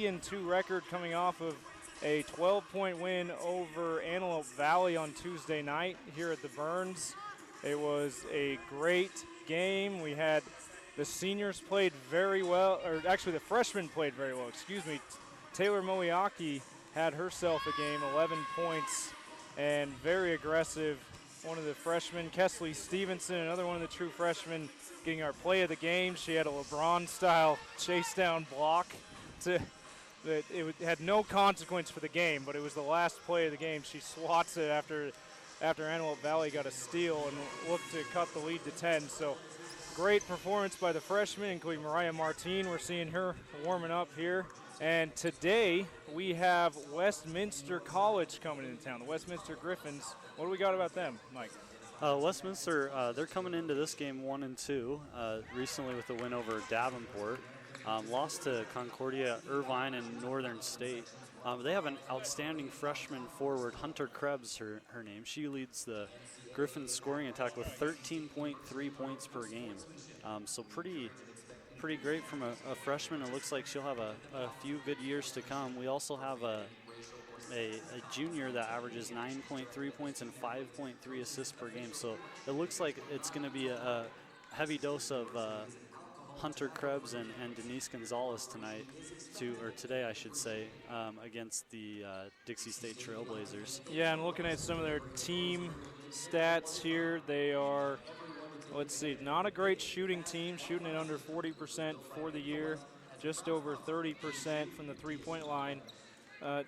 3-2 record coming off of a 12-point win over Antelope Valley on Tuesday night here at the Burns. It was a great game. We had the seniors played very well, or actually the freshmen played very well, excuse me. Taylor Moiaki had herself a game, 11 points, and very aggressive. One of the freshmen, Kesley Stevenson, another one of the true freshmen, getting our play of the game. She had a LeBron-style chase-down block that it had no consequence for the game, but it was the last play of the game. She swats it after Antelope Valley got a steal and looked to cut the lead to 10. So great performance by the freshmen, including Mariah Martin. We're seeing her warming up here. And today we have Westminster College coming into town, the Westminster Griffins. What do we got about them, Mike? Westminster, they're coming into this game 1-2, recently with a win over Davenport. Lost to Concordia, Irvine, and Northern State. They have an outstanding freshman forward, Hunter Krebs, her name. She leads the Griffins scoring attack with 13.3 points per game. So pretty great from a freshman. It looks like she'll have a few good years to come. We also have a junior that averages 9.3 points and 5.3 assists per game. So it looks like it's going to be a heavy dose of Hunter Krebs and Denise Gonzalez today, I should say, against the Dixie State Trailblazers. Yeah, and looking at some of their team stats here, they are, let's see, not a great shooting team, shooting at under 40% for the year, just over 30% from the three-point line. On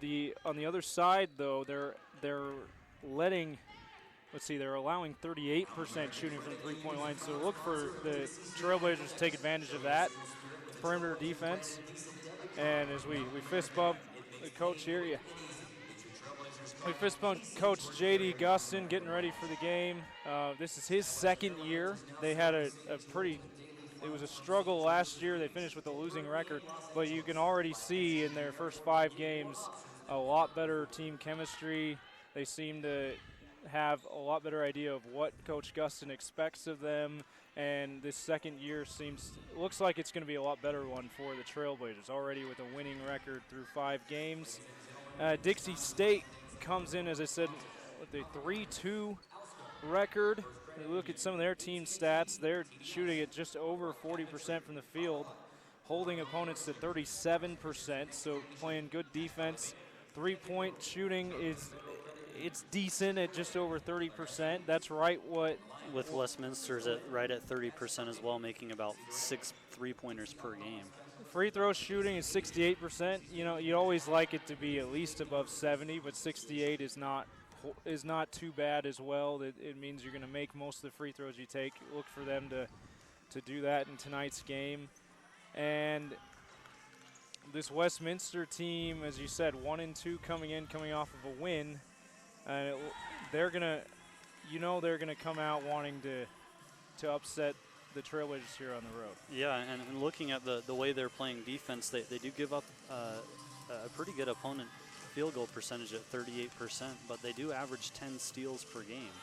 the other side, though, they're letting. Let's see, they're allowing 38% shooting from the three-point line, so look for the Trailblazers to take advantage of that perimeter defense. And as we fist bump the coach here, we fist bump Coach J.D. Gustin getting ready for the game. This is his second year. They had it was a struggle last year. They finished with a losing record, but you can already see in their first 5 games a lot better team chemistry. They seem to have a lot better idea of what Coach Gustin expects of them, and this second year looks like it's going to be a lot better one for the Trailblazers, already with a winning record through 5 games. Dixie State comes in, as I said, with a 3-2 record. You look at some of their team stats, they're shooting at just over 40% from the field, holding opponents to 37%, so playing good defense. Three-point shooting it's decent at just over 30%. That's right with Westminster's right at 30% as well, making about 6 three-pointers per game. Free throw shooting is 68%. You know, you always like it to be at least above 70, but 68 is not too bad as well. It means you're going to make most of the free throws you take. Look for them to do that in tonight's game. And this Westminster team, as you said, 1-2 coming off of a win. They're gonna come out wanting to upset the Trailblazers here on the road. Yeah, and looking at the way they're playing defense, they do give up a pretty good opponent field goal percentage at 38%, but they do average 10 steals per game.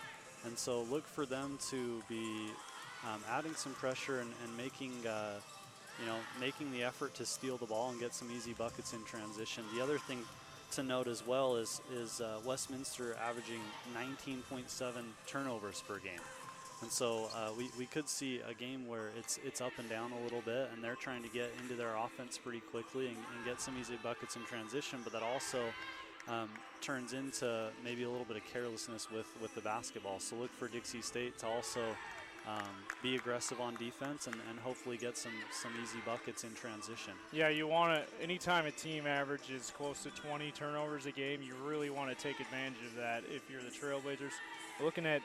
And so look for them to be adding some pressure and making the effort to steal the ball and get some easy buckets in transition. The other thing to note as well is Westminster averaging 19.7 turnovers per game. And so we could see a game where it's up and down a little bit, and they're trying to get into their offense pretty quickly and get some easy buckets in transition, but that also turns into maybe a little bit of carelessness with the basketball. So look for Dixie State to also be aggressive on defense and hopefully get some easy buckets in transition. Yeah, you want to, anytime a team averages close to 20 turnovers a game, you really want to take advantage of that if you're the Trailblazers. Looking at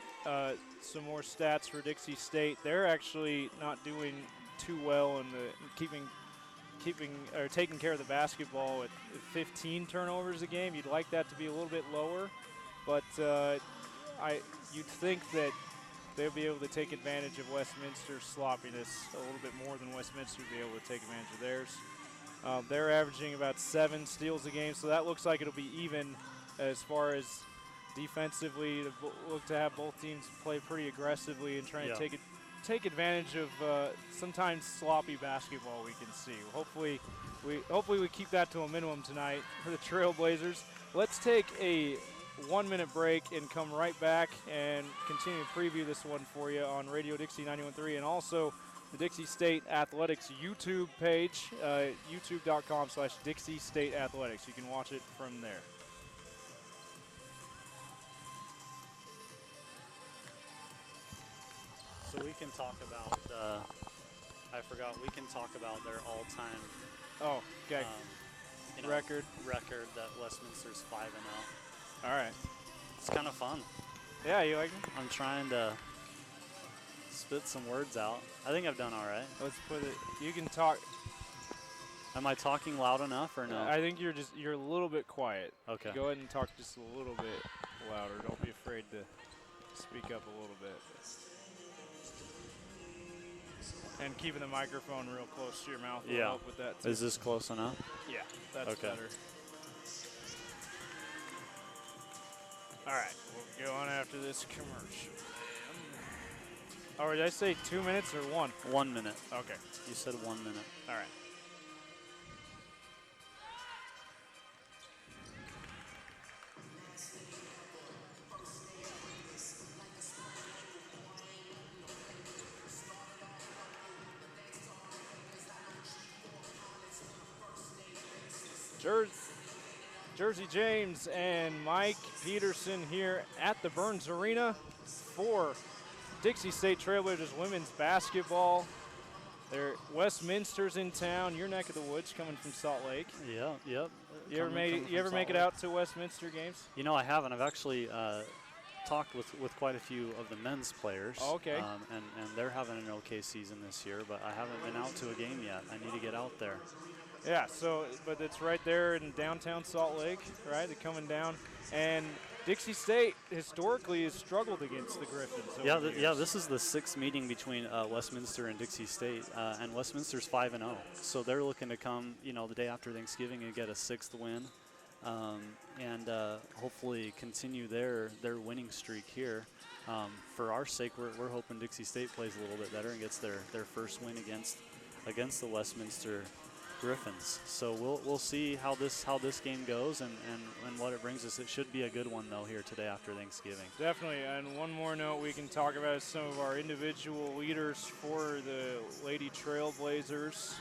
some more stats for Dixie State, they're actually not doing too well in taking care of the basketball at 15 turnovers a game. You'd like that to be a little bit lower, but you'd think that they'll be able to take advantage of Westminster's sloppiness a little bit more than Westminster will be able to take advantage of theirs. They're averaging about 7 steals a game, so that looks like it'll be even as far as defensively. Look to have both teams play pretty aggressively and try and take advantage of sometimes sloppy basketball we can see. Hopefully hopefully we keep that to a minimum tonight for the Trailblazers. Let's take a 1-minute break and come right back and continue to preview this one for you on Radio Dixie 91.3 and also the Dixie State Athletics YouTube page, youtube.com/Dixie State Athletics. You can watch it from there. So we can talk about, we can talk about their all-time record that Westminster's 5-0. All right. It's kind of fun. Yeah, you like it? I'm trying to spit some words out. I think I've done all right. Let's put it. You can talk. Am I talking loud enough or no? I think you're a little bit quiet. Okay. Go ahead and talk just a little bit louder. Don't be afraid to speak up a little bit. And keeping the microphone real close to your mouth will help with that too. Is this close enough? Yeah, that's okay. better. All right, we'll go on after this commercial. Oh, did I say 2 minutes or 1? 1 minute. Okay. You said 1 minute. All right. Jersey James and Mike Peterson here at the Burns Arena for Dixie State Trailblazers women's basketball. Westminster's in town, your neck of the woods, coming from Salt Lake. Yeah, yep. You ever make it out to Westminster games? You know, I haven't. I've actually talked with quite a few of the men's players. Oh, okay. And they're having an okay season this year, but I haven't been out to a game yet. I need to get out there. Yeah, but it's right there in downtown Salt Lake, right? They're coming down. And Dixie State historically has struggled against the Griffins. This is the 6th meeting between Westminster and Dixie State, and Westminster's 5-0. So they're looking to come, the day after Thanksgiving and get a 6th win, and hopefully continue their winning streak here. For our sake, we're hoping Dixie State plays a little bit better and gets their first win against the Westminster Griffins. So we'll see how this game goes and what it brings us. It should be a good one though here today after Thanksgiving. Definitely. And one more note we can talk about is some of our individual leaders for the Lady Trailblazers.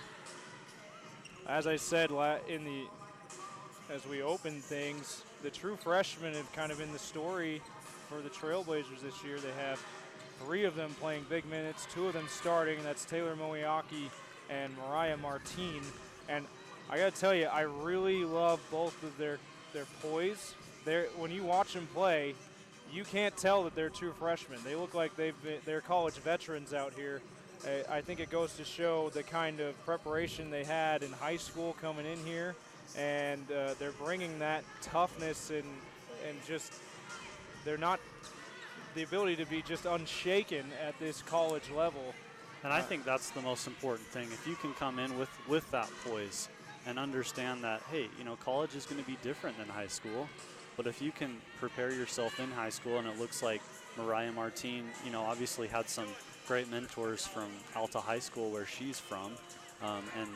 As I said as we open things, the true freshmen have kind of been the story for the Trailblazers this year. They have 3 of them playing big minutes, 2 of them starting. That's Taylor Moiaki and Mariah Martine. And I got to tell you, I really love both of their poise. When you watch them play, you can't tell that they're true freshmen. They look like they're college veterans out here. I think it goes to show the kind of preparation they had in high school coming in here, and they're bringing that toughness and just they're not the ability to be just unshaken at this college level. And I think that's the most important thing. If you can come in with that poise and understand that, hey, college is going to be different than high school. But if you can prepare yourself in high school, and it looks like Mariah Martine, obviously had some great mentors from Alta High School where she's from, and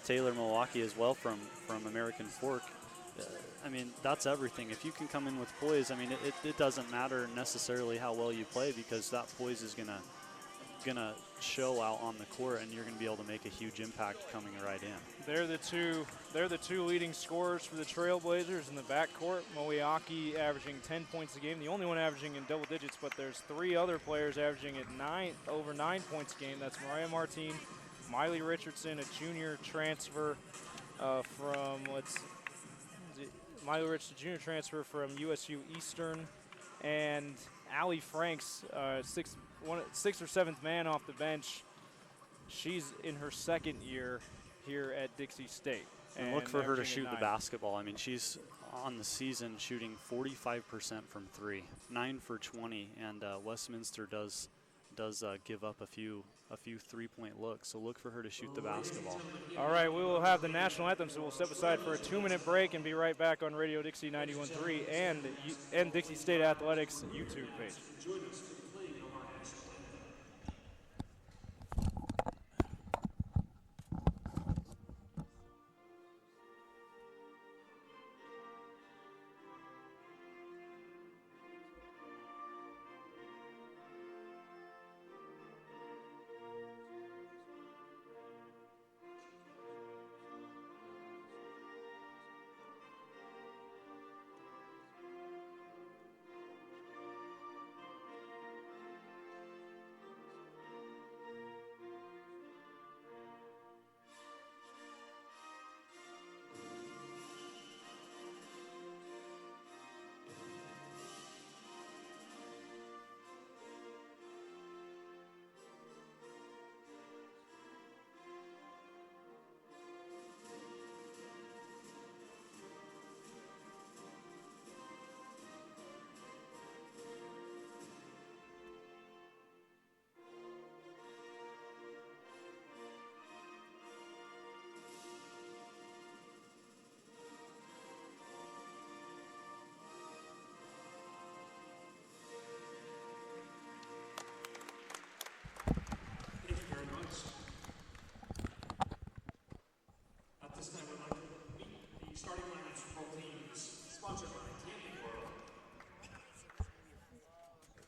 Taylor Milwaukee as well from American Fork. That's everything. If you can come in with poise, it doesn't matter necessarily how well you play, because that poise is gonna show out on the court, and you're going to be able to make a huge impact coming right in. They're the two leading scorers for the Trailblazers in the backcourt. Moiaki averaging 10 points a game, the only one averaging in double digits, but there's 3 other players averaging at over 9 points a game. That's Mariah Martine, Miley Richardson, a junior transfer Miley Richardson, junior transfer from USU Eastern, and Allie Franks, 6th or 7th man off the bench. She's in her 2nd year here at Dixie State. And look for her to shoot the basketball. She's on the season shooting 45% from 3, 9 for 20, and Westminster does give up a few 3-point looks. So look for her to shoot the basketball. All right, we will have the national anthem, so we'll step aside for a 2-minute break and be right back on Radio Dixie 91.3 and Dixie State Athletics YouTube page.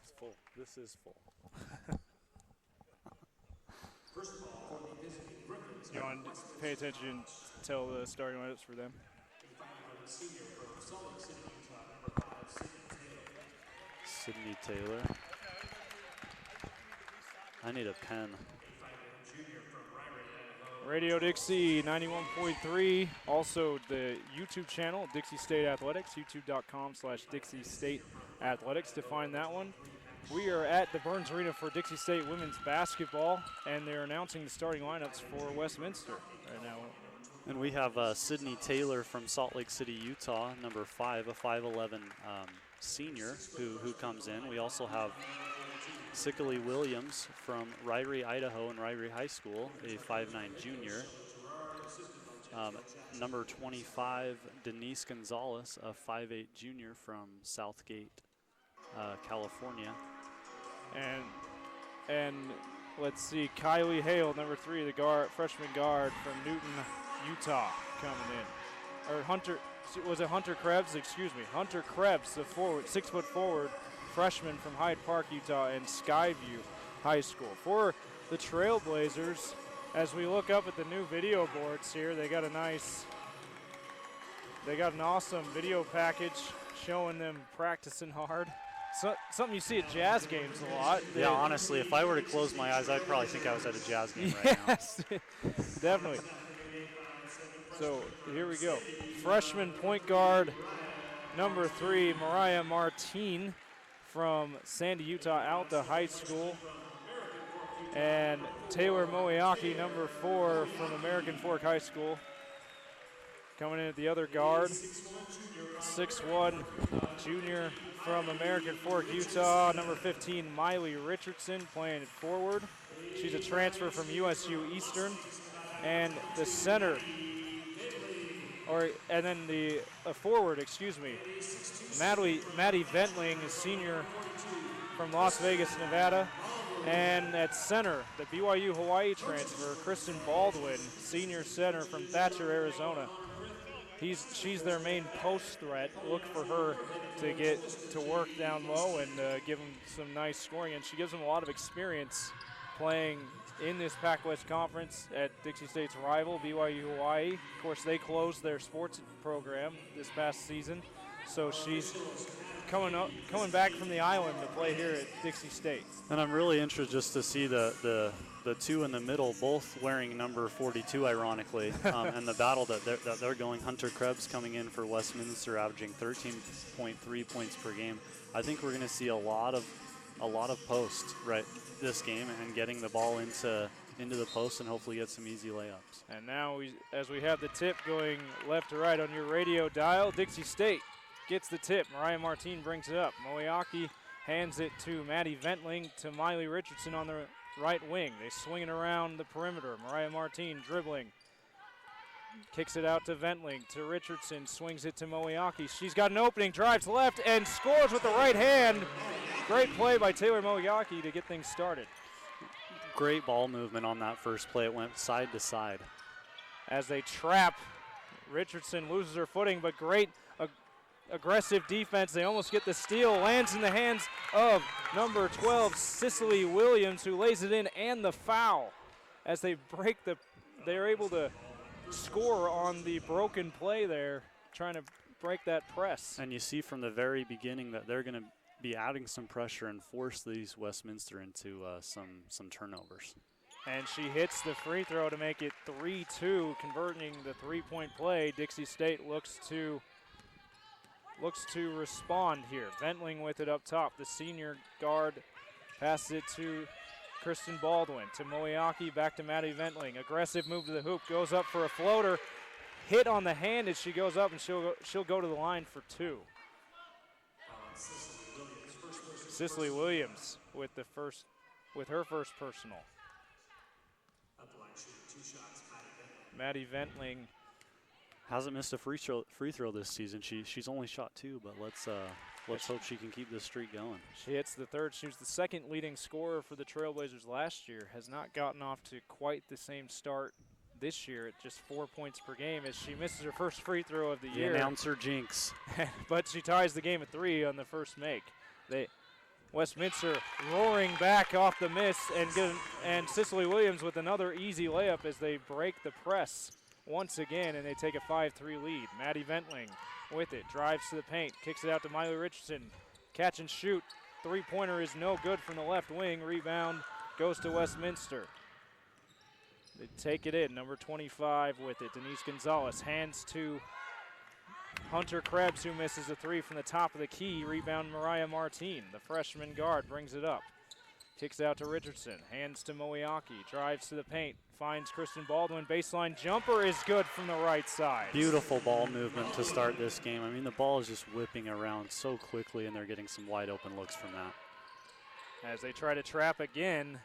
It's full. This is full. You want to pay attention, tell the starting lineups for them. Sydney Taylor. I need a pen. Radio Dixie 91.3. Also the YouTube channel, Dixie State Athletics, youtube.com/Dixie State Athletics to find that one. We are at the Burns Arena for Dixie State women's basketball, and they're announcing the starting lineups for Westminster right now. And we have Sydney Taylor from Salt Lake City, Utah, number 5, a 5'11" senior who comes in. We also have Sickley Williams from Ryrie, Idaho, and Ryrie High School, a 5'9" junior. Number 25, Denise Gonzalez, a 5'8" junior from Southgate, California. And let's see, Kylie Hale, number 3, the freshman guard from Newton, Utah, coming in. Or Hunter, was it Hunter Krebs? Excuse me, Hunter Krebs, the forward, 6-foot forward, freshman from Hyde Park, Utah, and Skyview High School. For the Trailblazers, as we look up at the new video boards here, they got an awesome video package showing them practicing hard. So, something you see at Jazz games a lot. Yeah, honestly, if I were to close my eyes, I'd probably think I was at a Jazz game right now. Yes, definitely. So here we go. Freshman point guard number 3, Mariah Martine from Sandy, Utah, Alta High School. And Taylor Moeaki, number 4 from American Fork High School. Coming in at the other guard, 6'1", junior from American Fork, Utah, number 15, Miley Richardson, playing it forward. She's a transfer from USU Eastern. And the center, and then the forward, excuse me, Maddie Ventling, a senior from Las Vegas, Nevada. And at center, the BYU Hawaii transfer, Kristen Baldwin, senior center from Thatcher, Arizona. She's their main post threat. Look for her to get to work down low and give them some nice scoring. And she gives them a lot of experience playing in this Pac-West Conference at Dixie State's rival, BYU Hawaii. Of course, they closed their sports program this past season. So she's coming back from the island to play here at Dixie State. And I'm really interested just to see the two in the middle, both wearing number 42, ironically, and the battle that they're going. Hunter Krebs coming in for Westminster, averaging 13.3 points per game. I think we're going to see a lot of posts right this game and getting the ball into the post and hopefully get some easy layups. And now, as we have the tip going left to right on your radio dial, Dixie State gets the tip. Mariah Martine brings it up. Moeaki hands it to Maddie Ventling to Miley Richardson on the right wing. They swing it around the perimeter. Mariah Martine dribbling. Kicks it out to Ventling, to Richardson, swings it to Moeaki. She's got an opening, drives left, and scores with the right hand. Great play by Taylor Moeaki to get things started. Great ball movement on that first play. It went side to side. As they trap, Richardson loses her footing, but great aggressive defense. They almost get the steal. Lands in the hands of number 12, Cicely Williams, who lays it in, and the foul. As they they're able to score on the broken play there, trying to break that press. And you see from the very beginning that they're going to be adding some pressure and force these Westminster into some turnovers. And she hits the free throw to make it 3-2, converting the three-point play. Dixie State looks to respond here. Ventling with it up top. The senior guard passes it to Kristen Baldwin, to Moeaki, back to Maddie Ventling. Aggressive move to the hoop, goes up for a floater. Hit on the hand as she goes up, and she'll go to the line for 2. Cicely Williams with her first personal. Maddie Ventling hasn't missed a free throw this season. She's only shot 2, but let's hope she can keep this streak going. She hits the third. She was the second leading scorer for the Trailblazers last year. Has not gotten off to quite the same start this year at just 4 points per game as she misses her first free throw of the The year. announcer jinx. But she ties the game at 3 on the first make. Westminster roaring back off the miss, and Cicely Williams with another easy layup as they break the press once again, and they take a 5-3 lead. Maddie Ventling with it, drives to the paint, kicks it out to Miley Richardson. Catch and shoot. Three-pointer is no good from the left wing. Rebound goes to Westminster. They take it in. Number 25 with it. Denise Gonzalez hands to Hunter Krebs, who misses a 3 from the top of the key. Rebound Mariah Martin. The freshman guard brings it up. Kicks out to Richardson. Hands to Moeaki. Drives to the paint. Finds Kristen Baldwin. Baseline jumper is good from the right side. Beautiful ball movement to start this game. I mean, the ball is just whipping around so quickly, and they're getting some wide open looks from that. As they try to trap again,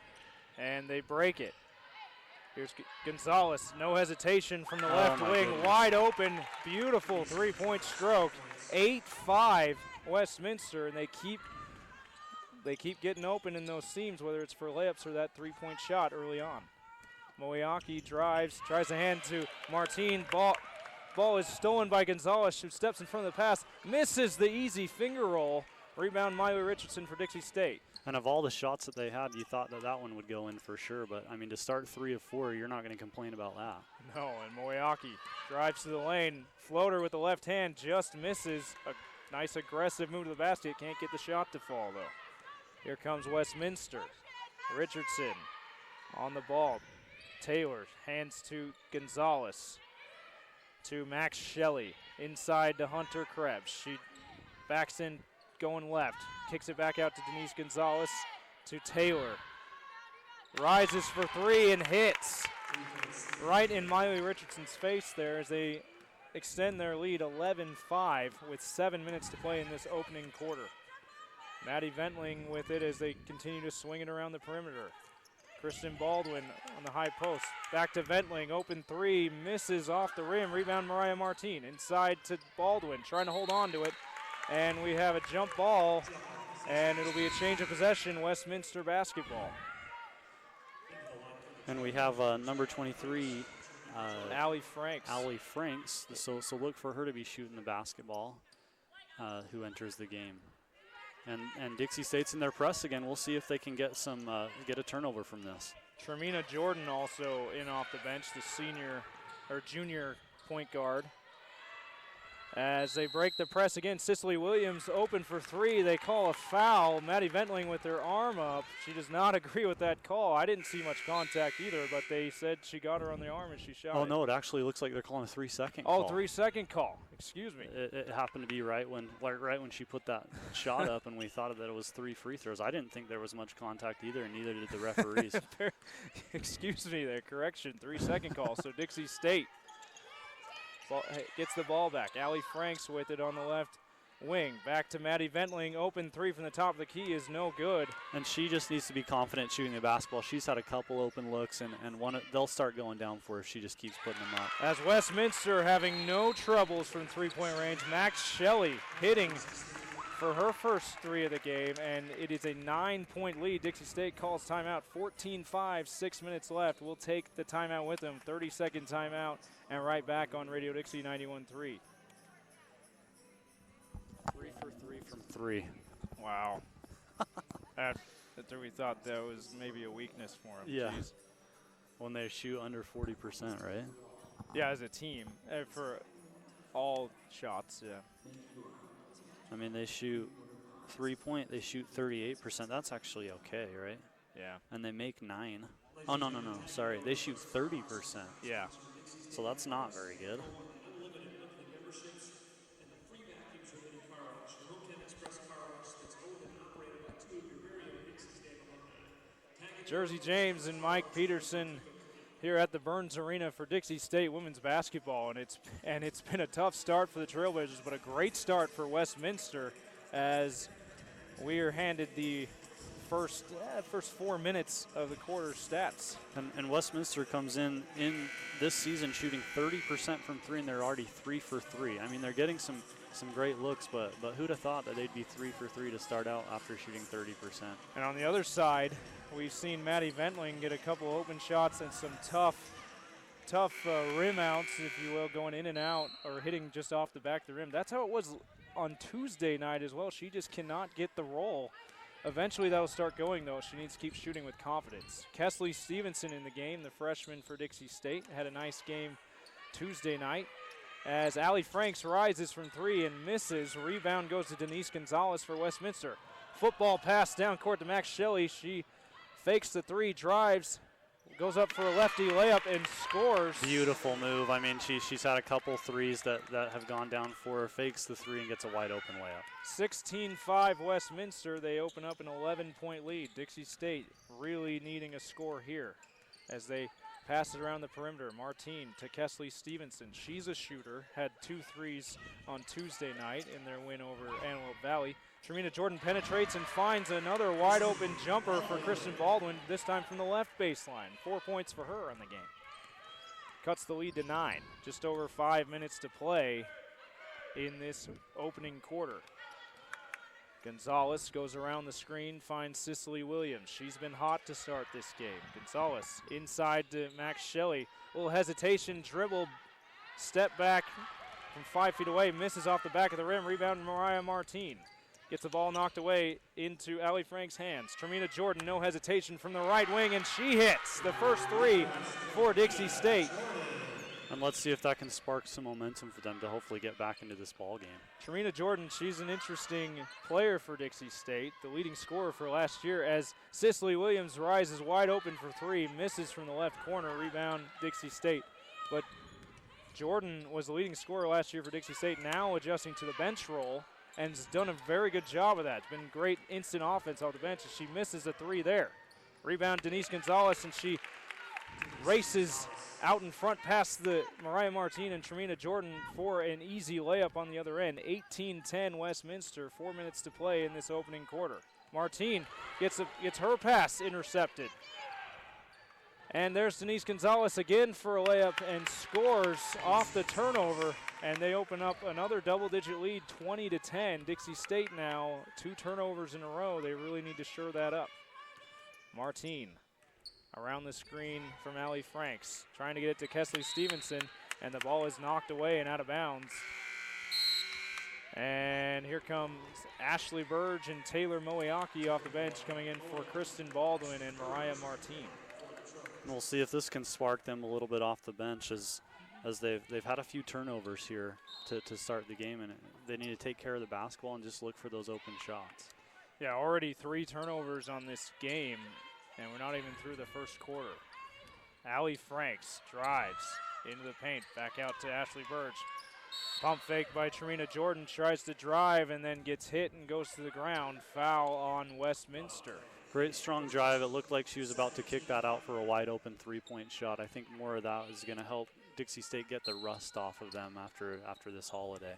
and they break it. Here's Gonzalez, no hesitation from the left wing, goodness. wide open, beautiful three-point stroke. 8-5 Westminster, and they keep getting open in those seams, whether it's for layups or that three-point shot early on. Moeaki drives, tries to hand to Martin. Ball is stolen by Gonzalez, who steps in front of the pass, misses the easy finger roll. Rebound Miley Richardson for Dixie State. And of all the shots that they had, you thought that one would go in for sure. But, I mean, to start 3 of 4, you're not going to complain about that. No, and Moeaki drives to the lane. Floater with the left hand just misses. A nice aggressive move to the basket. Can't get the shot to fall, though. Here comes Westminster. Richardson on the ball. Taylor hands to Gonzalez. To Max Shelley. Inside to Hunter Krebs. She backs in, going left. Kicks it back out to Denise Gonzalez. To Taylor. Rises for 3 and hits. Right in Miley Richardson's face there as they extend their lead 11-5 with 7 minutes to play in this opening quarter. Maddie Ventling with it as they continue to swing it around the perimeter. Kristen Baldwin on the high post. Back to Ventling, open 3, misses off the rim. Rebound Mariah Martin. Inside to Baldwin, trying to hold on to it. And we have a jump ball, and it'll be a change of possession, Westminster basketball. And we have number 23, Allie Franks. Allie Franks. So look for her to be shooting the basketball, who enters the game. And Dixie State's in their press again. We'll see if they can get a turnover from this. Tremina Jordan also in off the bench, the junior point guard. As they break the press again, Cicely Williams open for 3. They call a foul. Maddie Ventling with her arm up. She does not agree with that call. I didn't see much contact either, but they said she got her on the arm and she shot it. Oh, no, it actually looks like they're calling a 3-second call. Oh, 3-second call. Excuse me. It happened to be right when she put that shot up, and we thought that it was 3 free throws. I didn't think there was much contact either, and neither did the referees. Excuse me there. Correction. 3-second call. So Dixie State gets the ball back. Allie Franks with it on the left wing. Back to Maddie Ventling. Open 3 from the top of the key is no good. And she just needs to be confident shooting the basketball. She's had a couple open looks, and they'll start going down for her if she just keeps putting them up. As Westminster having no troubles from three-point range, Max Shelley hitting for her first 3 of the game, and it is a 9-point lead. Dixie State calls timeout. 14-5, 6 minutes left. We'll take the timeout with them. 30-second timeout, and right back on Radio Dixie 91.3. 3 for 3 from 3. Wow. After we thought that was maybe a weakness for them. Yeah. Jeez. When they shoot under 40%, right? Yeah, as a team, for all shots, yeah. I mean, they shoot 3-point, they shoot 38%. That's actually okay, right? Yeah. And they make 9. Oh, no, sorry. They shoot 30%. Yeah. So that's not very good. Jersey James and Mike Peterson here at the Burns Arena for Dixie State women's basketball, and it's been a tough start for the Trailblazers, but a great start for Westminster as we are handed the first 4 minutes of the quarter stats. And Westminster comes in this season shooting 30% from 3, and they're already 3 for 3. I mean, they're getting some great looks, but who'd have thought that they'd be 3 for 3 to start out after shooting 30%? And on the other side, we've seen Maddie Ventling get a couple open shots and some tough tough rim outs, if you will, going in and out or hitting just off the back of the rim. That's how it was on Tuesday night as well. She just cannot get the roll. Eventually that'll start going, though. She needs to keep shooting with confidence. Kesley Stevenson in the game, the freshman for Dixie State, had a nice game Tuesday night. As Allie Franks rises from 3 and misses. Rebound goes to Denise Gonzalez for Westminster. Football pass down court to Max Shelley. She fakes the 3, drives, goes up for a lefty layup and scores. Beautiful move. I mean, she's had a couple threes that have gone down for her. Fakes the 3 and gets a wide open layup. 16-5 Westminster. They open up an 11-point lead. Dixie State really needing a score here as they pass it around the perimeter. Martine to Kesley Stevenson. She's a shooter. Had 2 threes on Tuesday night in their win over Antelope Valley. Tremina Jordan penetrates and finds another wide open jumper for Kristen Baldwin, this time from the left baseline. 4 points for her on the game. Cuts the lead to 9. Just over 5 minutes to play in this opening quarter. Gonzalez goes around the screen, finds Cicely Williams. She's been hot to start this game. Gonzalez inside to Max Shelley. A little hesitation, dribble, step back from 5 feet away, misses off the back of the rim. Rebound Mariah Martine. Gets the ball knocked away into Allie Frank's hands. Tremina Jordan, no hesitation from the right wing, and she hits the first 3 for Dixie State. And let's see if that can spark some momentum for them to hopefully get back into this ball game. Tremina Jordan, she's an interesting player for Dixie State, the leading scorer for last year, as Cicely Williams rises wide open for 3, misses from the left corner, rebound Dixie State. But Jordan was the leading scorer last year for Dixie State, now adjusting to the bench role, and has done a very good job of that. It's been great instant offense off the bench as she misses a 3 there. Rebound Denise Gonzalez, and she races out in front past the Mariah Martine and Tremina Jordan for an easy layup on the other end. 18-10 Westminster, 4 minutes to play in this opening quarter. Martine gets her pass intercepted. And there's Denise Gonzalez again for a layup and scores off the turnover. And they open up another double-digit lead, 20-10. Dixie State now 2 turnovers in a row. They really need to shore that up. Martine around the screen from Allie Franks, trying to get it to Kesley Stevenson, and the ball is knocked away and out of bounds. And here comes Ashley Burge and Taylor Moeaki off the bench, coming in for Kristen Baldwin and Mariah Martine. We'll see if this can spark them a little bit off the bench as they've had a few turnovers here to start the game, and they need to take care of the basketball and just look for those open shots. Yeah, already 3 turnovers on this game, and we're not even through the first quarter. Allie Franks drives into the paint, back out to Ashley Burge. Pump fake by Tremina Jordan, tries to drive and then gets hit and goes to the ground. Foul on Westminster. Great strong drive. It looked like she was about to kick that out for a wide open 3-point shot. I think more of that is going to help Dixie State get the rust off of them after this holiday.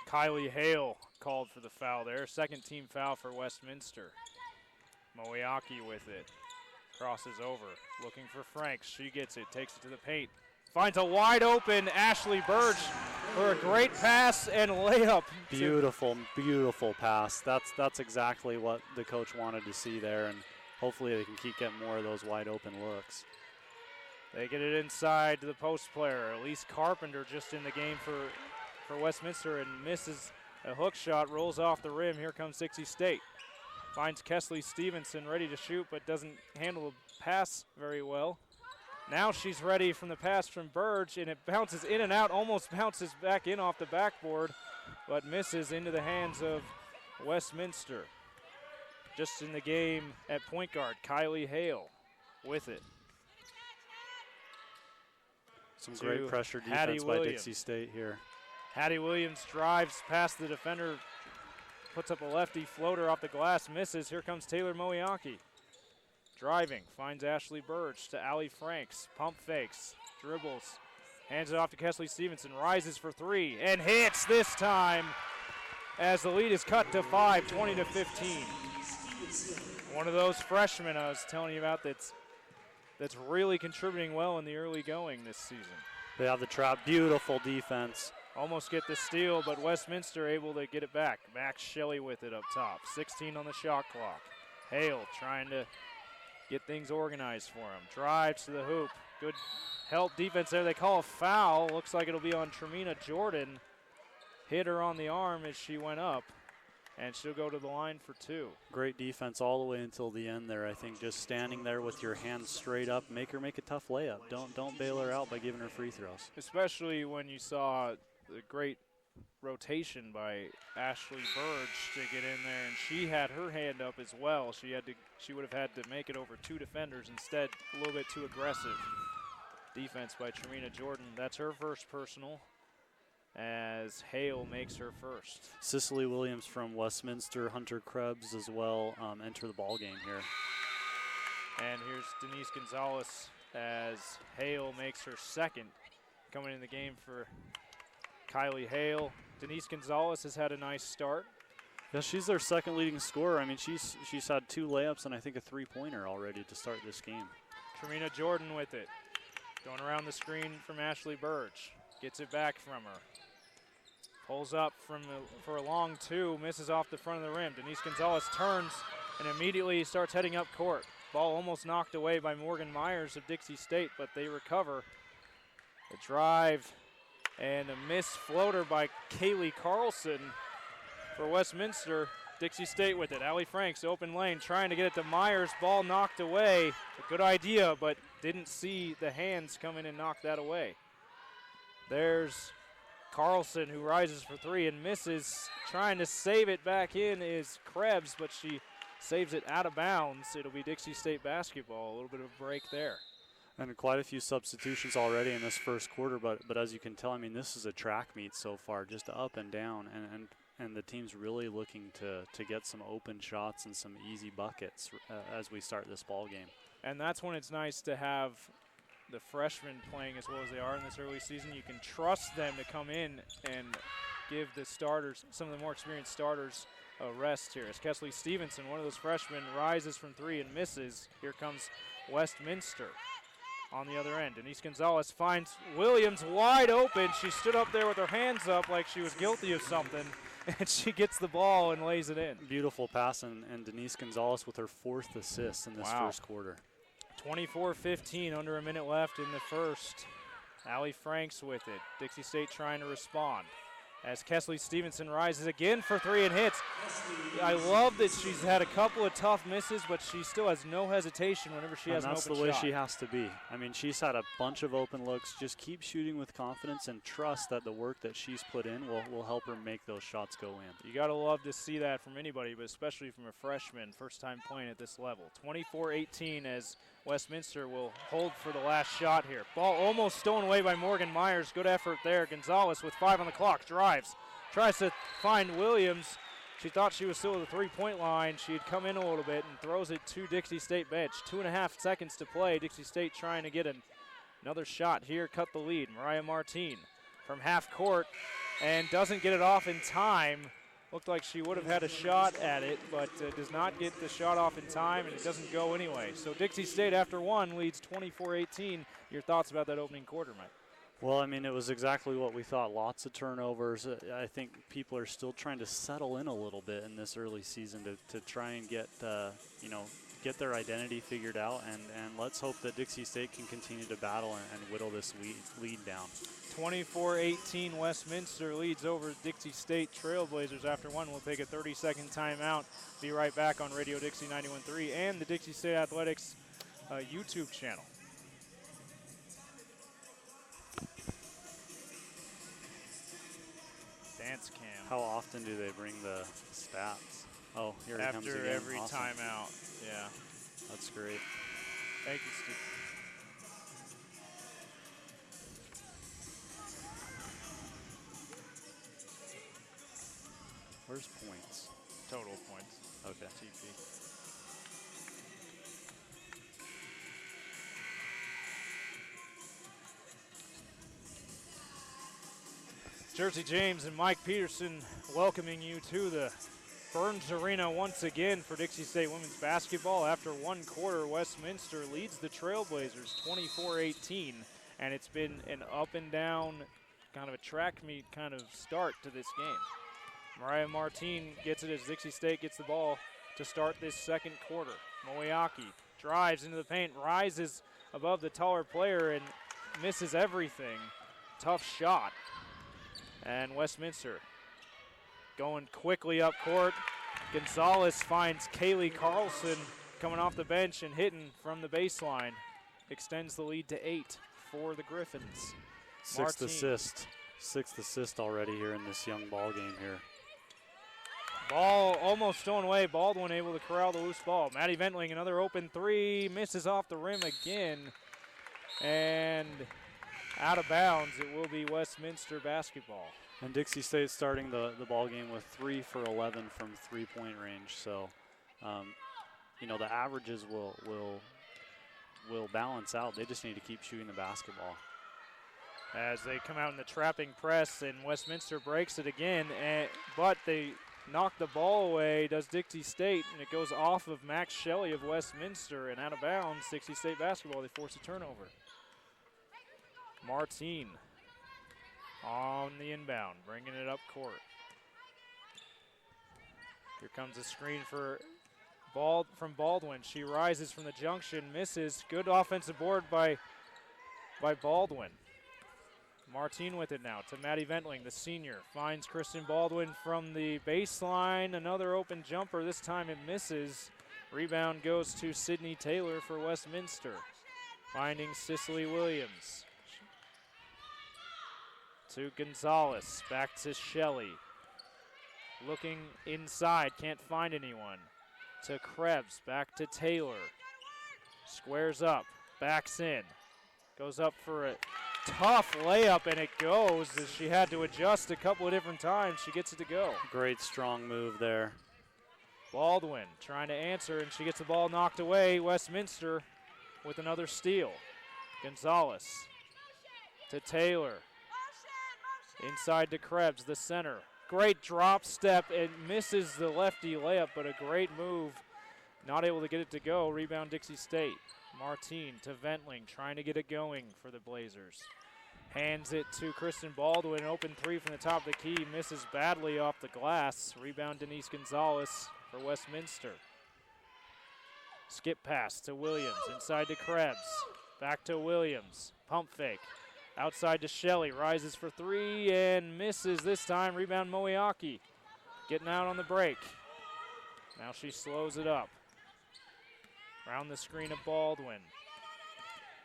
Kylie Hale called for the foul there. Second team foul for Westminster. Moeaki with it. Crosses over, looking for Franks. She gets it, takes it to the paint. Finds a wide open Ashley Burge for a great pass and layup. Beautiful, beautiful pass. That's exactly what the coach wanted to see there, and hopefully they can keep getting more of those wide open looks. They get it inside to the post player. Elise Carpenter just in the game for Westminster and misses a hook shot, rolls off the rim. Here comes Dixie State. Finds Kesley Stevenson ready to shoot, but doesn't handle the pass very well. Now she's ready from the pass from Burge, and it bounces in and out, almost bounces back in off the backboard, but misses into the hands of Westminster. Just in the game at point guard, Kylie Hale with it. Some great pressure defense by Dixie State here. Hattie Williams drives past the defender, puts up a lefty floater off the glass, misses. Here comes Taylor Moeaki. Driving, finds Ashley Burge to Allie Franks. Pump fakes, dribbles, hands it off to Kesley Stevenson, rises for 3, and hits this time as the lead is cut to 5, 20-15. One of those freshmen I was telling you about that's really contributing well in the early going this season. They have the trap, beautiful defense. Almost get the steal, but Westminster able to get it back. Max Shelley with it up top. 16 on the shot clock. Hale trying to get things organized for him. Drives to the hoop. Good help defense there. They call a foul. Looks like it'll be on Tremina Jordan. Hit her on the arm as she went up, and she'll go to the line for 2. Great defense all the way until the end there. I think just standing there with your hands straight up, make her make a tough layup. Don't bail her out by giving her free throws. Especially when you saw the great rotation by Ashley Burge to get in there, and she had her hand up as well. She would have had to make it over 2 defenders. Instead, a little bit too aggressive defense by Tremina Jordan. That's her first personal, as Hale makes her first. Cicely Williams from Westminster, Hunter Krebs as well enter the ball game here. And here's Denise Gonzalez as Hale makes her second. Coming in the game for Kylie Hale. Denise Gonzalez has had a nice start. Yeah, she's their second leading scorer. I mean, she's had 2 layups and I think a 3-pointer already to start this game. Tremina Jordan with it. Going around the screen from Ashley Burge. Gets it back from her. Pulls up for a long 2, misses off the front of the rim. Denise Gonzalez turns and immediately starts heading up court. Ball almost knocked away by Morgan Myers of Dixie State, but they recover. The drive and a missed floater by Kaylee Carlson for Westminster. Dixie State with it. Allie Franks, open lane, trying to get it to Myers. Ball knocked away. A good idea, but didn't see the hands come in and knock that away. There's Carlson, who rises for 3 and misses. Trying to save it back in is Krebs, but she saves it out of bounds. It'll be Dixie State basketball. A little bit of a break there. And quite a few substitutions already in this first quarter, but as you can tell, I mean, this is a track meet so far, just up and down, and the team's really looking to get some open shots and some easy buckets as we start this ball game. And that's when it's nice to have the freshmen playing as well as they are in this early season. You can trust them to come in and give the starters, some of the more experienced starters, a rest here. As Kesley Stevenson, one of those freshmen, rises from 3 and misses. Here comes Westminster on the other end. Denise Gonzalez finds Williams wide open. She stood up there with her hands up like she was guilty of something, and she gets the ball and lays it in. Beautiful pass, and Denise Gonzalez with her 4th assist in this first quarter. 24-15, under a minute left in the first. Allie Franks with it. Dixie State trying to respond. As Kesley Stevenson rises again for 3 and hits. I love that she's had a couple of tough misses, but she still has no hesitation whenever she has an open shot. And that's the way she has to be. I mean, she's had a bunch of open looks. Just keep shooting with confidence and trust that the work that she's put in will help her make those shots go in. You got to love to see that from anybody, but especially from a freshman, first time playing at this level. 24-18 as Westminster will hold for the last shot here. Ball almost stolen away by Morgan Myers. Good effort there. Gonzalez with 5 on the clock. Drives. Tries to find Williams. She thought she was still at the 3-point line. She had come in a little bit and throws it to Dixie State bench. 2.5 seconds to play. Dixie State trying to get another shot here. Cut the lead. Mariah Martin from half court and doesn't get it off in time. Looked like she would have had a shot at it, but does not get the shot off in time, and it doesn't go anyway. So Dixie State, after 1, leads 24-18. Your thoughts about that opening quarter, Mike? Well, I mean, it was exactly what we thought. Lots of turnovers. I think people are still trying to settle in a little bit in this early season to try and get, get their identity figured out, and let's hope that Dixie State can continue to battle and whittle this lead down. 24-18, Westminster leads over Dixie State Trailblazers after 1. We'll take a 30-second timeout. Be right back on Radio Dixie 91.3 and the Dixie State Athletics YouTube channel. Dance cam. How often do they bring the stats? Oh, here it comes again. After every awesome. timeout, yeah. That's great. Thank you, Steve. Where's points? Total points. Okay. TP. Jersey James and Mike Peterson welcoming you to the Burns Arena once again for Dixie State women's basketball. After 1 quarter, Westminster leads the Trailblazers 24-18, and it's been an up and down kind of a track meet kind of start to this game. Mariah Martin gets it as Dixie State gets the ball to start this second quarter. Moeaki drives into the paint, rises above the taller player and misses everything. Tough shot. And Westminster going quickly up court. Gonzalez finds Kaylee Carlson coming off the bench and hitting from the baseline. Extends the lead to 8 for the Griffins. Sixth assist already here in this young ball game here. Ball almost stolen away. Baldwin able to corral the loose ball. Maddie Ventling, another open three, misses off the rim again. And out of bounds, it will be Westminster basketball. And Dixie State starting the ball game with 3 for 11 from three-point range. So, you know, the averages will balance out. They just need to keep shooting the basketball. As they come out in the trapping press, and Westminster breaks it again, but they knock the ball away, does Dixie State, and it goes off of Max Shelley of Westminster and out of bounds. Dixie State basketball, they force a turnover. Martine on the inbound, bringing it up court. Here comes a screen from Baldwin. She rises from the junction, misses. Good offensive board by Baldwin. Martine with it now to Maddie Ventling, the senior. Finds Kristen Baldwin from the baseline. Another open jumper. This time it misses. Rebound goes to Sydney Taylor for Westminster. Finding Cicely Williams. To Gonzalez. Back to Shelley. Looking inside. Can't find anyone. To Krebs. Back to Taylor. Squares up. Backs in. Goes up for it. Tough layup, and it goes as she had to adjust a couple of different times. She gets it to go. Great strong move there. Baldwin trying to answer, and she gets the ball knocked away. Westminster with another steal. Gonzalez to Taylor. Inside to Krebs, the center. Great drop step. It misses the lefty layup, but a great move. Not able to get it to go. Rebound Dixie State. Martine to Ventling, trying to get it going for the Blazers. Hands it to Kristen Baldwin, open three from the top of the key, misses badly off the glass. Rebound Denise Gonzalez for Westminster. Skip pass to Williams, inside to Krebs, back to Williams, pump fake. Outside to Shelley, rises for three and misses this time. Rebound Moiaki, getting out on the break. Now she slows it up. Around the screen of Baldwin.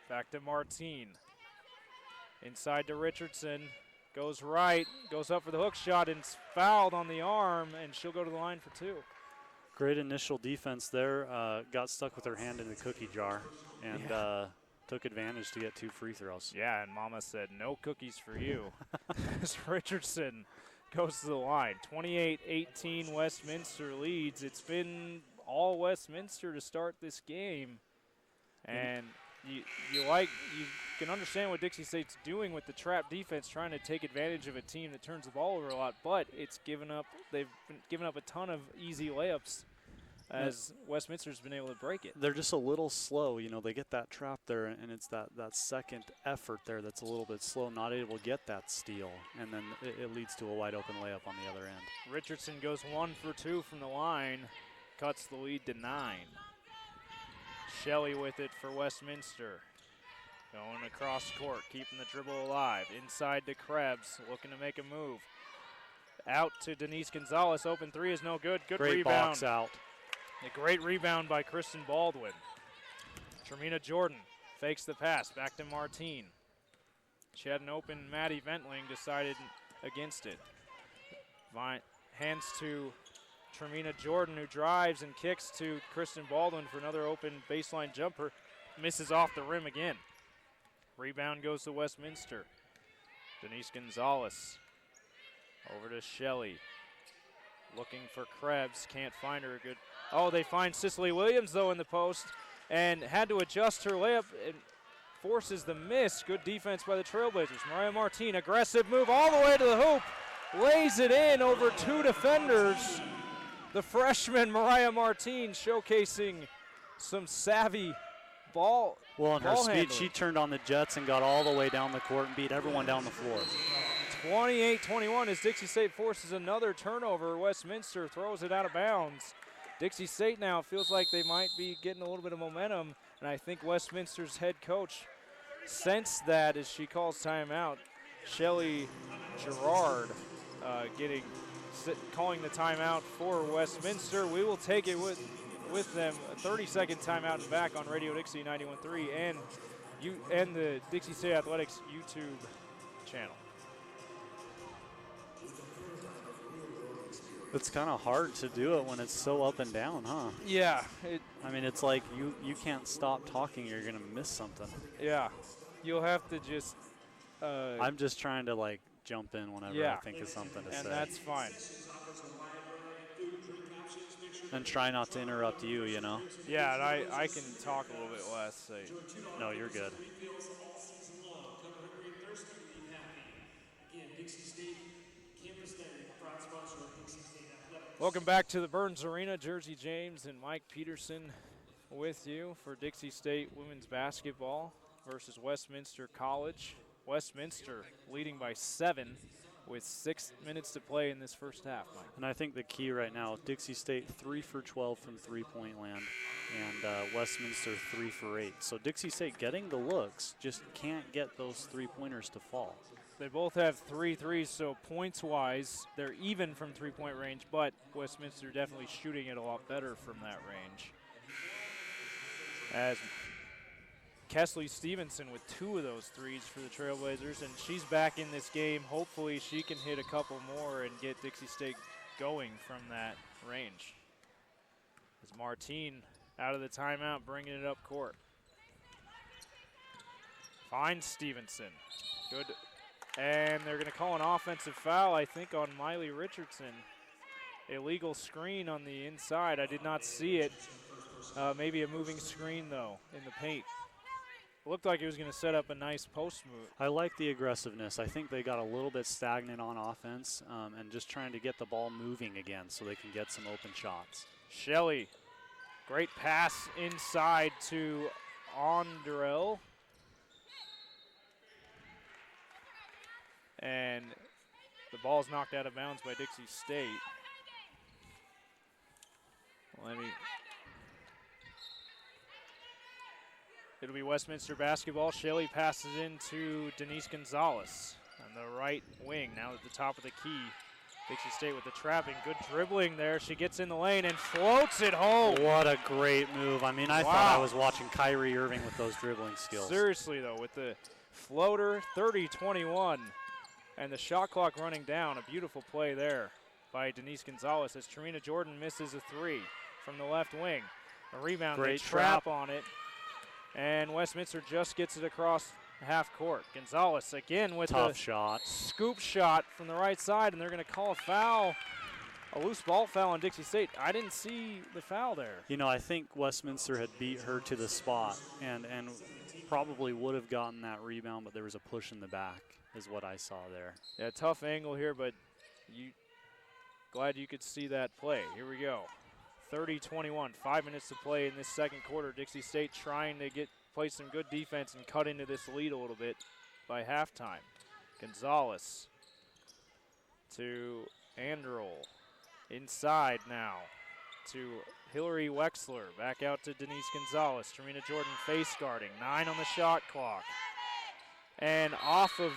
Back to Martine. Inside to Richardson. Goes right, goes up for the hook shot, and it's fouled on the arm, and she'll go to the line for two. Great initial defense there. Got stuck with her hand in the cookie jar and took advantage to get 2 free throws. Yeah, and Mama said, no cookies for you. As Richardson goes to the line. 28-18 Westminster leads. It's been all Westminster to start this game, and you can understand what Dixie State's doing with the trap defense, trying to take advantage of a team that turns the ball over a lot, but they've been giving up a ton of easy layups as Westminster's been able to break it. They're just a little slow. You know, they get that trap there, and it's that second effort there that's a little bit slow, not able to get that steal, and then it leads to a wide open layup on the other end. Richardson goes 1 for 2 from the line. Cuts the lead to 9. Shelley with it for Westminster. Going across court, keeping the dribble alive. Inside to Krebs, looking to make a move. Out to Denise Gonzalez. Open three is no good. Good great rebound. Box out. A great rebound by Kristen Baldwin. Tremina Jordan fakes the pass. Back to Martine. She had an open Maddie Ventling, decided against it. Hands to Tremina Jordan, who drives and kicks to Kristen Baldwin for another open baseline jumper. Misses off the rim again. Rebound goes to Westminster. Denise Gonzalez over to Shelley. Looking for Krebs, can't find her. Good. Oh, they find Cicely Williams, though, in the post, and had to adjust her layup and forces the miss. Good defense by the Trailblazers. Mariah Martine, aggressive move all the way to the hoop. Lays it in over 2 defenders. The freshman Mariah Martine showcasing some savvy ball. Well, in her speed, handling. she turned on the Jets and got all the way down the court and beat everyone down the floor. 28-21 as Dixie State forces another turnover. Westminster throws it out of bounds. Dixie State now feels like they might be getting a little bit of momentum And I think Westminster's head coach sensed that as she calls timeout. Shelly Gerard calling the timeout for Westminster. We will take it with them. A 30-second timeout and back on Radio Dixie 91.3 and the Dixie State Athletics YouTube channel. It's kind of hard to do it when it's so up and down, huh? Yeah. I mean, it's like you can't stop talking. You're going to miss something. Yeah. You'll have to just... I'm just trying to, like, jump in whenever I think of something to say. And that's fine. And try not to interrupt you, you know? Yeah, and I can talk a little bit less. No, you're good. Welcome back to the Burns Arena. Jersey James and Mike Peterson with you for Dixie State women's basketball versus Westminster College. Westminster leading by 7 with 6 minutes to play in this first half, Mike. And I think the key right now, Dixie State 3 for 12 from three-point land, and Westminster 3 for 8. So Dixie State getting the looks, just can't get those three-pointers to fall. They both have 3 threes, so points-wise, they're even from three-point range, but Westminster definitely shooting it a lot better from that range. As Kesley Stevenson with 2 of those threes for the Trailblazers, and she's back in this game. Hopefully she can hit a couple more and get Dixie State going from that range. As Martine out of the timeout, bringing it up court. Finds Stevenson. Good. And they're going to call an offensive foul, I think, on Miley Richardson. Illegal screen on the inside. I did not see it. Maybe a moving screen, though, in the paint. Looked like he was going to set up a nice post move. I like the aggressiveness. I think they got a little bit stagnant on offense and just trying to get the ball moving again so they can get some open shots. Shelley, great pass inside to Andrell. And the ball's knocked out of bounds by Dixie State. It'll be Westminster basketball. Shelley passes into Denise Gonzalez on the right wing. Now at the top of the key. Dixie State with the trapping. Good dribbling there. She gets in the lane and floats it home. What a great move. I mean, I thought I was watching Kyrie Irving with those dribbling skills. Seriously, though, with the floater, 30-21. And the shot clock running down. A beautiful play there by Denise Gonzalez as Trina Jordan misses a 3 from the left wing. A rebound, great trap on it. And Westminster just gets it across half court. Gonzalez again with tough a shot. Scoop shot from the right side, and they're going to call a foul. A loose ball foul on Dixie State. I didn't see the foul there. You know, I think Westminster had beat her to the spot and probably would have gotten that rebound, but there was a push in the back is what I saw there. Yeah, tough angle here, but glad you could see that play. Here we go. 30-21, 5 minutes to play in this second quarter. Dixie State trying to play some good defense and cut into this lead a little bit by halftime. Gonzalez to Androl. Inside now to Hillary Wexler. Back out to Denise Gonzalez. Trina Jordan face guarding. 9 on the shot clock. And off of,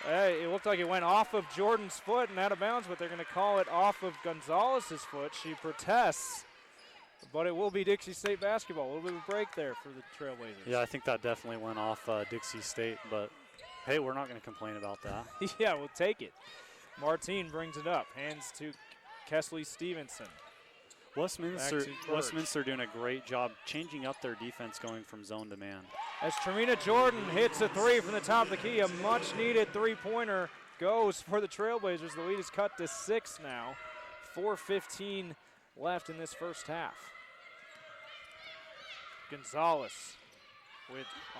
it looked like it went off of Jordan's foot and out of bounds, but they're going to call it off of Gonzalez's foot. She protests, but it will be Dixie State basketball. A little bit of a break there for the Trailblazers. Yeah, I think that definitely went off Dixie State, but hey, we're not going to complain about that. Yeah, we'll take it. Martine brings it up. Hands to Kesley Stevenson. Westminster doing a great job changing up their defense, going from zone to man. As Trina Jordan hits a 3 from the top of the key, a much-needed three-pointer goes for the Trailblazers. The lead is cut to 6 now. 4:15 left in this first half. Gonzalez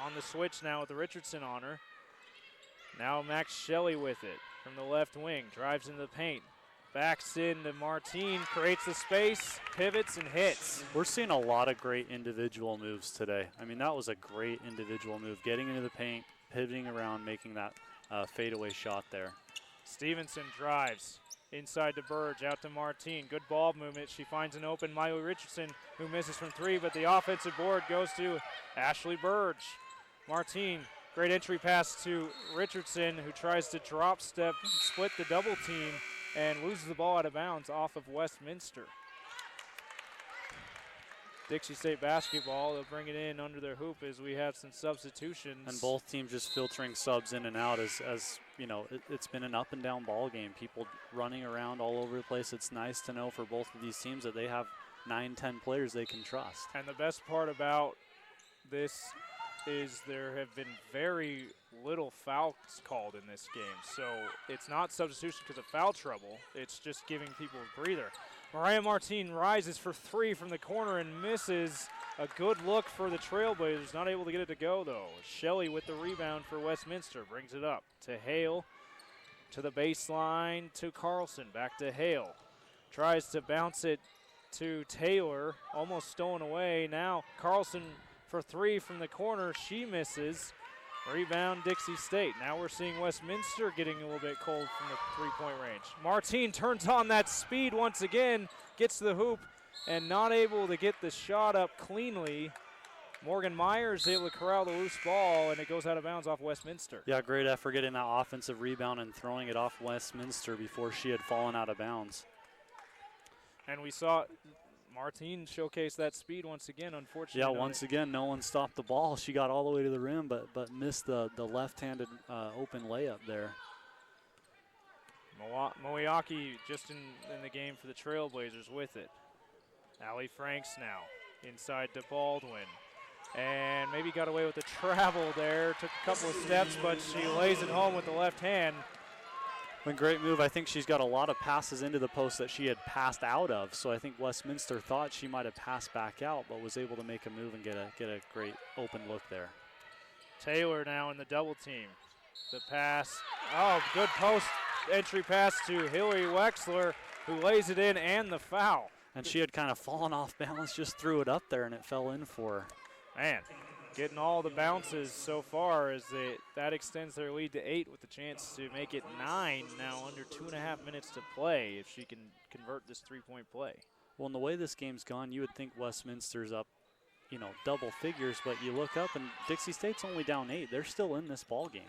on the switch now with the Richardson on her. Now Max Shelley with it from the left wing. Drives into the paint. Backs into Martine, creates the space, pivots, and hits. We're seeing a lot of great individual moves today. I mean, that was a great individual move. Getting into the paint, pivoting around, making that fadeaway shot there. Stevenson drives inside to Burge, out to Martine. Good ball movement. She finds an open Miley Richardson, who misses from 3, but the offensive board goes to Ashley Burge. Martine, great entry pass to Richardson, who tries to drop step, split the double team, and loses the ball out of bounds off of Westminster. Dixie State basketball, they'll bring it in under their hoop as we have some substitutions. And both teams just filtering subs in and out as you know, it's been an up and down ball game. People running around all over the place. It's nice to know for both of these teams that they have 9-10 players they can trust. And the best part about this is there have been very little fouls called in this game. So it's not substitution because of foul trouble. It's just giving people a breather. Mariah Martine rises for 3 from the corner and misses. A good look for the Trailblazers. Not able to get it to go, though. Shelley with the rebound for Westminster. Brings it up to Hale. To the baseline to Carlson. Back to Hale. Tries to bounce it to Taylor. Almost stolen away. Now Carlson for 3 from the corner. She misses. Rebound Dixie State. Now we're seeing Westminster getting a little bit cold from the three-point range. Martine turns on that speed once again, gets to the hoop, and not able to get the shot up cleanly. Morgan Myers able to corral the loose ball, and it goes out of bounds off Westminster. Yeah, great effort getting that offensive rebound and throwing it off Westminster before she had fallen out of bounds. And we saw Martine showcase that speed once again, unfortunately. Yeah, once again, no one stopped the ball. She got all the way to the rim, but missed the left-handed open layup there. Moeaki just in the game for the Trailblazers with it. Allie Franks now inside to Baldwin. And maybe got away with the travel there. Took a couple of steps, but she lays it home with the left hand. Great move. I think she's got a lot of passes into the post that she had passed out of. So I think Westminster thought she might have passed back out, but was able to make a move and get a great open look there. Taylor now in the double team. The pass. Oh, good post entry pass to Hillary Wexler, who lays it in, and the foul. And she had kind of fallen off balance, just threw it up there, and it fell in for her. Man, getting all the bounces so far as that extends their lead to 8 with the chance to make it 9 now under 2.5 minutes to play if she can convert this three-point play. Well, in the way this game's gone, you would think Westminster's up, you know, double figures, but you look up and Dixie State's only down 8. They're still in this ball game.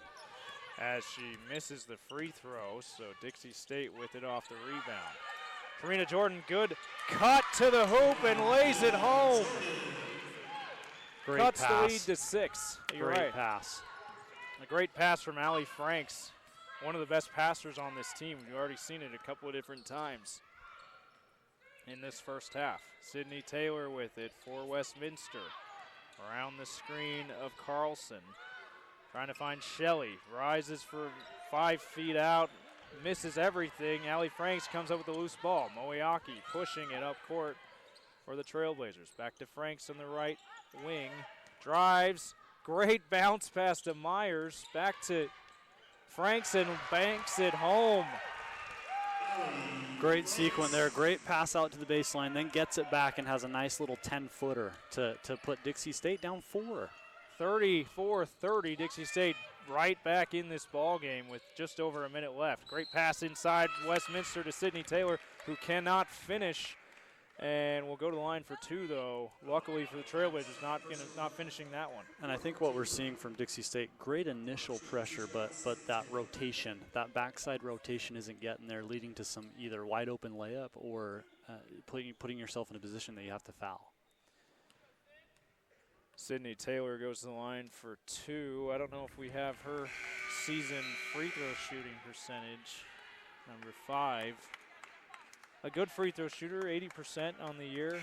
As she misses the free throw, so Dixie State with it off the rebound. Karina Jordan, good cut to the hoop and lays it home. Great Cuts pass. the lead to 6. You're Great right. pass. A great pass from Allie Franks, one of the best passers on this team. We've already seen it a couple of different times in this first half. Sydney Taylor with it for Westminster. Around the screen of Carlson. Trying to find Shelley. Rises for 5 feet out. Misses everything. Allie Franks comes up with the loose ball. Moeaki pushing it up court for the Trailblazers. Back to Franks on the right wing. Drives. Great bounce pass to Myers. Back to Franks and banks it home. Great sequence there. Great pass out to the baseline, then gets it back and has a nice little 10-footer to put Dixie State down 4. 34-30. Dixie State right back in this ball game with just over a minute left. Great pass inside Westminster to Sydney Taylor, who cannot finish. And we'll go to the line for 2, though. Luckily for the Trailblazers, not finishing that one. And I think what we're seeing from Dixie State, great initial pressure, but that rotation, that backside rotation isn't getting there, leading to some either wide open layup or putting yourself in a position that you have to foul. Sydney Taylor goes to the line for 2. I don't know if we have her season free throw shooting percentage. Number 5. A good free throw shooter, 80% on the year.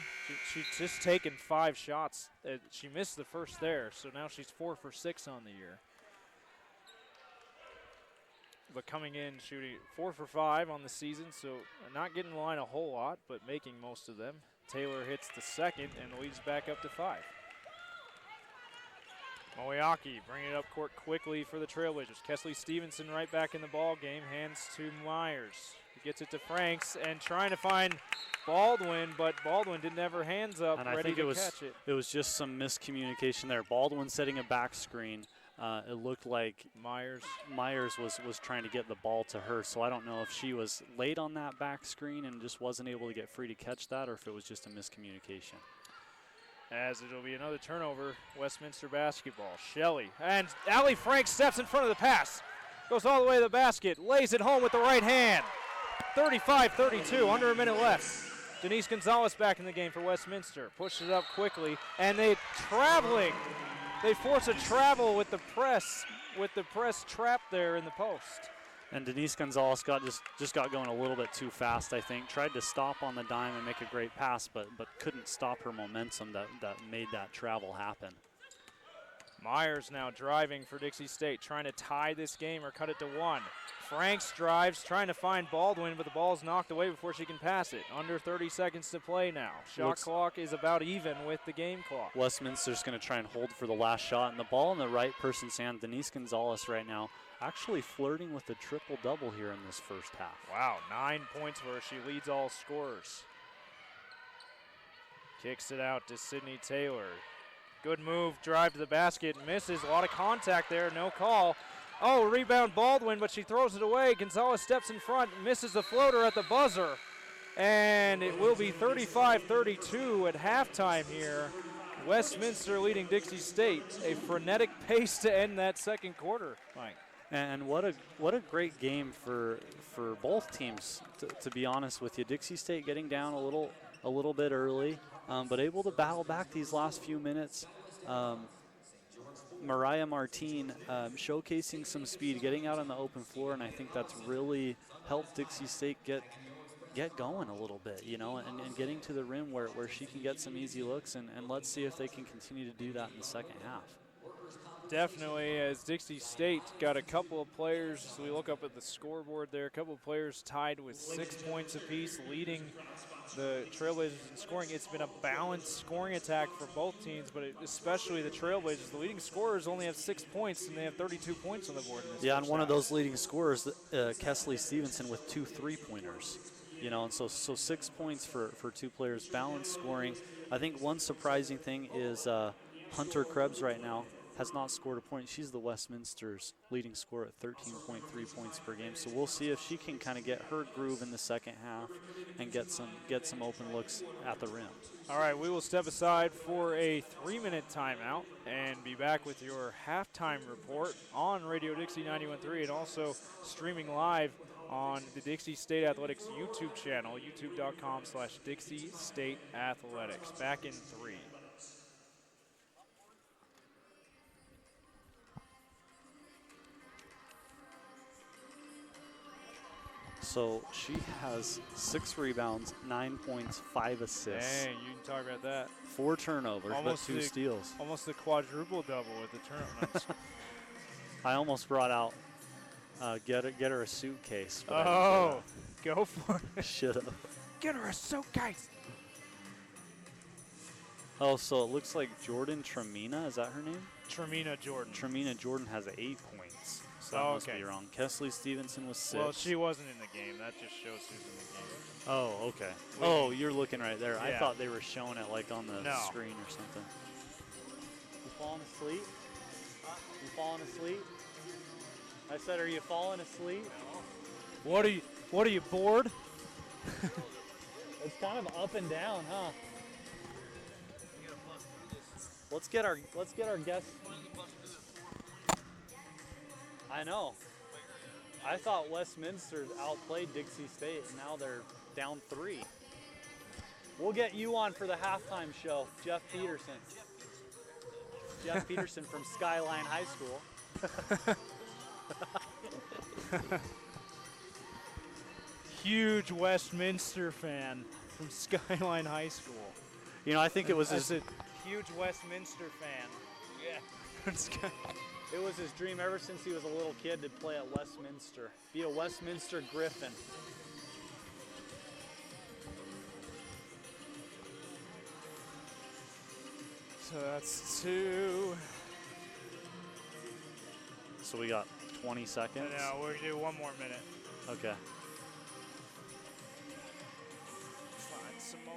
She's just taken 5 shots. She missed the first there, so now she's 4 for 6 on the year. But coming in shooting 4 for 5 on the season, so not getting the line a whole lot, but making most of them. Taylor hits the second and leads back up to 5. Moeaki bringing it up court quickly for the Trailblazers. Kesley Stevenson right back in the ball game. Hands to Myers. He gets it to Franks and trying to find Baldwin, but Baldwin didn't have her hands up, and ready I think to catch it. It was just some miscommunication there. Baldwin setting a back screen. it looked like Myers was trying to get the ball to her. So I don't know if she was late on that back screen and just wasn't able to get free to catch that, or if it was just a miscommunication. As it'll be another turnover, Westminster basketball. Shelley and Allie Frank steps in front of the pass. Goes all the way to the basket, lays it home with the right hand. 35-32, under a minute left. Denise Gonzalez back in the game for Westminster. Pushed it up quickly, and they force a travel with the press trap there in the post. And Denise Gonzalez just got going a little bit too fast, I think. Tried to stop on the dime and make a great pass, but couldn't stop her momentum that made that travel happen. Myers now driving for Dixie State, trying to tie this game or cut it to 1. Franks drives, trying to find Baldwin, but the ball's knocked away before she can pass it. Under 30 seconds to play now. Shot clock is about even with the game clock. Westminster's going to try and hold for the last shot, and the ball in the right person's hand. Denise Gonzalez right now actually flirting with a triple-double here in this first half. Wow, 9 points for her. She leads all scorers. Kicks it out to Sydney Taylor. Good move, drive to the basket, misses. A lot of contact there, no call. Oh, rebound Baldwin, but she throws it away. Gonzalez steps in front, misses the floater at the buzzer. And it will be 35-32 at halftime here. Westminster leading Dixie State. A frenetic pace to end that second quarter, Mike. And what a great game for both teams, to be honest with you. Dixie State getting down a little bit early, but able to battle back these last few minutes. Mariah Martine showcasing some speed, getting out on the open floor, and I think that's really helped Dixie State get going a little bit, you know, and getting to the rim where she can get some easy looks, and let's see if they can continue to do that in the second half. Definitely, as Dixie State got a couple of players, as we look up at the scoreboard there, a couple of players tied with 6 points apiece, leading the Trailblazers in scoring. It's been a balanced scoring attack for both teams, but especially the Trailblazers. The leading scorers only have 6 points, and they have 32 points on the board in this and one of those leading scorers, Kesley Stevenson, with 2 3-pointers. You know, and so 6 points for 2 players, balanced scoring. I think one surprising thing is Hunter Krebs right now has not scored a point. She's the Westminster's leading scorer at 13.3 points per game. So we'll see if she can kind of get her groove in the second half and get some open looks at the rim. All right, we will step aside for a 3-minute timeout and be back with your halftime report on Radio Dixie 91.3 and also streaming live on the Dixie State Athletics YouTube channel, youtube.com/Dixie State Athletics. Back in 3. So she has 6 rebounds, 9 points, 5 assists. Dang, you can talk about that. 4 turnovers, but 2 steals. Almost the quadruple double with the turnovers. I almost brought out get her a suitcase. Oh, go for it. Should have. Get her a suitcase. Oh, so it looks like Jordan Tremina, is that her name? Tremina Jordan. Tremina Jordan has 8 points. So that must be wrong. Kesley Stevenson was 6. Well, she wasn't in the game. That just shows who's in the game. Oh, okay. Oh, you're looking right there. Yeah. I thought they were showing it like on the screen or something. You falling asleep? You falling asleep? I said, are you falling asleep? What are you bored? It's kind of up and down, huh? Let's get our guests. I know. I thought Westminster outplayed Dixie State, and now they're down 3. We'll get you on for the halftime show, Jeff Peterson. Jeff Peterson from Skyline High School. Huge Westminster fan from Skyline High School. You know, I think it was his huge Westminster fan. Yeah. It was his dream ever since he was a little kid to play at Westminster. Be a Westminster Griffin. So that's 2. So we got 20 seconds? No, we're going to do 1 more minute. Okay. Find some more.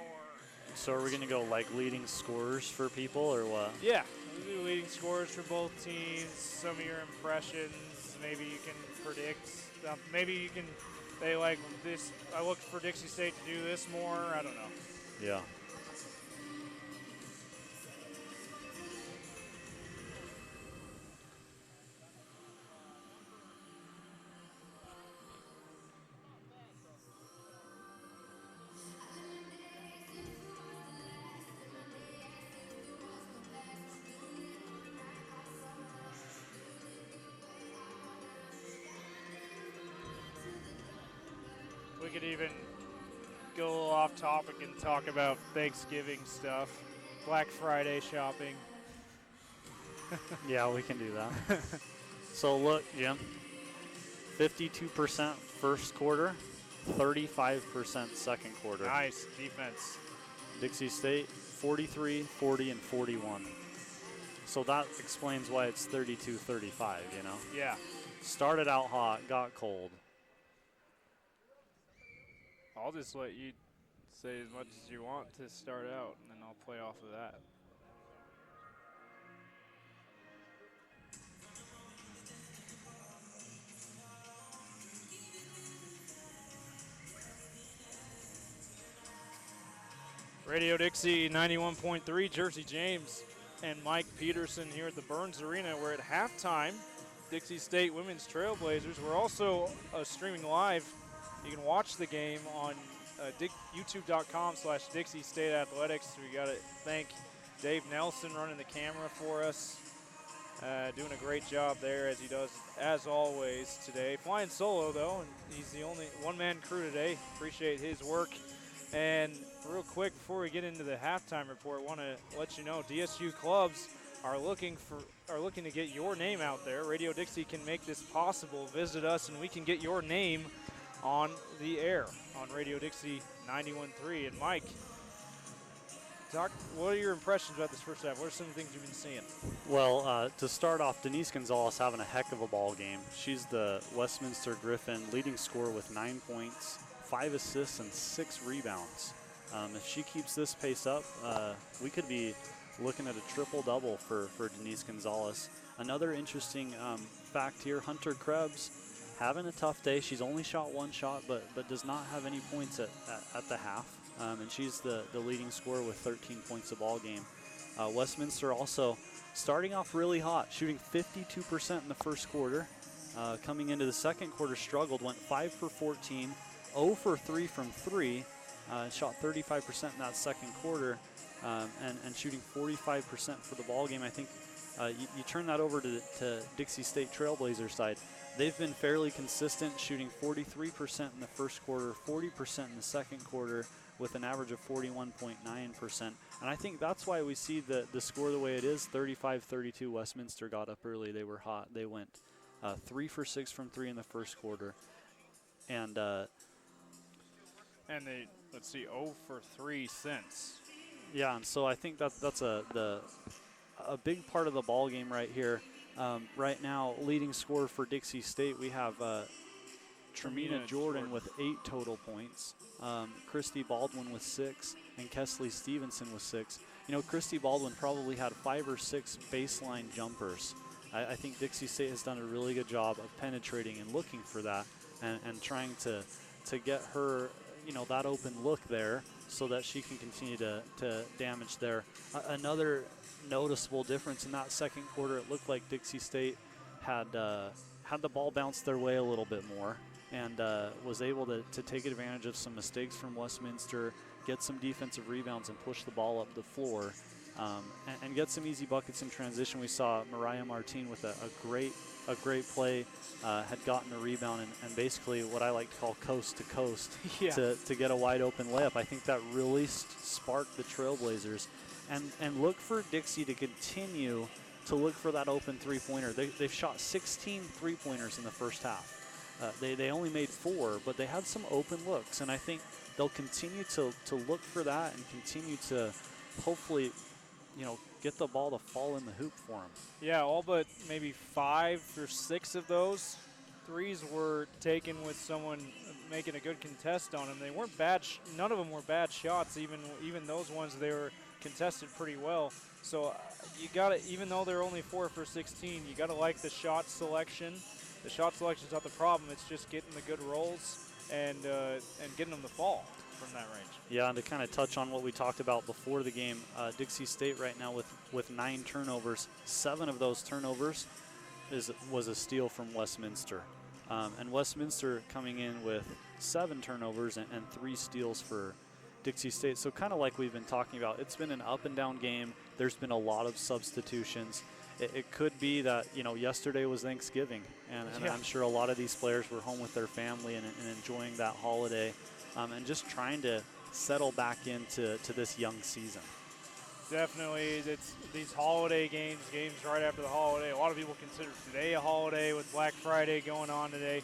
So are we going to go like leading scorers for people or what? Yeah, we'll do leading scores for both teams, some of your impressions. Maybe you can predict. Maybe you can say, like, this, I looked for Dixie State to do this more. I don't know. Yeah. We could even go a little off topic and talk about Thanksgiving stuff, Black Friday shopping. Yeah, we can do that. So look, Jim, 52% first quarter, 35% second quarter. Nice defense. Dixie State, 43, 40, and 41. So that explains why it's 32-35, you know? Yeah. Started out hot, got cold. I'll just let you say as much as you want to start out, and then I'll play off of that. Radio Dixie 91.3, Jersey James and Mike Peterson here at the Burns Arena. We're at halftime. Dixie State Women's Trailblazers. We're also streaming live. You can watch the game on youtube.com/Dixie State Athletics. We got to thank Dave Nelson running the camera for us. Doing a great job there, as he does, as always, today. Flying solo, though, and he's the only one-man crew today. Appreciate his work. And real quick, before we get into the halftime report, want to let you know DSU clubs are looking to get your name out there. Radio Dixie can make this possible. Visit us, and we can get your name on the air on Radio Dixie 91.3. And Mike, what are your impressions about this first half? What are some of the things you've been seeing? Well, to start off, Denise Gonzalez having a heck of a ball game. She's the Westminster Griffin leading scorer with 9 points, 5 assists, and 6 rebounds. If she keeps this pace up, we could be looking at a triple-double for Denise Gonzalez. Another interesting fact here, Hunter Krebs having a tough day. She's only shot 1 shot, but does not have any points at the half. And she's the leading scorer with 13 points a ball game. Westminster also starting off really hot, shooting 52% in the first quarter. Coming into the second quarter, struggled, went 5 for 14, 0 for 3 from 3, shot 35% in that second quarter, and shooting 45% for the ball game. I think you turn that over to Dixie State Trailblazers side. They've been fairly consistent, shooting 43% in the first quarter, 40% in the second quarter, with an average of 41.9%. And I think that's why we see the score the way it is. 35-32, Westminster got up early. They were hot. They went 3 for 6 from 3 in the first quarter. And they, let's see, 0 for 3 since. Yeah, and so I think that's a big part of the ball game right here. Right now, leading scorer for Dixie State, we have Tremina Jordan with 8 total points, Christy Baldwin with 6, and Kesley Stevenson with 6. You know, Christy Baldwin probably had 5 or 6 baseline jumpers. I think Dixie State has done a really good job of penetrating and looking for that and trying to get her, you know, that open look there so that she can continue to damage there. Another noticeable difference in that second quarter, it looked like Dixie State had the ball bounce their way a little bit more and was able to take advantage of some mistakes from Westminster, get some defensive rebounds and push the ball up the floor, and get some easy buckets in transition. We saw Mariah Martin with a great play, had gotten a rebound and basically what I like to call coast to coast Yeah. to get a wide open layup. I think that really sparked the Trailblazers. And look for Dixie to continue to look for that open three-pointer. They've shot 16 three-pointers in the first half. They only made 4, but they had some open looks, and I think they'll continue to look for that and continue to hopefully, you know, get the ball to fall in the hoop for them. Yeah, all but maybe 5 or 6 of those threes were taken with someone making a good contest on them. They weren't bad. None of them were bad shots. Even those ones, they were contested pretty well. So you got to, even though they're only 4 for 16, you got to like the shot selection. The shot selection's not the problem. It's just getting the good rolls and getting them to fall from that range. Yeah, and to kind of touch on what we talked about before the game, Dixie State right now with 9 turnovers, 7 of those turnovers was a steal from Westminster. And Westminster coming in with 7 turnovers and 3 steals for Dixie State. So kind of like we've been talking about, it's been an up and down game. There's been a lot of substitutions. It could be that, yesterday was Thanksgiving, and Yeah. I'm sure a lot of these players were home with their family and enjoying that holiday, and just trying to settle back into this young season. Definitely, it's these holiday games right after the holiday. A lot of people consider today a holiday with Black Friday going on today.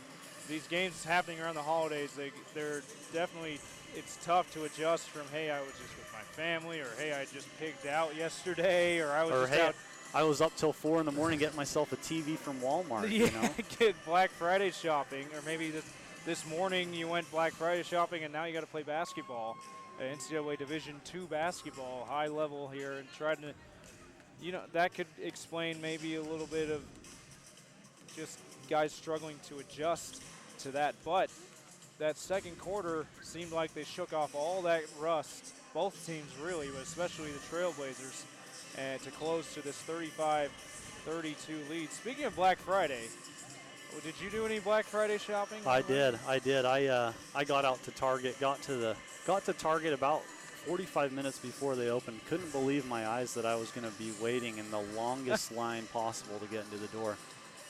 These games happening around the holidays, they're definitely, it's tough to adjust from, hey, I was just with my family, or hey, I just pigged out yesterday, or I was just out. I was up till 4 in the morning getting myself a TV from Walmart. Yeah, get Black Friday shopping, or maybe this morning you went Black Friday shopping and now you got to play basketball. NCAA Division II basketball, high level here, and trying to, that could explain maybe a little bit of just guys struggling to adjust to that. But that second quarter seemed like they shook off all that rust, both teams really, but especially the Trailblazers, and to close to this 35-32 lead. Speaking of Black Friday, did you do any Black Friday shopping? I did. I got out to Target, got to Target about 45 minutes before they opened. Couldn't believe my eyes that I was going to be waiting in the longest line possible to get into the door.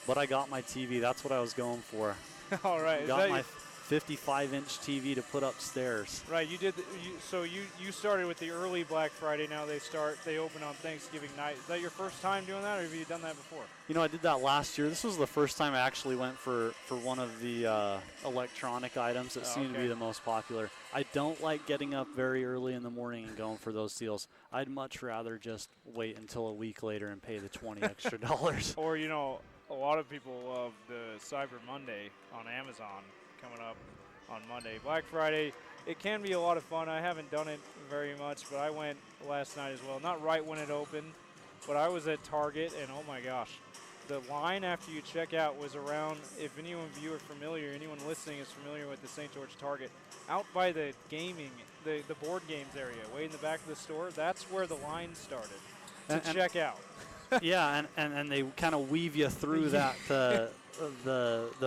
But I got my TV. That's what I was going for. All right. Got my 55-inch TV to put upstairs. Right. You did. So you started with the early Black Friday. Now they open on Thanksgiving night. Is that your first time doing that, or have you done that before? I did that last year. This was the first time I actually went for one of the electronic items that seemed to be the most popular. I don't like getting up very early in the morning and going for those deals. I'd much rather just wait until a week later and pay the $20 extra. Or a lot of people love the Cyber Monday on Amazon coming up on Monday. Black Friday, it can be a lot of fun. I haven't done it very much, but I went last night as well. Not right when it opened, but I was at Target, and oh my gosh, the line after you check out was around, if any of you are familiar, anyone listening is familiar with the St. George Target, out by the gaming, the board games area, way in the back of the store, that's where the line started to check out. Yeah, and they kind of weave you through that the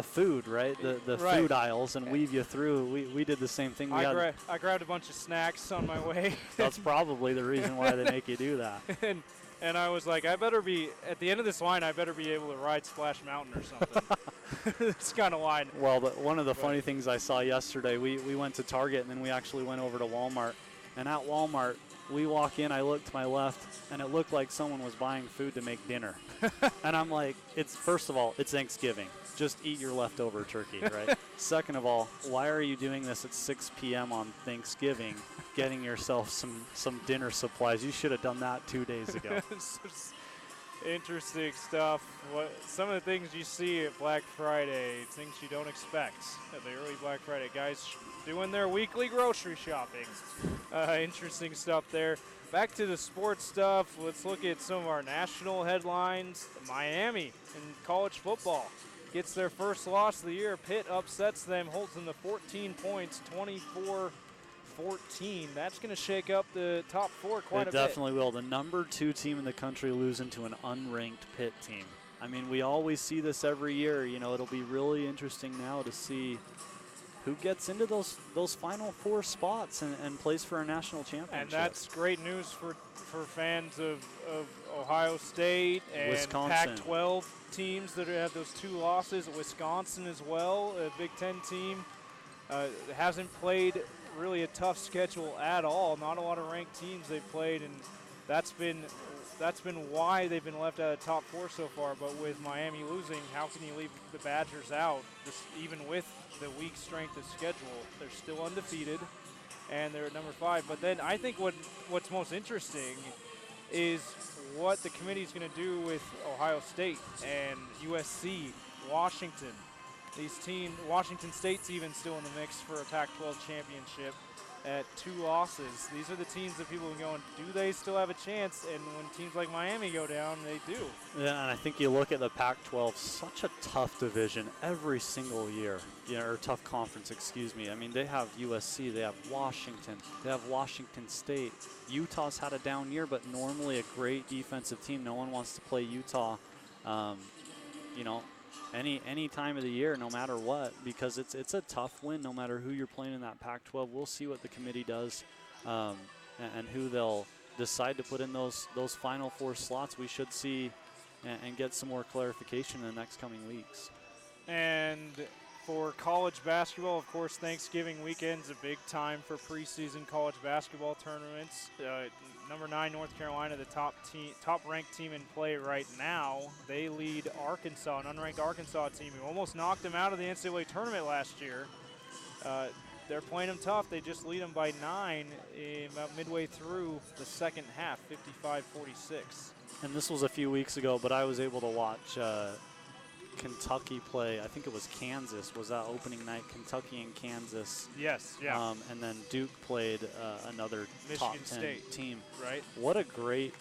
food, right? The Right. food aisles, and weave you through. We did the same thing. I grabbed a bunch of snacks on my way. That's probably the reason why they make you do that. And I was like, I better be, at the end of this line, I better be able to ride Splash Mountain or something. This kind of line. Well, but one of the funny things I saw yesterday, we went to Target, and then we actually went over to Walmart. And at Walmart, we walk in, I look to my left, and it looked like someone was buying food to make dinner. And I'm like, first of all, it's Thanksgiving. Just eat your leftover turkey, right? Second of all, why are you doing this at 6 p.m. on Thanksgiving, getting yourself some dinner supplies? You should have done that 2 days ago. Interesting stuff. Some of the things you see at Black Friday, things you don't expect at the early Black Friday. Guys doing their weekly grocery shopping. Interesting stuff there. Back to the sports stuff. Let's look at some of our national headlines. Miami in college football gets their first loss of the year. Pitt upsets them, holds them to 14 points, 24-14. That's going to shake up the top four quite a bit. It definitely will. The number 2 team in the country losing to an unranked Pitt team. I mean, we always see this every year. It'll be really interesting now to see who gets into those final 4 spots and plays for a national championship. And that's great news for fans of Ohio State and Wisconsin. Pac-12 teams that have those 2 losses. Wisconsin as well, a Big Ten team. Hasn't played really a tough schedule at all. Not a lot of ranked teams they've played, and that's been why they've been left out of the top 4 so far. But with Miami losing, how can you leave the Badgers out? Even with the weak strength of schedule, they're still undefeated, and they're at number 5. But then I think what's most interesting is what the committee is going to do with Ohio State and USC, Washington. These teams, Washington State's even still in the mix for a Pac-12 championship. at 2 losses. These are the teams that people are going, do they still have a chance? And when teams like Miami go down, they do. Yeah, and I think you look at the Pac-12, such a tough division every single year, or tough conference, excuse me. I mean, they have USC, they have Washington, they have Washington State. Utah's had a down year, but normally a great defensive team. No one wants to play Utah, any time of the year, no matter what, because it's a tough win no matter who you're playing in that Pac-12. We'll see what the committee does and who they'll decide to put in those final 4 slots. We should see and get some more clarification in the next coming weeks. And for college basketball, of course, Thanksgiving weekend's a big time for preseason college basketball tournaments. Number 9, North Carolina, the top-ranked team in play right now. They lead Arkansas, an unranked Arkansas team who almost knocked them out of the NCAA tournament last year. They're playing them tough. They just lead them by 9 about midway through the second half, 55-46. And this was a few weeks ago, but I was able to watch Kentucky play. I think it was Kansas. Was that opening night? Kentucky and Kansas. Yes, yeah. And then Duke played another Michigan top 10 State team. Right. What a great,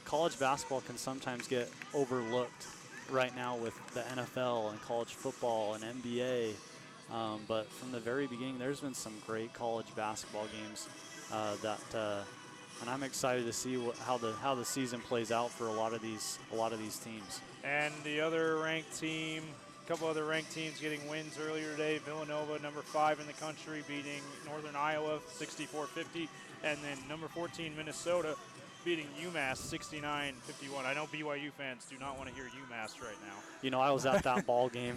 college basketball can sometimes get overlooked right now with the NFL and college football and NBA. But from the very beginning, there's been some great college basketball games and I'm excited to see how the season plays out for a lot of these teams. And the other ranked team, a couple other ranked teams getting wins earlier today. Villanova, number 5 in the country, beating Northern Iowa 64-50, and then number 14 Minnesota beating UMass 69-51. I know BYU fans do not want to hear UMass right now. I was at that ball game.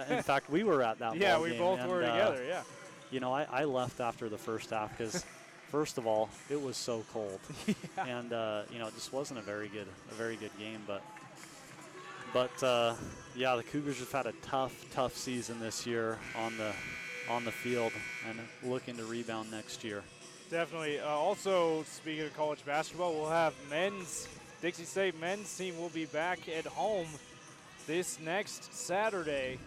In fact, we were at that ball game. Yeah, we both were together, yeah. I left after the first half because, first of all, it was so cold. Yeah. And, it just wasn't a very good game. But the Cougars have had a tough season this year on the field and looking to rebound next year. Definitely. Also, speaking of college basketball, we'll have Dixie State men's team will be back at home this next Saturday,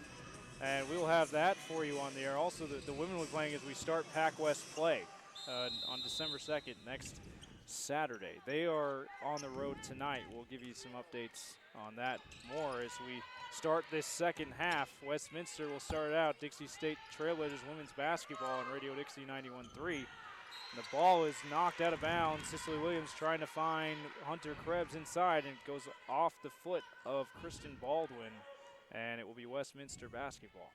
and we'll have that for you on the air. Also, the women will be playing as we start Pac-West play on December 2nd, next Saturday. They are on the road tonight. We'll give you some updates on that more as we start this second half. Westminster will start out. Dixie State Trailblazers women's basketball on Radio Dixie 91.3. The ball is knocked out of bounds. Cicely Williams trying to find Hunter Krebs inside, and it goes off the foot of Kristen Baldwin, and it will be Westminster basketball.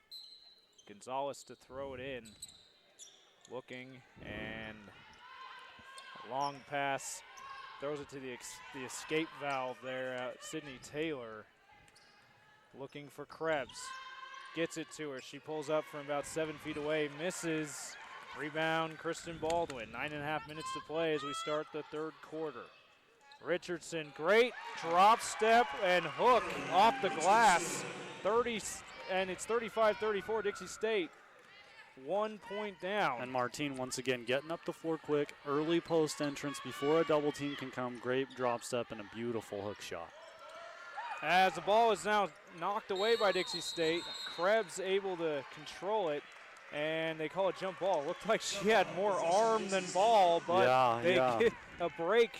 Gonzalez to throw it in. Looking, and a long pass. Throws it to the escape valve there. Sydney Taylor looking for Krebs. Gets it to her. She pulls up from about 7 feet away. Misses. Rebound, Kristen Baldwin. 9.5 minutes to play as we start the third quarter. Richardson, great drop step and hook off the glass. 30, and it's 35-34 Dixie State. 1 point down. And Martine once again getting up the floor quick. Early post entrance before a double team can come. Great drop step and a beautiful hook shot. As the ball is now knocked away by Dixie State, Krebs able to control it. And they call it jump ball. It looked like she had more arm than ball, but they get a break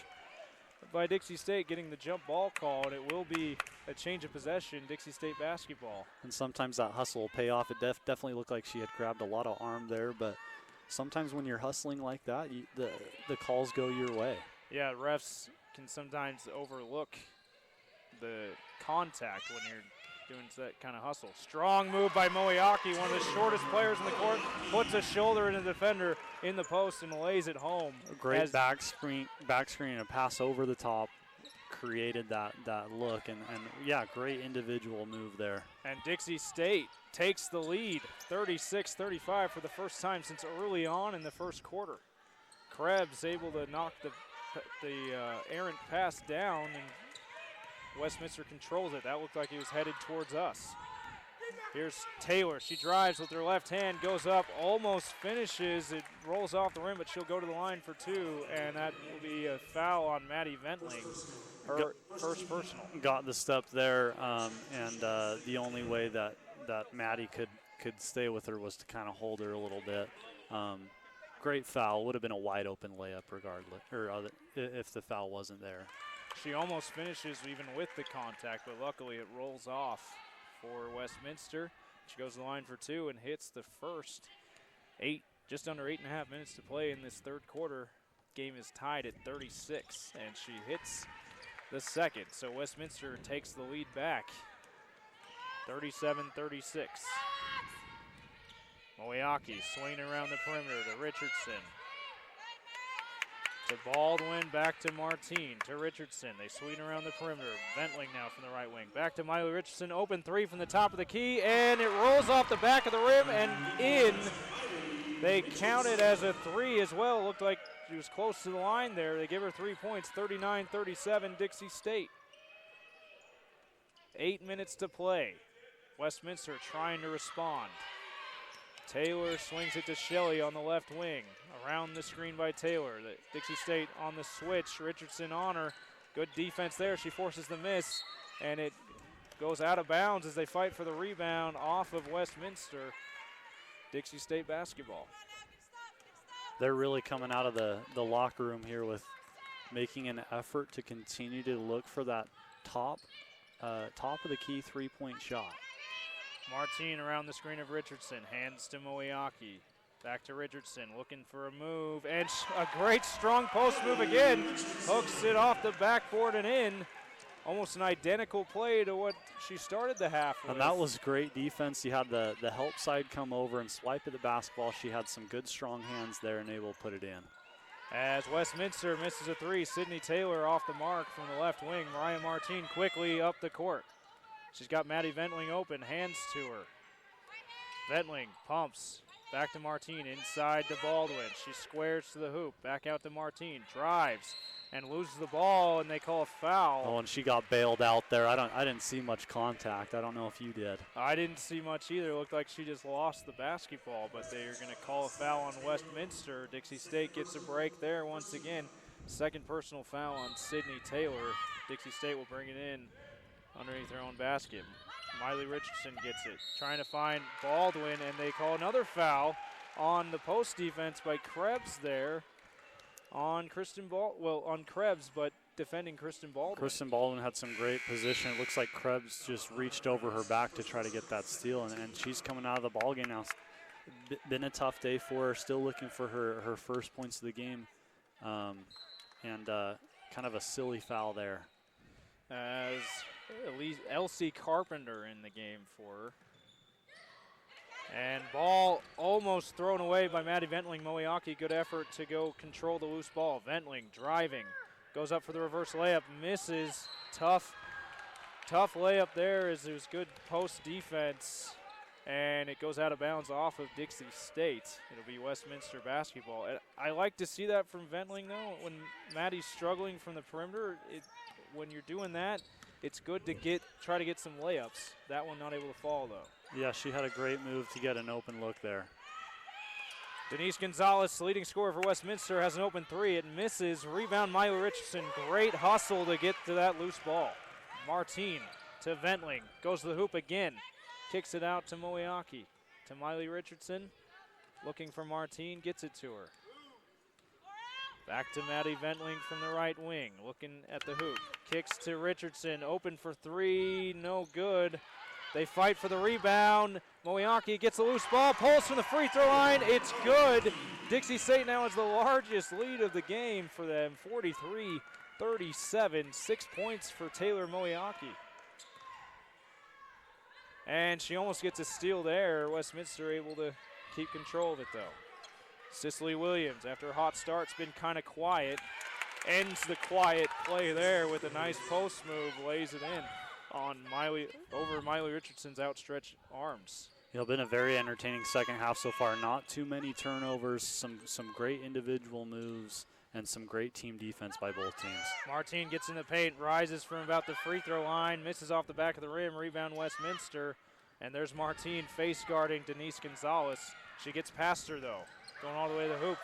by Dixie State getting the jump ball call, and it will be a change of possession, Dixie State basketball. And sometimes that hustle will pay off. It definitely looked like she had grabbed a lot of arm there, but sometimes when you're hustling like that, the calls go your way. Yeah, refs can sometimes overlook the contact when you're doing that kind of hustle. Strong move by Moeaki, one of the shortest players in the court, puts a shoulder in the defender in the post and lays it home. A great back screen and a pass over the top created that look, and great individual move there. And Dixie State takes the lead, 36-35 for the first time since early on in the first quarter. Krebs able to knock the errant pass down, and Westminster controls it. That looked like he was headed towards us. Here's Taylor. She drives with her left hand, goes up, almost finishes. It rolls off the rim, but she'll go to the line for 2, and that will be a foul on Maddie Ventling, her first personal. Got the step there, and the only way that Maddie could stay with her was to kind of hold her a little bit. Great foul. Would have been a wide open layup regardless, or if the foul wasn't there. She almost finishes even with the contact, but luckily it rolls off for Westminster. She goes to the line for 2 and hits the first. Just under 8.5 minutes to play in this third quarter. Game is tied at 36, and she hits the second. So Westminster takes the lead back, 37-36. Moeaki swinging around the perimeter to Richardson. To Baldwin, back to Martine, to Richardson. They swing around the perimeter. Ventling now from the right wing. Back to Miley Richardson, open 3 from the top of the key, and it rolls off the back of the rim and in. They count it as a 3 as well. Looked like she was close to the line there. They give her 3 points, 39-37 Dixie State. 8 minutes to play. Westminster trying to respond. Taylor swings it to Shelley on the left wing. Around the screen by Taylor. The Dixie State on the switch. Richardson on her. Good defense there. She forces the miss, and it goes out of bounds as they fight for the rebound off of Westminster. Dixie State basketball. They're really coming out of the locker room here with making an effort to continue to look for that top of the key three-point shot. Martine around the screen of Richardson, hands to Moeaki. Back to Richardson, looking for a move, and a great strong post move again. Hooks it off the backboard and in. Almost an identical play to what she started the half with. And that was great defense. You had the help side come over and swipe at the basketball. She had some good strong hands there and able to put it in. As Westminster misses a 3, Sydney Taylor off the mark from the left wing. Mariah Martine quickly up the court. She's got Maddie Ventling open, hands to her. Ventling pumps, back to Martine, inside to Baldwin. She squares to the hoop, back out to Martine, drives and loses the ball, and they call a foul. Oh, and she got bailed out there. I didn't see much contact. I don't know if you did. I didn't see much either. It looked like she just lost the basketball, but they are going to call a foul on Westminster. Dixie State gets a break there once again. Second personal foul on Sydney Taylor. Dixie State will bring it in underneath their own basket. Miley Richardson gets it, trying to find Baldwin, and they call another foul on the post defense by Krebs there on on Krebs, but defending Kristen Baldwin. Kristen Baldwin had some great position. It looks like Krebs just reached over her back to try to get that steal, and she's coming out of the ballgame now. Been a tough day for her, still looking for her first points of the game, and kind of a silly foul there. As Elsie Carpenter in the game for her. And ball almost thrown away by Maddie Ventling. Moeaki, good effort to go control the loose ball. Ventling driving, goes up for the reverse layup, misses. Tough layup there as it was good post defense. And it goes out of bounds off of Dixie State. It'll be Westminster basketball. I like to see that from Ventling, though. When Maddie's struggling from the perimeter, when you're doing that, it's good to try to get some layups. That one not able to fall, though. Yeah, she had a great move to get an open look there. Denise Gonzalez, leading scorer for Westminster, has an open 3. It misses. Rebound, Miley Richardson. Great hustle to get to that loose ball. Martine to Ventling. Goes to the hoop again. Kicks it out to Moeaki. To Miley Richardson. Looking for Martine. Gets it to her. Back to Maddie Ventling from the right wing. Looking at the hoop. Kicks to Richardson. Open for 3. No good. They fight for the rebound. Moeaki gets the loose ball. Pulls from the free throw line. It's good. Dixie State now has the largest lead of the game for them. 43-37. 6 points for Taylor Moeaki. And she almost gets a steal there. Westminster able to keep control of it, though. Cicely Williams, after a hot start, has been kind of quiet. Ends the quiet play there with a nice post move, lays it in on over Miley Richardson's outstretched arms. Been a very entertaining second half so far. Not too many turnovers, some great individual moves, and some great team defense by both teams. Martine gets in the paint, rises from about the free throw line, misses off the back of the rim, rebound Westminster. And there's Martine face guarding Denise Gonzalez. She gets past her, though. Going all the way to the hoop.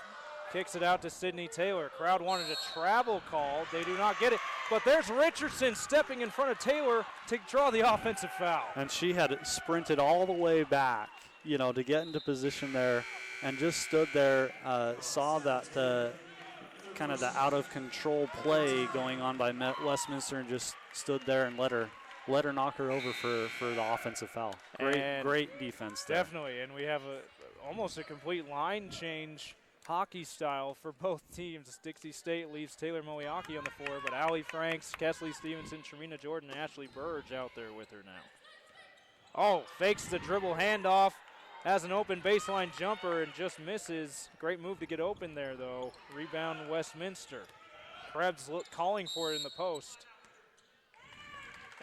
Kicks it out to Sydney Taylor. Crowd wanted a travel call. They do not get it. But there's Richardson stepping in front of Taylor to draw the offensive foul. And she had sprinted all the way back, to get into position there. and just stood there, saw that the kind of the out of control play going on by Westminster, and just stood there and let her knock her over for the offensive foul. Great defense there. Definitely, and we have almost a complete line change hockey style for both teams. Dixie State leaves Taylor Moiaki on the floor, but Allie Franks, Kesley Stevenson, Sharmina Jordan, and Ashley Burge out there with her now. Oh, fakes the dribble handoff, has an open baseline jumper and just misses. Great move to get open there, though. Rebound Westminster. Krebs calling for it in the post.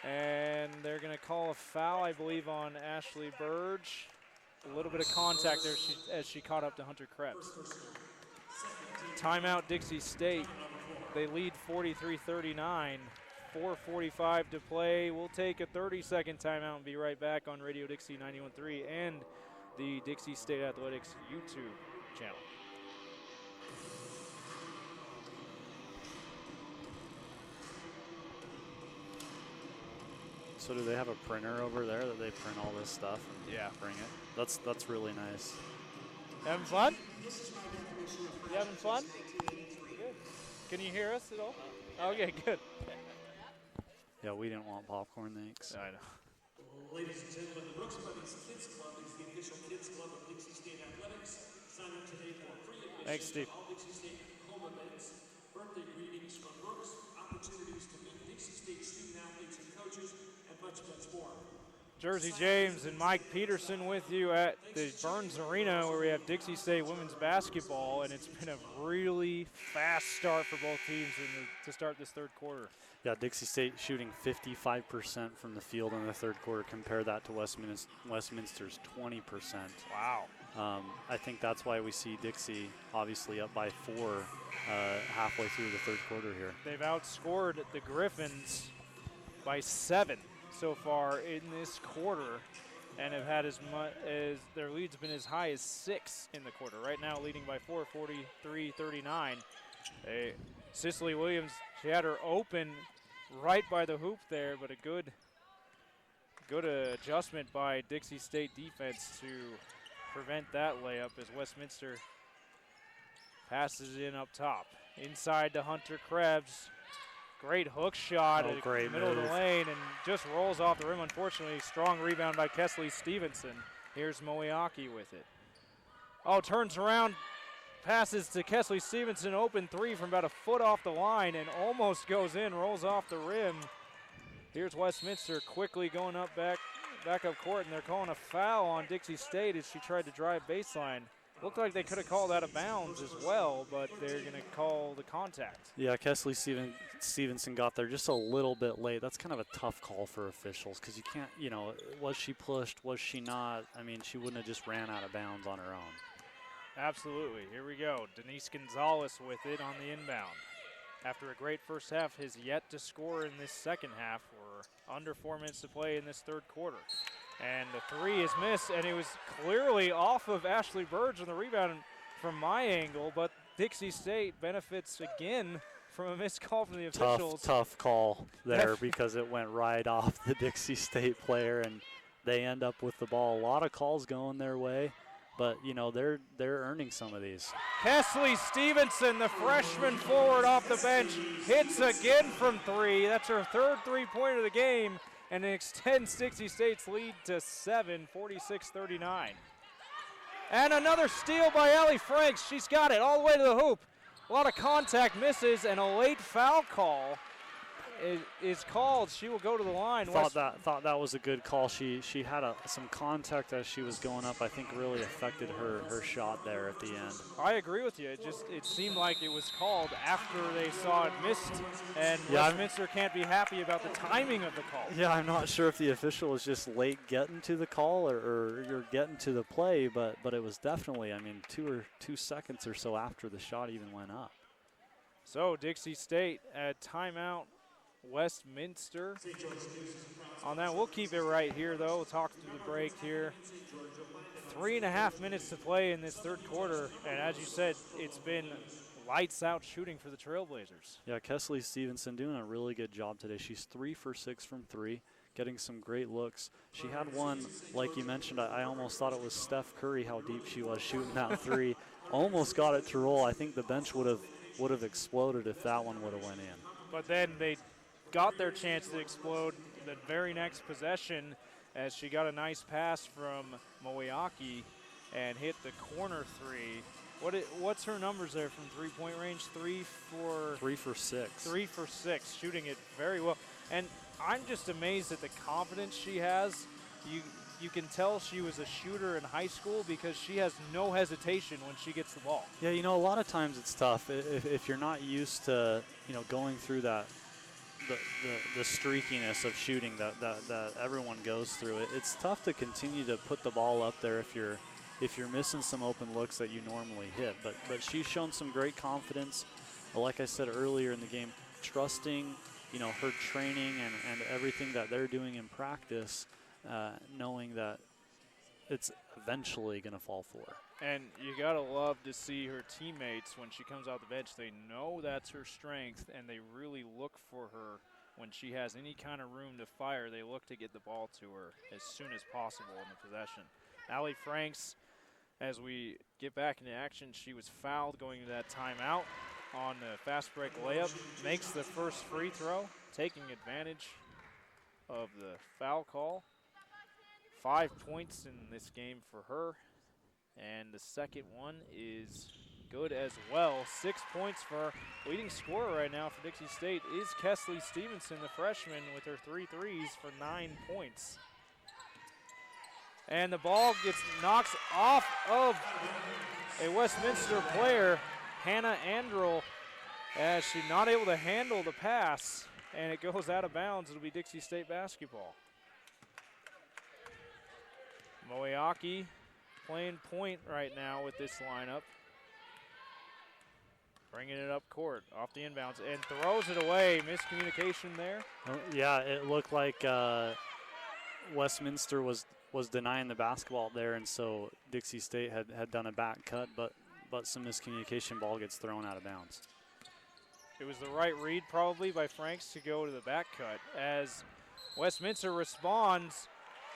And they're going to call a foul, I believe, on Ashley Burge. A little bit of contact there as she caught up to Hunter Krebs. Timeout Dixie State. They lead 43-39. 4:45 to play. We'll take a 30-second timeout and be right back on Radio Dixie 91.3 and the Dixie State Athletics YouTube channel. So do they have a printer over there that they print all this stuff and bring it? That's really nice. Having fun? You having fun? Good. Can you hear us at all? Okay, good. Yeah, we didn't want popcorn, thanks. I know. Ladies and gentlemen, the Brooks Brothers Kids Club is the official kids club of Dixie State Athletics. Sign up today for free admission Thanks, Steve. to all Dixie State home events, birthday greetings from Brooks, opportunities to meet Dixie State student athletes and coaches, and much, much more. Jersey James and Mike Peterson with you at the Burns Arena, where we have Dixie State women's basketball, and it's been a really fast start for both teams to start this third quarter. Yeah, Dixie State shooting 55% from the field in the third quarter. Compare that to Westminster's 20%. Wow. I think that's why we see Dixie obviously up by 4 halfway through the third quarter here. They've outscored the Griffins by 7 so far in this quarter, and have had as much as their lead's been as high as 6 in the quarter. Right now leading by 4, 43-39. Cicely Williams, she had her open right by the hoop there, but a good adjustment by Dixie State defense to prevent that layup as Westminster passes in up top. Inside to Hunter Krebs. Great hook shot in the middle of the lane and just rolls off the rim. Unfortunately, strong rebound by Kesley Stevenson. Here's Moiaki with it. Oh, turns around, passes to Kesley Stevenson, open three from about a foot off the line and almost goes in, rolls off the rim. Here's Westminster quickly going up back up court, and they're calling a foul on Dixie State as she tried to drive baseline. Looked like they could have called out of bounds as well, but they're going to call the contact. Yeah, Kesley Stevenson got there just a little bit late. That's kind of a tough call for officials because you can't, was she pushed, was she not? I mean, she wouldn't have just ran out of bounds on her own. Absolutely. Here we go. Denise Gonzalez with it on the inbound. After a great first half, has yet to score in this second half. We're under 4 minutes to play in this third quarter. And the three is missed, and it was clearly off of Ashley Burge on the rebound from my angle, but Dixie State benefits again from a missed call from the officials. Tough call there because it went right off the Dixie State player, and they end up with the ball. A lot of calls going their way, but, they're earning some of these. Kesley Stevenson, the freshman forward off the bench, hits again from three. That's her third three-pointer of the game, and it extends Dixie State's lead to 7, 46-39. And another steal by Allie Franks. She's got it all the way to the hoop. A lot of contact misses, and a late foul call is called. She will go to the line. Thought that was a good call. She had some contact as she was going up. I think really affected her shot there at the end. I agree with you. It seemed like it was called after they saw it missed, and Westminster can't be happy about the timing of the call. Yeah, I'm not sure if the official was just late getting to the call or you're getting to the play, but it was definitely, 2 seconds or so after the shot even went up. So Dixie State at timeout. Westminster on that. We'll keep it right here, though. We'll talk through the break here. 3.5 minutes to play in this third quarter, and as you said, it's been lights out shooting for the Trailblazers. Yeah, Kesley Stevenson doing a really good job today. She's 3 for 6 from 3. getting some great looks. She had one, like you mentioned, I almost thought it was Steph Curry how deep she was shooting that three. Almost got it to roll. I think the bench would have exploded if that one would have went in. But then they got their chance to explode the very next possession as she got a nice pass from Moeaki and hit the corner three. What's her numbers there from three-point range? 3 for 6. 3 for 6, shooting it very well. And I'm just amazed at the confidence she has. You can tell she was a shooter in high school because she has no hesitation when she gets the ball. Yeah, a lot of times it's tough if you're not used to, going through that, the streakiness of shooting that everyone goes through. It's tough to continue to put the ball up there if you're missing some open looks that you normally hit. But she's shown some great confidence. Like I said earlier in the game, trusting, her training and everything that they're doing in practice, knowing that it's eventually going to fall for her. And you got to love to see her teammates when she comes out the bench. They know that's her strength, and they really look for her when she has any kind of room to fire. They look to get the ball to her as soon as possible in the possession. Allie Franks, as we get back into action, she was fouled going into that timeout on the fast break layup. Makes the first free throw, taking advantage of the foul call. 5 points in this game for her. And the second one is good as well. 6 points for her. Leading scorer right now for Dixie State is Kesley Stevenson, the freshman, with her 3 threes for 9 points. And the ball gets knocked off of a Westminster player, Hannah Andrel, as she's not able to handle the pass, and it goes out of bounds. It'll be Dixie State basketball. Moeaki playing point right now with this lineup. Bringing it up court, off the inbounds, and throws it away. Miscommunication there. Yeah, it looked like Westminster was denying the basketball there, and so Dixie State had done a back cut, but some miscommunication, ball gets thrown out of bounds. It was the right read probably by Franks to go to the back cut as Westminster responds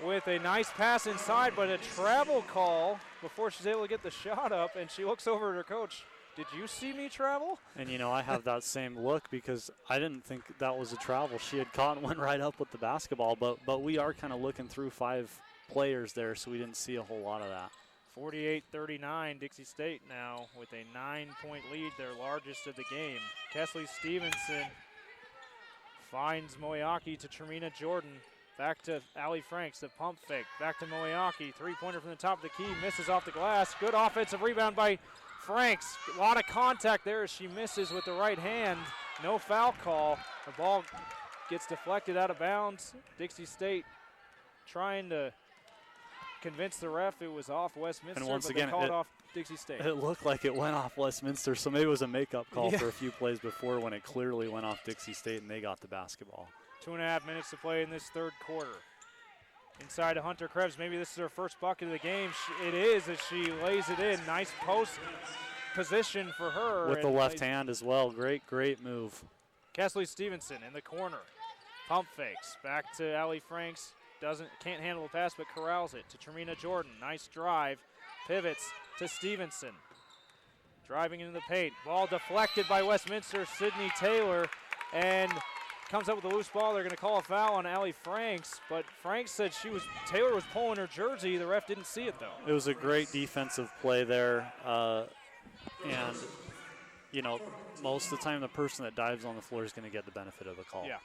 with a nice pass inside, but a travel call before she's able to get the shot up, and she looks over at her coach. Did you see me travel? And, I have that same look because I didn't think that was a travel. She had caught and went right up with the basketball, but we are kind of looking through 5 players there, so we didn't see a whole lot of that. 48-39, Dixie State now with a 9-point lead, their largest of the game. Kesley Stevenson finds Moeaki to Tremina Jordan. Back to Allie Franks, the pump fake. Back to Moeaki, three-pointer from the top of the key, misses off the glass. Good offensive rebound by Franks. A lot of contact there as she misses with the right hand. No foul call. The ball gets deflected out of bounds. Dixie State trying to convince the ref it was off Westminster, and once but again, they called off Dixie State. It looked like it went off Westminster, so maybe it was a makeup call for a few plays before when it clearly went off Dixie State and they got the basketball. 2.5 minutes to play in this third quarter. Inside to Hunter Krebs. Maybe this is her first bucket of the game. It is as she lays it in. Nice post position for her. With the left hand as well. Great move. Kesley Stevenson in the corner. Pump fakes. Back to Allie Franks. Can't handle the pass, but corrals it to Tremina Jordan. Nice drive. Pivots to Stevenson. Driving into the paint. Ball deflected by Westminster. Sydney Taylor. And comes up with a loose ball. They're going to call a foul on Allie Franks, but Franks said Taylor was pulling her jersey. The ref didn't see it though. It was a great defensive play there, and most of the time the person that dives on the floor is going to get the benefit of the call. Yeah.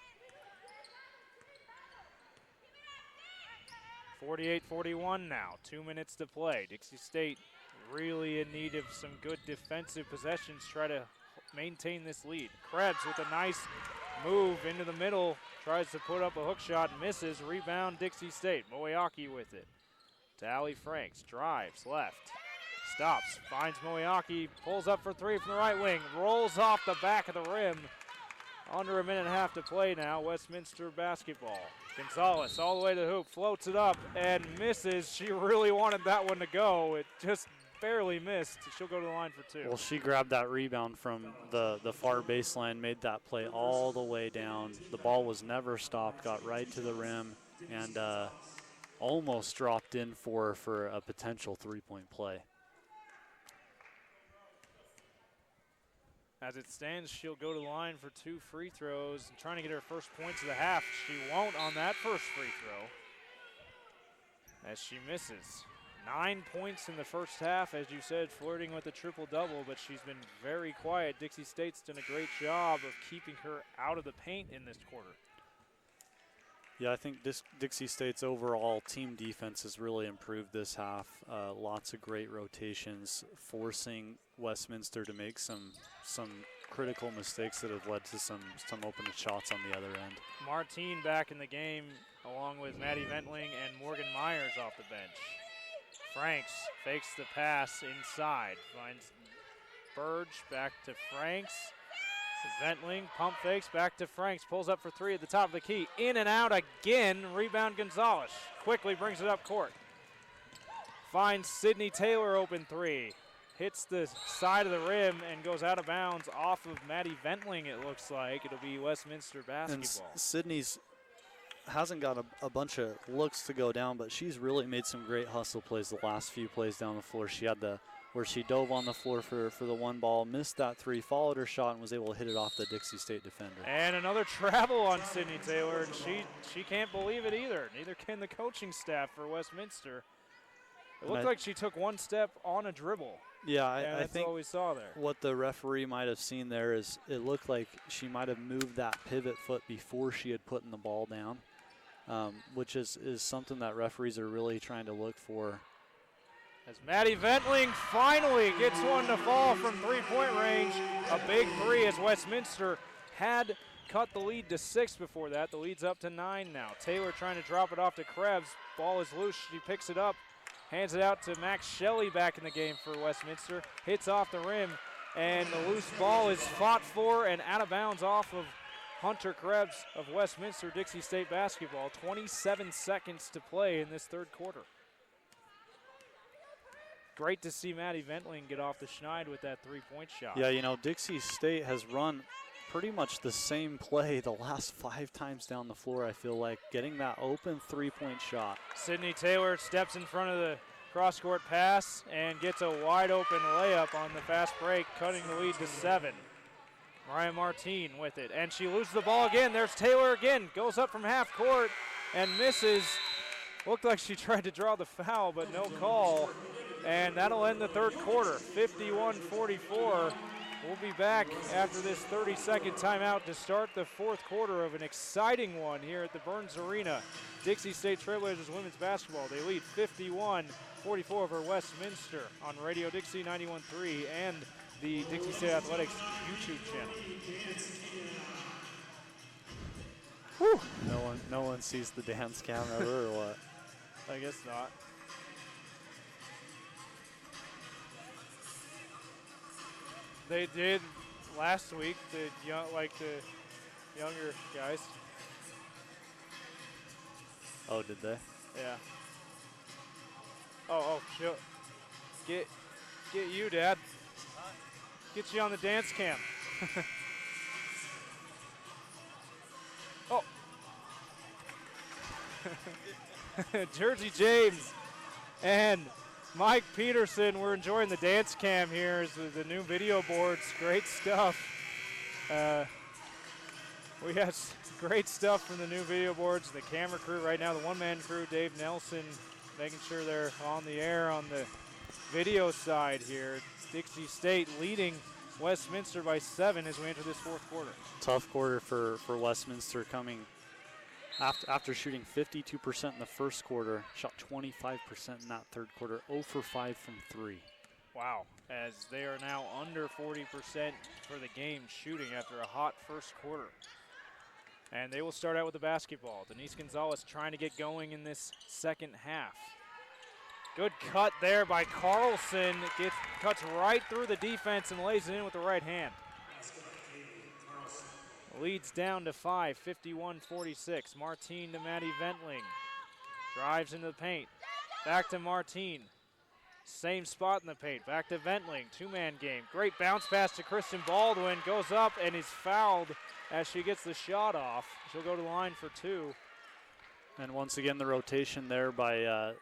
48-41 now. 2 minutes to play. Dixie State really in need of some good defensive possessions. Try to maintain this lead. Krebs with a nice move into the middle, tries to put up a hook shot, misses. Rebound Dixie State. Moeaki with it. To Allie Franks, drives left, stops, finds Moeaki, pulls up for three from the right wing, rolls off the back of the rim. Under a minute and a half to play now, Westminster basketball. Gonzalez all the way to the hoop, floats it up and misses. She really wanted that one to go. It just barely missed. She'll go to the line for two. Well, she grabbed that rebound from the far baseline, made that play all the way down. The ball was never stopped, got right to the rim, and almost dropped in for a potential three-point play. As it stands, she'll go to the line for 2 free throws, and trying to get her first points of the half. She won't on that first free throw, as she misses. 9 points in the first half, as you said, flirting with a triple-double, but she's been very quiet. Dixie State's done a great job of keeping her out of the paint in this quarter. Yeah, I think Dixie State's overall team defense has really improved this half. Lots of great rotations, forcing Westminster to make some critical mistakes that have led to some open shots on the other end. Martine back in the game, along with Maddie Ventling and Morgan Myers off the bench. Franks fakes the pass inside, finds Burge, back to Franks. Ventling, pump fakes, back to Franks, pulls up for 3 at the top of the key. In and out again, rebound Gonzalez. Quickly brings it up court. Finds Sydney Taylor open 3. Hits the side of the rim and goes out of bounds off of Maddie Ventling, it looks like. It'll be Westminster basketball. And Sydney's hasn't got a bunch of looks to go down, but she's really made some great hustle plays the last few plays down the floor. She had where she dove on the floor for the one ball, missed that 3, followed her shot, and was able to hit it off the Dixie State defender. And another travel on Sydney Taylor, and she can't believe it either. Neither can the coaching staff for Westminster. It looked like she took 1 step on a dribble. Yeah, I think all we saw there. What the referee might have seen there is it looked like she might have moved that pivot foot before she had put the ball down, which is something that referees are really trying to look for. As Maddie Ventling finally gets one to fall from 3-point range. A big 3 as Westminster had cut the lead to 6 before that. The lead's up to 9 now. Taylor trying to drop it off to Krebs. Ball is loose. She picks it up. Hands it out to Max Shelley back in the game for Westminster. Hits off the rim, and the loose ball is fought for and out of bounds off of Hunter Krebs of Westminster Dixie State basketball. 27 seconds to play in this third quarter. Great to see Maddie Ventling get off the schneid with that 3-point shot. Yeah, you know, Dixie State has run pretty much the same play the last 5 times down the floor, I feel like, getting that open 3-point shot. Sydney Taylor steps in front of the cross-court pass and gets a wide-open layup on the fast break, cutting the lead to 7. Mariah Martine with it, and she loses the ball again. There's Taylor again, goes up from half court and misses. Looked like she tried to draw the foul, but no call. And that'll end the third quarter, 51-44. We'll be back after this 30-second timeout to start the fourth quarter of an exciting one here at the Burns Arena. Dixie State Trailblazers women's basketball. They lead 51-44 over Westminster on Radio Dixie 91.3 and the Dixie State Athletics YouTube channel. Whew. No one sees the dance cam ever, or what? I guess not. They did last week, the younger guys. Oh, did they? Yeah. Oh, sure. Get you, Dad. Get you on the dance cam. Oh. Jersey James and Mike Peterson, we're enjoying the dance cam here as the new video boards. Great stuff. We got great stuff from the new video boards. The camera crew right now, the one-man crew, Dave Nelson, making sure they're on the air on the video side here. Dixie State leading Westminster by 7 as we enter this fourth quarter. Tough quarter for Westminster coming after shooting 52% in the first quarter, shot 25% in that third quarter, 0 for 5 from 3. Wow, as they are now under 40% for the game shooting after a hot first quarter. And they will start out with the basketball. Denise Gonzalez trying to get going in this second half. Good cut there by Carlson. Cuts right through the defense and lays it in with the right hand. Leads down to 5, 51-46. Martine to Maddie Ventling. Drives into the paint. Back to Martine. Same spot in the paint. Back to Ventling. Two-man game. Great bounce pass to Kristen Baldwin. Goes up and is fouled as she gets the shot off. She'll go to the line for 2. And once again, the rotation there by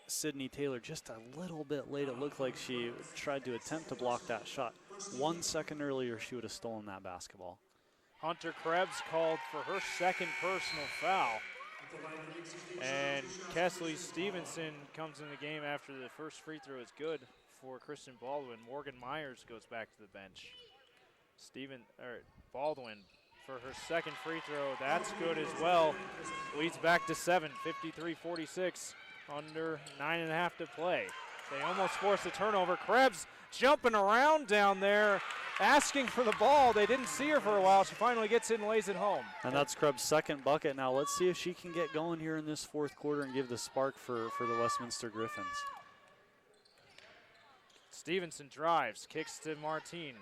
Sydney Taylor just a little bit late. It looked like she tried to attempt to block that shot. 1 second earlier, she would have stolen that basketball. Hunter Krebs called for her second personal foul. And Kesley Stevenson comes in the game after the first free throw is good for Kristen Baldwin. Morgan Myers goes back to the bench. Baldwin for her second free throw. That's good as well. Leads back to 7, 53-46. Under 9.5 to play. They almost forced a turnover. Krebs jumping around down there, asking for the ball. They didn't see her for a while. She finally gets it and lays it home. And that's Krebs' second bucket. Now let's see if she can get going here in this fourth quarter and give the spark for the Westminster Griffins. Stevenson drives, kicks to Martine.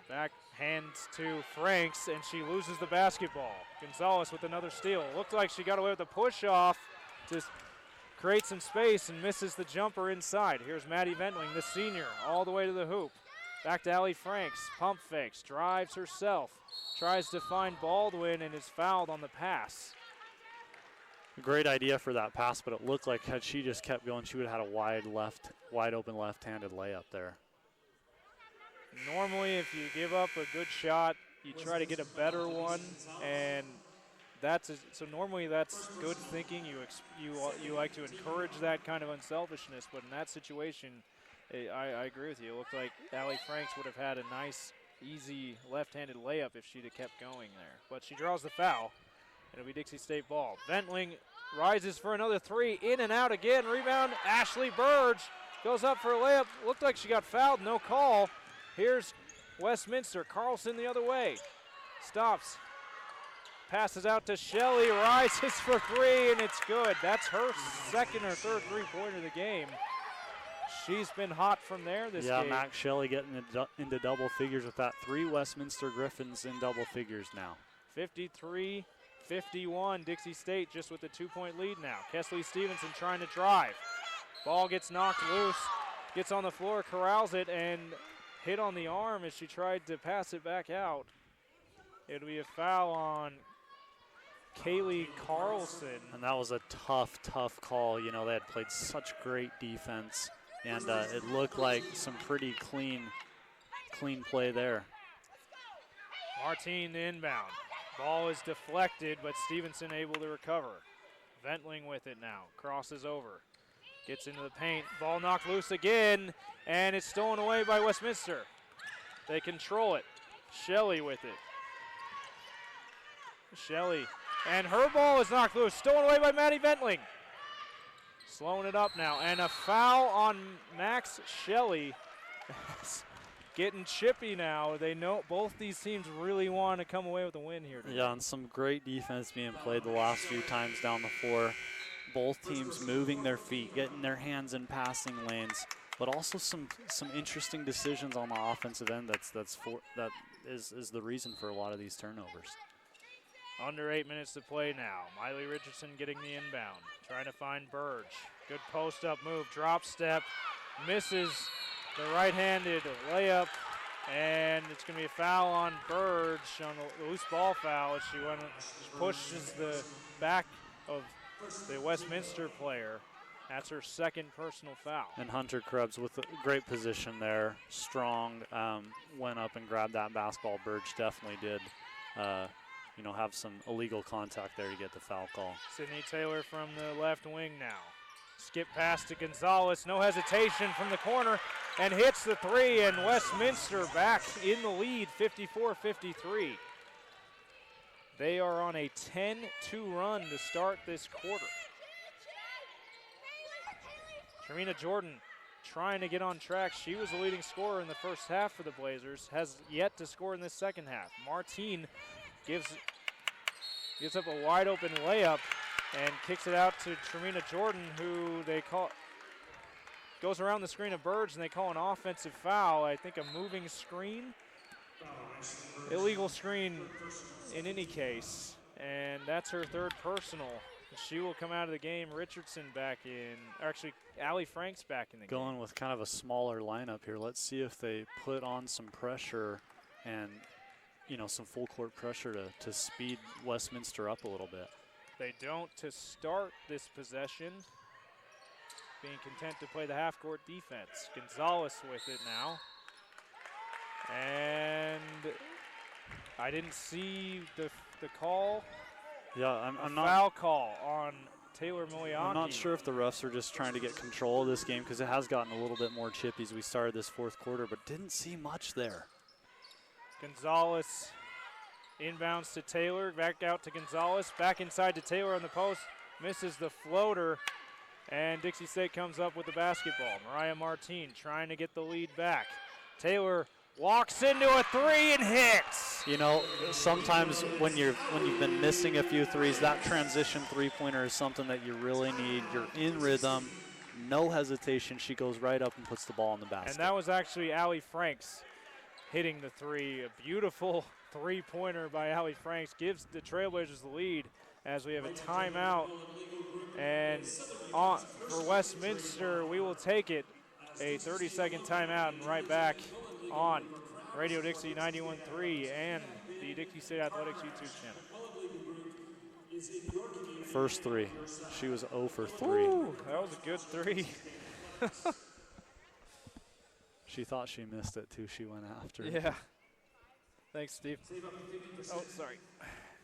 Backhands to Franks, and she loses the basketball. Gonzalez with another steal. Looked like she got away with a push-off to create some space and misses the jumper inside. Here's Maddie Ventling, the senior, all the way to the hoop. Back to Allie Franks, pump fakes, drives herself, tries to find Baldwin and is fouled on the pass. Great idea for that pass, but it looked like had she just kept going, she would have had a wide open left-handed layup there. Normally, if you give up a good shot, you try to get a better one, and so normally that's good thinking. You like to encourage that kind of unselfishness, but in that situation, I agree with you. It looked like Allie Franks would have had a nice, easy left-handed layup if she'd have kept going there. But she draws the foul. It'll be Dixie State ball. Ventling rises for another three, in and out again. Rebound, Ashley Burge goes up for a layup. Looked like she got fouled, no call. Here's Westminster. Carlson the other way. Stops. Passes out to Shelley, rises for three, and it's good. That's her second or third three-pointer of the game. She's been hot from there this game. Yeah, Max Shelley getting into double figures with that. 3 Westminster Griffins in double figures now. 53-51, Dixie State just with a 2-point lead now. Kesley Stevenson trying to drive. Ball gets knocked loose, gets on the floor, corrals it, and hit on the arm as she tried to pass it back out. It'll be a foul on Kaylee Carlson. And that was a tough call. You know, they had played such great defense, and it looked like some pretty clean play there. Martine inbound. Ball is deflected, but Stevenson able to recover. Ventling with it now. Crosses over. Gets into the paint. Ball knocked loose again, and it's stolen away by Westminster. They control it. Shelley with it. Shelley. And her ball is knocked loose. Stolen away by Maddie Ventling. Slowing it up now. And a foul on Max Shelley. Getting chippy now. They know both these teams really want to come away with a win here today. Yeah, and some great defense being played the last few times down the floor. Both teams moving their feet, getting their hands in passing lanes, but also some interesting decisions on the offensive end. That is the reason for a lot of these turnovers. Under 8 minutes to play now. Miley Richardson getting the inbound, trying to find Burge. Good post-up move, drop step, misses the right-handed layup, and it's going to be a foul on Burge on the loose ball foul as she pushes the back of the Westminster player. That's her second personal foul. And Hunter Krebs with a great position there, strong, went up and grabbed that basketball. Burge definitely did. Have some illegal contact there to get the foul call. Sydney Taylor from the left wing now. Skip pass to Gonzalez, no hesitation from the corner, and hits the three, and Westminster back in the lead, 54-53. They are on a 10-2 run to start this quarter. Tremina Jordan trying to get on track. She was the leading scorer in the first half for the Blazers, has yet to score in this second half. Martine gives up a wide open layup and kicks it out to Tremina Jordan, who they call, goes around the screen of Burge, and they call an offensive foul. I think a moving screen. Illegal screen in any case, and that's her third personal. She will come out of the game. Richardson back in, or actually Allie Franks back in the game. Going with kind of a smaller lineup here. Let's see if they put on some pressure and some full court pressure to speed Westminster up a little bit. They don't to start this possession. Being content to play the half-court defense. Gonzalez with it now. And I didn't see the call. Yeah, I'm not. Foul call on Taylor Milianki. I'm not sure if the refs are just trying to get control of this game because it has gotten a little bit more chippy as we started this fourth quarter, but didn't see much there. Gonzalez inbounds to Taylor, back out to Gonzalez, back inside to Taylor on the post, misses the floater, and Dixie State comes up with the basketball. Mariah Martin trying to get the lead back. Taylor walks into a three and hits. You know, sometimes when you've been missing a few threes, that transition three-pointer is something that you really need. You're in rhythm, no hesitation. She goes right up and puts the ball in the basket. And that was actually Allie Franks hitting the three. A beautiful three-pointer by Allie Franks gives the Trailblazers the lead as we have a timeout. And for Westminster, we will take it. A 30-second timeout and right back on Radio Dixie 91.3 and the Dixie State Athletics YouTube channel. First three. She was 0 for 3. Ooh, that was a good three. She thought she missed it, too. She went after it. Yeah. Thanks, Steve. Oh, sorry.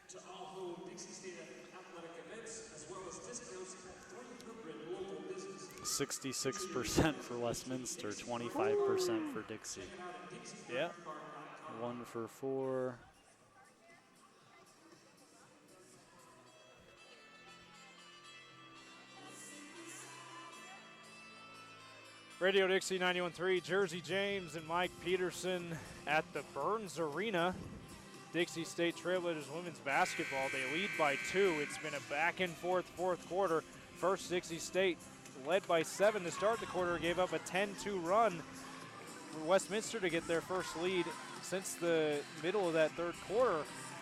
To all home Dixie State athletic events, as well as discounts at 300 local businesses. 66% for Westminster, 25% for Dixie. Yeah. 1 for 4. Radio Dixie 91.3, Jersey James and Mike Peterson at the Burns Arena. Dixie State Trailblazers women's basketball. They lead by 2. It's been a back and forth fourth quarter. First, Dixie State led by 7 to start the quarter, gave up a 10-2 run for Westminster to get their first lead since the middle of that third quarter.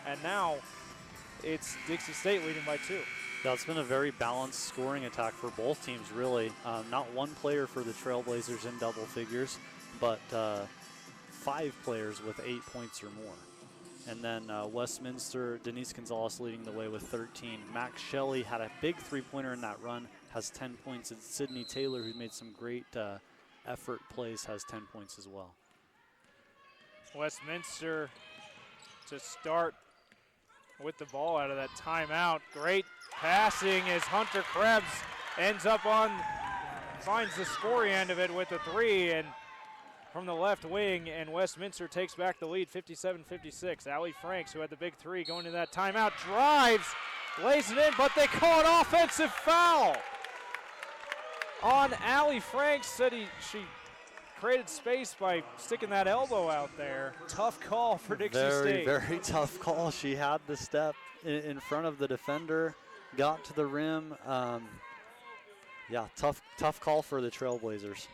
And now it's Dixie State leading by 2. Yeah, it's been a very balanced scoring attack for both teams, really. Not one player for the Trailblazers in double figures, but 5 players with 8 points or more. And then Westminster, Denise Gonzalez leading the way with 13. Max Shelley had a big three-pointer in that run, has 10 points. And Sydney Taylor, who made some great effort plays, has 10 points as well. Westminster to start with the ball out of that timeout. Great passing as Hunter Krebs finds the scoring end of it with a 3 and from the left wing, and Westminster takes back the lead 57-56. Allie Franks, who had the big 3 going into that timeout, drives, lays it in, but they call an offensive foul on Allie Franks. Said she created space by sticking that elbow out there. Tough call for Dixie State. Very tough call. She had the step in front of the defender, got to the rim. Yeah, tough call for the Trailblazers.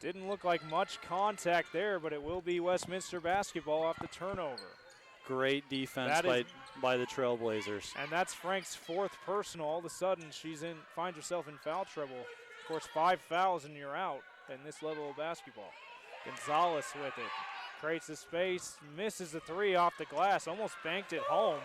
Didn't look like much contact there, but it will be Westminster basketball off the turnover. Great defense by the Trailblazers. And that's Frank's 4th personal. All of a sudden, finds herself in foul trouble. Of course, 5 fouls and you're out in this level of basketball. Gonzalez with it. Creates the space, misses the 3 off the glass, almost banked it home.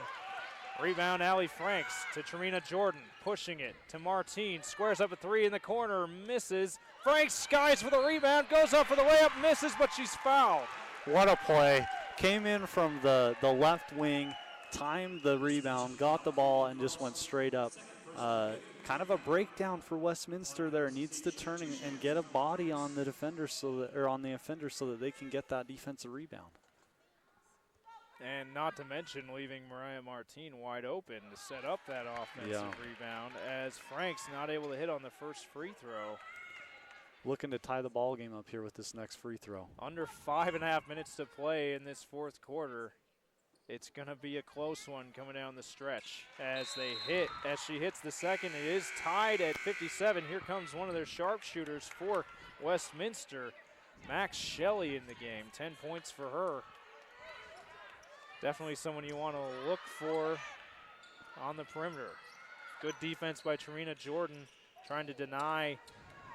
Rebound, Allie Franks to Trina Jordan, pushing it to Martine. Squares up a 3 in the corner, misses. Franks skies for the rebound, goes up for the layup, misses, but she's fouled. What a play. Came in from the left wing, timed the rebound, got the ball, and just went straight up. Kind of a breakdown for Westminster there. Needs to turn and get a body on the defender on the offender so that they can get that defensive rebound. And not to mention leaving Mariah Martin wide open to set up that offensive rebound as Frank's not able to hit on the first free throw. Looking to tie the ball game up here with this next free throw. Under 5.5 minutes to play in this fourth quarter. It's going to be a close one coming down the stretch as she hits the second. It is tied at 57. Here comes one of their sharpshooters for Westminster, Max Shelley in the game. 10 points for her. Definitely someone you want to look for on the perimeter. Good defense by Trina Jordan, trying to deny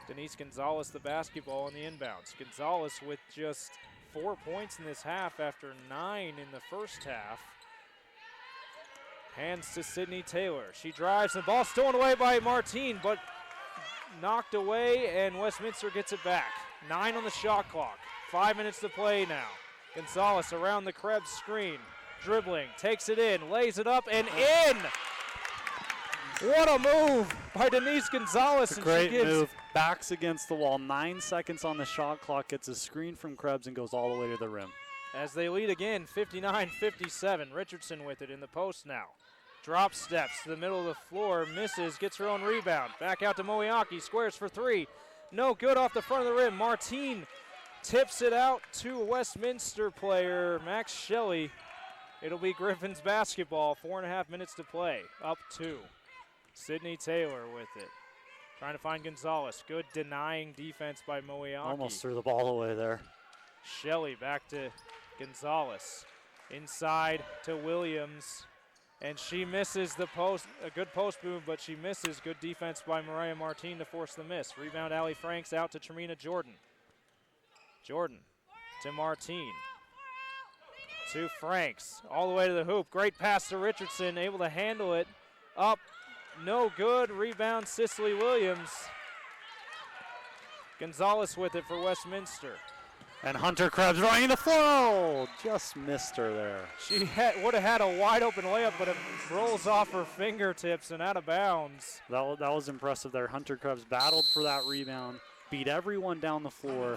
Denise Gonzalez the basketball on the inbounds. Gonzalez with just 4 points in this half after 9 in the first half. Hands to Sydney Taylor. She drives, the ball stolen away by Martine, but knocked away, and Westminster gets it back. 9 on the shot clock. 5 minutes to play now. Gonzalez around the Krebs screen. Dribbling, takes it in, lays it up, and in! What a move by Denise Gonzalez. It's a great move. Backs against the wall. 9 seconds on the shot clock. Gets a screen from Krebs and goes all the way to the rim. As they lead again, 59-57. Richardson with it in the post now. Drop steps to the middle of the floor, misses, gets her own rebound. Back out to Moeaki, squares for 3. No good off the front of the rim. Martine tips it out to a Westminster player, Max Shelley. It'll be Griffin's basketball, 4.5 minutes to play, up 2. Sydney Taylor with it. Trying to find Gonzalez. Good denying defense by Moeaki. Almost threw the ball away there. Shelley back to Gonzalez. Inside to Williams. And she misses the post, a good post move, but she misses. Good defense by Mariah Martine to force the miss. Rebound, Allie Franks out to Tremina Jordan. Jordan to Martine. To Franks, all the way to the hoop. Great pass to Richardson, able to handle it. Up, no good. Rebound, Cicely Williams. Gonzalez with it for Westminster. And Hunter Krebs running the floor. Just missed her there. She would have had a wide open layup, but it rolls off her fingertips and out of bounds. That was impressive there. Hunter Krebs battled for that rebound, beat everyone down the floor,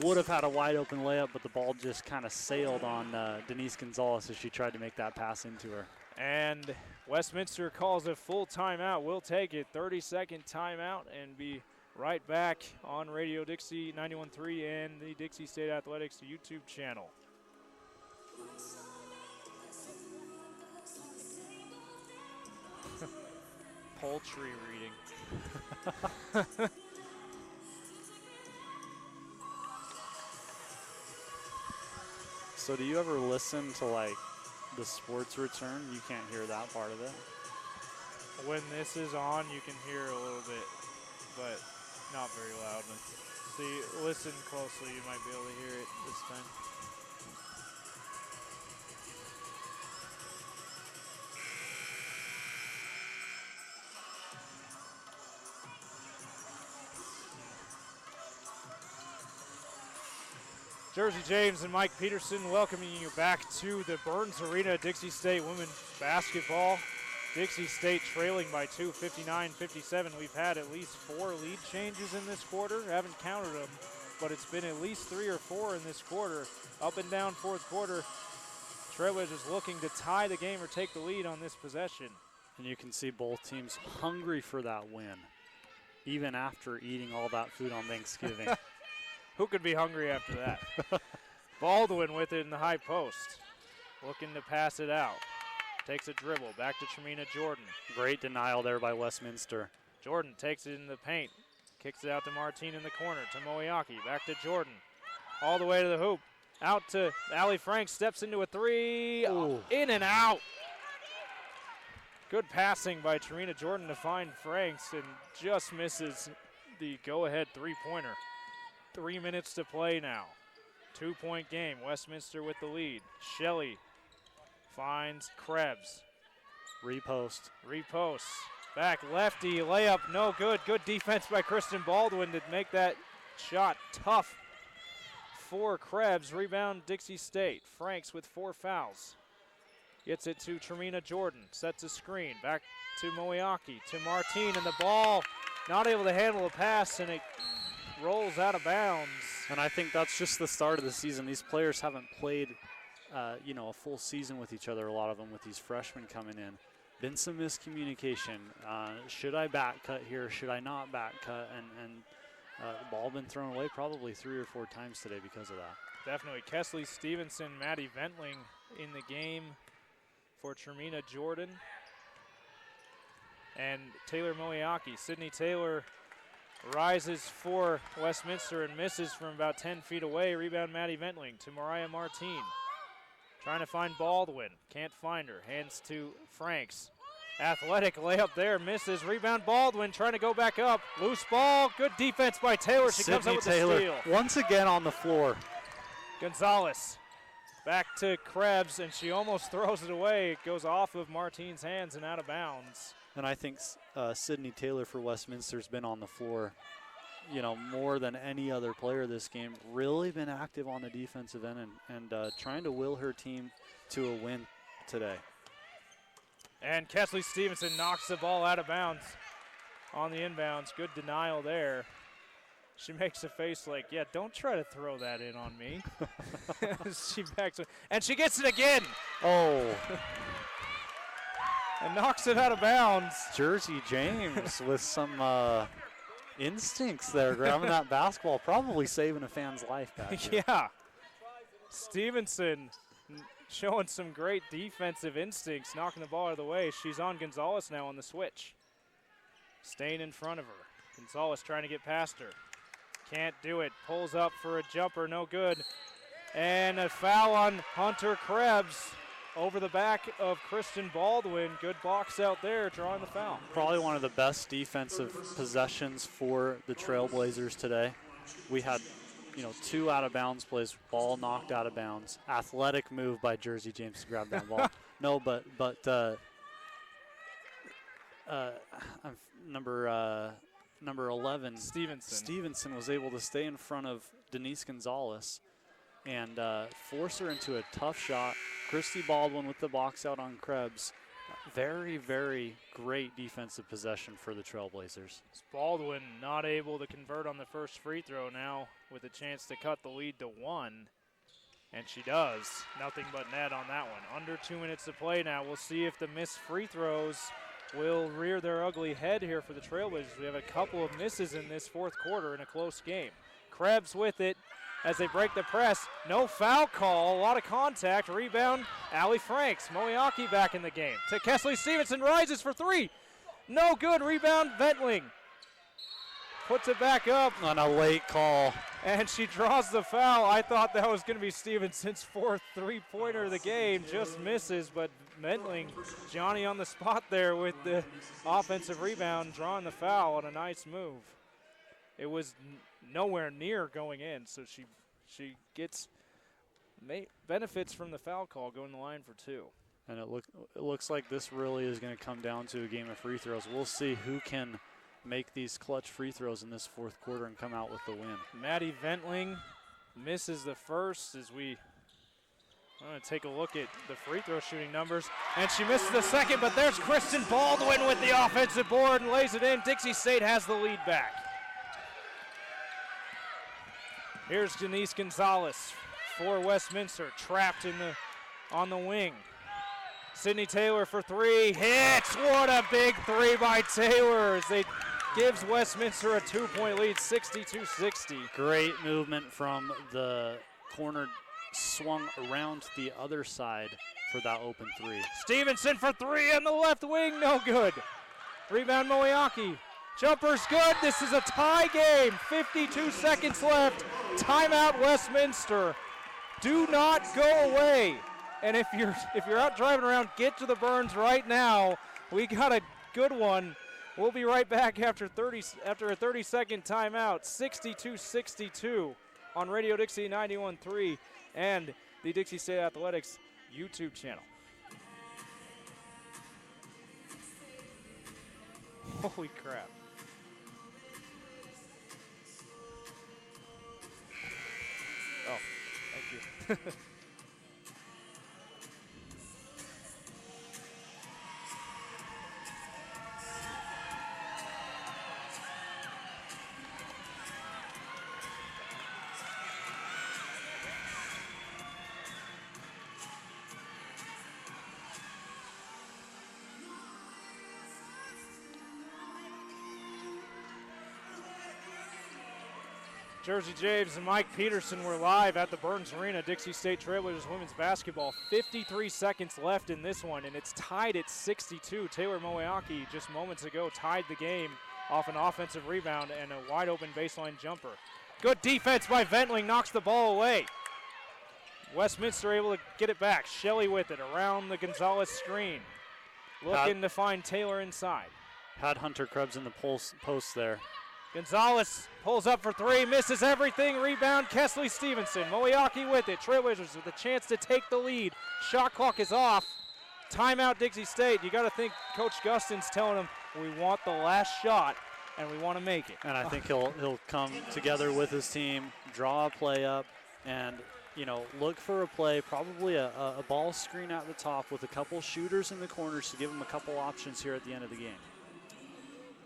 would have had a wide open layup, but the ball just kind of sailed on Denise Gonzalez as she tried to make that pass into her. And Westminster calls a full timeout. We'll take it, 30-second timeout, and be right back on Radio Dixie 91.3 and the Dixie State Athletics YouTube channel. Poultry reading. So do you ever listen to like the sports return? You can't hear that part of it. When this is on, you can hear a little bit, but not very loudly. See, listen closely, you might be able to hear it this time. Jersey James and Mike Peterson welcoming you back to the Burns Arena, Dixie State women's basketball. Dixie State trailing by 2, 59-57. We've had at least 4 lead changes in this quarter. Haven't counted them, but it's been at least 3 or 4 in this quarter. Up and down fourth quarter. Trailblazers looking to tie the game or take the lead on this possession. And you can see both teams hungry for that win, even after eating all that food on Thanksgiving. Who could be hungry after that? Baldwin with it in the high post. Looking to pass it out. Takes a dribble, back to Tremina Jordan. Great denial there by Westminster. Jordan takes it in the paint. Kicks it out to Martine in the corner, to Moeaki, back to Jordan. All the way to the hoop. Out to Allie Franks, steps into a 3. Ooh. In and out. Good passing by Tremina Jordan to find Franks and just misses the go-ahead three-pointer. 3 minutes to play now. 2-point game, Westminster with the lead. Shelley finds Krebs. Repost. Back lefty, layup, no good. Good defense by Kristen Baldwin to make that shot tough for Krebs. Rebound Dixie State. Franks with 4 fouls. Gets it to Tremina Jordan. Sets a screen. Back to Moeaki, to Martine, and the ball not able to handle a pass, and it rolls out of bounds. And I think that's just the start of the season. These players haven't played a full season with each other, a lot of them, with these freshmen coming in. Been some miscommunication. Should I back cut here? Should I not back cut? And the ball been thrown away probably 3 or 4 times today because of that. Definitely. Kesley Stevenson, Maddie Ventling in the game for Tremina Jordan. And Taylor Moeaki. Sydney Taylor rises for Westminster and misses from about 10 feet away. Rebound Maddie Ventling to Mariah Martine. Trying to find Baldwin. Can't find her. Hands to Franks. Athletic layup there. Misses. Rebound Baldwin trying to go back up. Loose ball. Good defense by Taylor. She comes up with the steal. Once again on the floor. Gonzalez Back to Krebs, and she almost throws it away. It goes off of Martine's hands and out of bounds. And I think Sydney Taylor for Westminster's been on the floor, more than any other player this game. Really been active on the defensive end and trying to will her team to a win today. And Kesley Stevenson knocks the ball out of bounds on the inbounds. Good denial there. She makes a face like, yeah, don't try to throw that in on me. She backs it, and she gets it again. Oh. And knocks it out of bounds. Jersey James with some instincts there, grabbing that basketball, probably saving a fan's life back here. Yeah. Stevenson showing some great defensive instincts, knocking the ball out of the way. She's on Gonzalez now on the switch. Staying in front of her. Gonzalez trying to get past her. Can't do it. Pulls up for a jumper, no good. And a foul on Hunter Krebs over the back of Kristen Baldwin. Good box out there, drawing the foul. Probably one of the best defensive possessions for the Trailblazers today. We had, 2 out of bounds plays, ball knocked out of bounds. Athletic move by Jersey James to grab that ball. No, but number 11, Stevenson was able to stay in front of Denise Gonzalez and force her into a tough shot. Christy Baldwin with the box out on Krebs. Very, very great defensive possession for the Trailblazers. Baldwin not able to convert on the first free throw now with a chance to cut the lead to 1. And she does. Nothing but net on that one. Under 2 minutes to play now. We'll see if the missed free throws will rear their ugly head here for the Trailblazers. We have a couple of misses in this fourth quarter in a close game. Krebs with it as they break the press. No foul call, a lot of contact. Rebound, Allie Franks. Moiaki back in the game. To Kesley Stevenson, rises for 3. No good, rebound, Ventling. Puts it back up. On a late call. And she draws the foul. I thought that was going to be Stevenson's 4th three-pointer of the game. Just misses, but Ventling, Johnny on the spot there with the offensive rebound, drawing the foul on a nice move. It was nowhere near going in, so she gets benefits from the foul call, going to the line for 2. And it looks like this really is going to come down to a game of free throws. We'll see who can make these clutch free throws in this fourth quarter and come out with the win. Maddie Ventling misses the first as we take a look at the free throw shooting numbers. And she misses the second, but there's Kristen Baldwin with the offensive board and lays it in. Dixie State has the lead back. Here's Denise Gonzalez for Westminster, trapped on the wing. Sydney Taylor for 3, hits. What a big 3 by Taylor as they gives Westminster a 2-point lead, 62-60. Great movement from the corner, swung around to the other side for that open 3. Stevenson for 3 on the left wing, no good. Rebound Moiaki. Jumper's good. This is a tie game. 52 seconds left. Timeout Westminster. Do not go away. And if you're out driving around, get to the Burns right now. We got a good one. We'll be right back after a 30-second timeout. 62-62 on Radio Dixie 91.3 and the Dixie State Athletics YouTube channel. Holy crap. Oh, thank you. Jersey James and Mike Peterson were live at the Burns Arena. Dixie State Trailblazers women's basketball. 53 seconds left in this one, and it's tied at 62. Taylor Moiaki just moments ago tied the game off an offensive rebound and a wide open baseline jumper. Good defense by Ventling, knocks the ball away. Westminster able to get it back. Shelley with it around the Gonzalez screen. Looking to find Taylor inside. Had Hunter Krebs in the post there. Gonzalez pulls up for three, misses everything. Rebound, Kesley Stevenson. Moeaki with it. Trailblazers with a chance to take the lead. Shot clock is off. Timeout, Dixie State. You got to think Coach Gustin's telling them we want the last shot and we want to make it. And I think he'll come together with his team, draw a play up, and look for a play, probably a ball screen at the top with a couple shooters in the corners to give them a couple options here at the end of the game.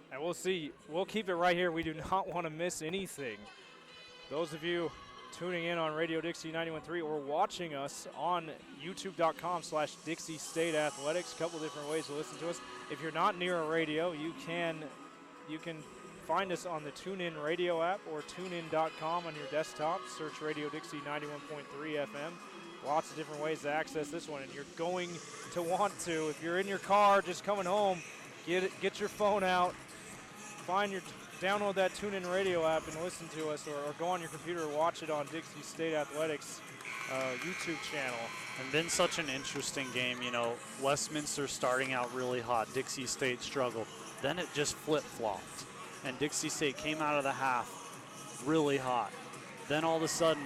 And we'll see. We'll keep it right here. We do not want to miss anything. Those of you tuning in on Radio Dixie 91.3 or watching us on youtube.com/Dixie State Athletics, a couple different ways to listen to us. If you're not near a radio, you can find us on the TuneIn radio app or tunein.com on your desktop. Search Radio Dixie 91.3 FM. Lots of different ways to access this one, and you're going to want to. If you're in your car just coming home, get your phone out, download that TuneIn radio app and listen to us, or go on your computer and watch it on Dixie State Athletics YouTube channel. And been such an interesting game. Westminster starting out really hot. Dixie State struggled. Then it just flip-flopped. And Dixie State came out of the half really hot. Then all of a sudden,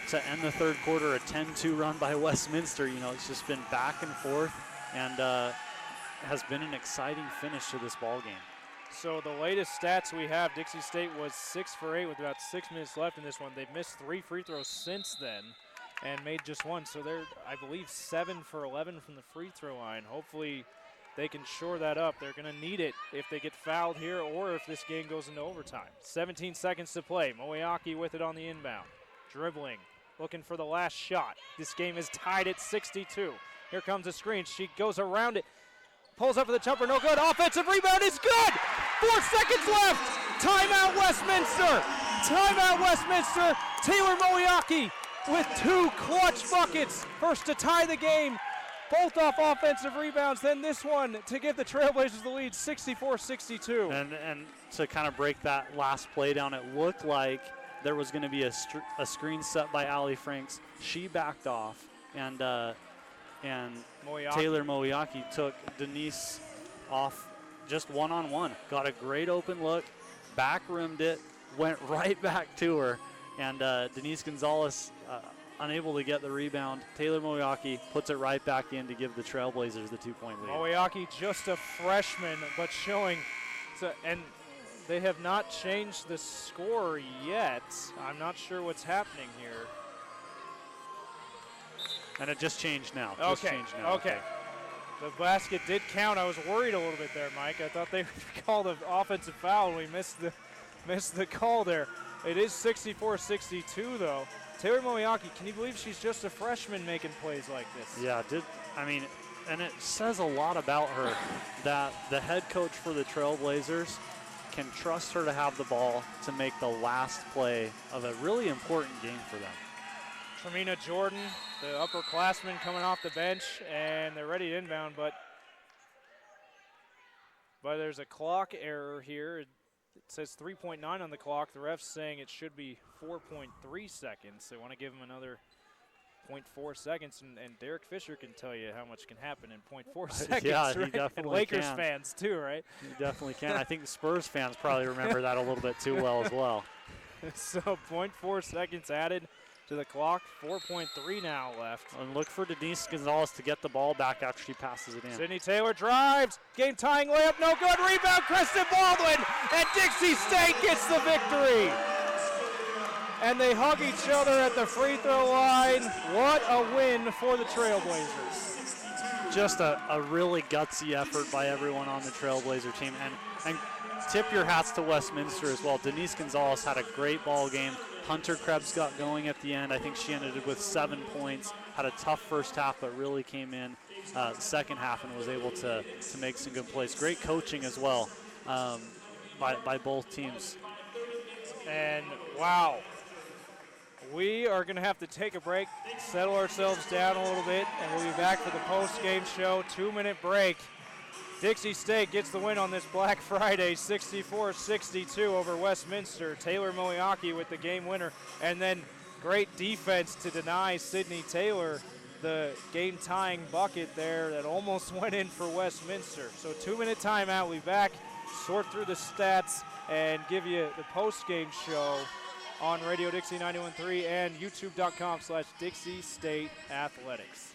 to end the third quarter, a 10-2 run by Westminster. It's just been back and forth, and has been an exciting finish to this ball game. So the latest stats we have, Dixie State was 6 for 8 with about 6 minutes left in this one. They've missed 3 free throws since then and made just one. So they're, I believe, 7 for 11 from the free throw line. Hopefully they can shore that up. They're going to need it if they get fouled here or if this game goes into overtime. 17 seconds to play. Moeaki with it on the inbound. Dribbling, looking for the last shot. This game is tied at 62. Here comes a screen. She goes around it. Pulls up for the jumper, no good. Offensive rebound is good. 4 seconds left. Timeout Westminster. Timeout Westminster. Taylor Moeaki with 2 clutch buckets. First to tie the game. Both off offensive rebounds, then this one to give the Trailblazers the lead, 64-62. And to kind of break that last play down, it looked like there was going to be a screen set by Allie Franks. She backed off, and Taylor Moeaki took Denise off just one-on-one. Got a great open look, back rimmed it, went right back to her, and Denise Gonzalez unable to get the rebound. Taylor Moeaki puts it right back in to give the Trailblazers the 2-point lead. Moeaki, just a freshman, but showing, and they have not changed the score yet. I'm not sure what's happening here. And it just changed now. Okay. The basket did count. I was worried a little bit there, Mike. I thought they called an offensive foul, and we missed the call there. It is 64-62, though. Taylor Moeaki, can you believe she's just a freshman making plays like this? Yeah, and it says a lot about her that the head coach for the Trailblazers can trust her to have the ball to make the last play of a really important game for them. Tremina Jordan, the upperclassman coming off the bench, and they're ready to inbound, but there's a clock error here. It says 3.9 on the clock. The ref's saying it should be 4.3 seconds. They want to give him another 0.4 seconds, and Derek Fisher can tell you how much can happen in 0.4 seconds. Yeah, right? he definitely and Lakers can. fans too, right? He definitely can. I think the Spurs fans probably remember that a little bit too well as well. So 0.4 seconds added to the clock. 4.3 now left. And look for Denise Gonzalez to get the ball back after she passes it in. Sydney Taylor drives. Game tying layup. No good. Rebound. Kristen Baldwin. And Dixie State gets the victory. And they hug each other at the free throw line. What a win for the Trailblazers. Just a really gutsy effort by everyone on the Trailblazer team. And tip your hats to Westminster as well. Denise Gonzalez had a great ball game. Hunter Krebs got going at the end. I think she ended with 7 points. Had a tough first half, but really came in the second half and was able to make some good plays. Great coaching as well by both teams. And wow, we are going to have to take a break, settle ourselves down a little bit, and we'll be back for the post-game show. 2-minute break. Dixie State gets the win on this Black Friday, 64-62 over Westminster. Taylor Moeaki with the game winner, and then great defense to deny Sydney Taylor the game-tying bucket there that almost went in for Westminster. So 2-minute timeout. We'll be back sort through the stats and give you the post-game show on Radio Dixie 91.3 and youtube.com/Dixie State Athletics.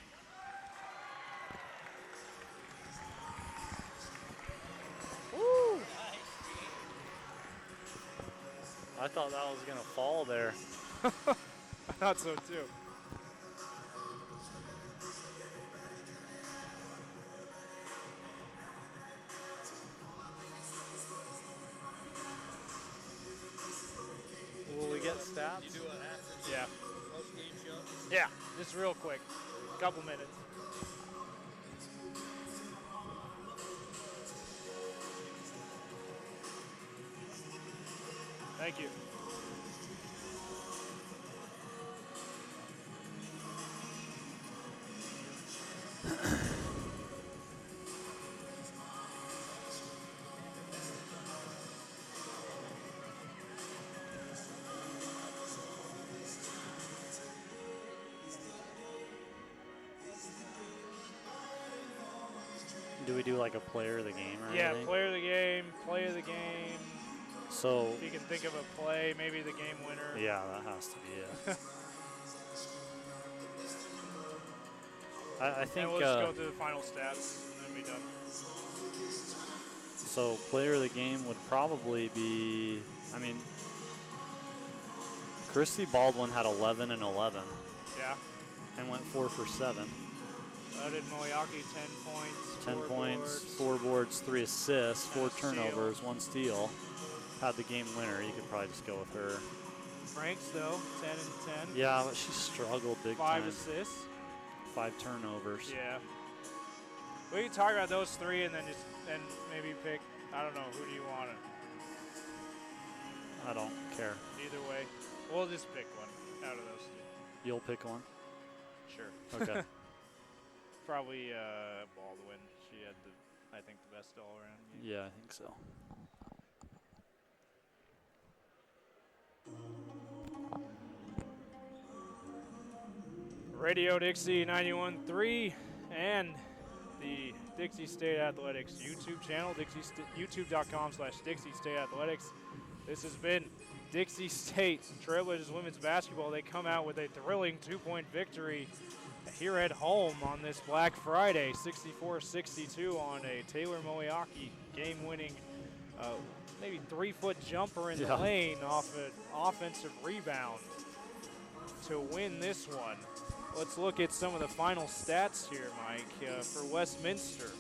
Woo! I thought that was going to fall there. I thought so too. Will we get stats? Yeah. Yeah, just real quick. Couple minutes. Thank you. Do we do like a player of the game or Yeah, anything? player of the game, play of the game. So, If you can think of a play, maybe the game winner. yeah, that has to be it. I think And we'll just go through the final stats and then be done. so. Player of the game would probably be. I mean, Christy Baldwin had 11 and 11 Yeah. and went 4 for 7. Did Moyaki 10 points. 10 4 points, boards. 4 boards, 3 assists, 4 And a steal. turnovers, 1 steal. Had the game winner. You could probably just go with her. Franks, though, 10 and 10. Yeah, but she struggled big 5 time. assists. 5 turnovers. Yeah. We can talk about those 3 and then maybe pick, I don't know, who do you want? I don't care. Either way. We'll just pick one out of those 2. You'll pick one? Sure. Okay. Probably Baldwin. She had, I think, the best all-around game. Yeah, I think so. Radio Dixie 91.3 and the Dixie State Athletics YouTube channel, youtube.com/Dixie State Athletics. This has been Dixie State Trailblazers women's basketball. They come out with a thrilling 2-point victory here at home on this Black Friday, 64-62 on a Taylor Moyaki game-winning, maybe 3-foot jumper in the lane off an offensive rebound to win this one. Let's look at some of the final stats here, Mike, for Westminster.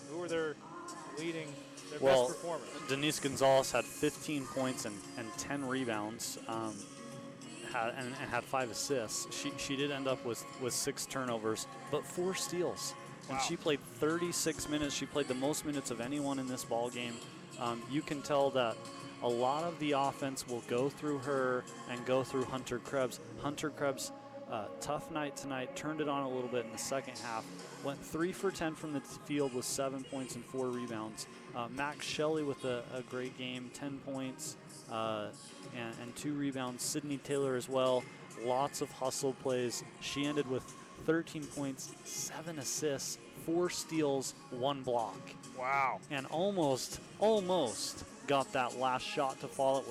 Who are their best performers? Denise Gonzalez had 15 points and 10 rebounds, and had 5 assists. She did end up with 6 turnovers, but 4 steals. Wow. And she played 36 minutes. She played the most minutes of anyone in this ball game. You can tell that a lot of the offense will go through her and go through Hunter Krebs. Hunter Krebs, tough night tonight, turned it on a little bit in the second half. Went 3 for 10 from the field with 7 points and 4 rebounds. Max Shelley with a great game, 10 points and 2 rebounds. Sydney Taylor as well, lots of hustle plays. She ended with 13 points, 7 assists, 4 steals, 1 block. Wow. And almost got that last shot to fall.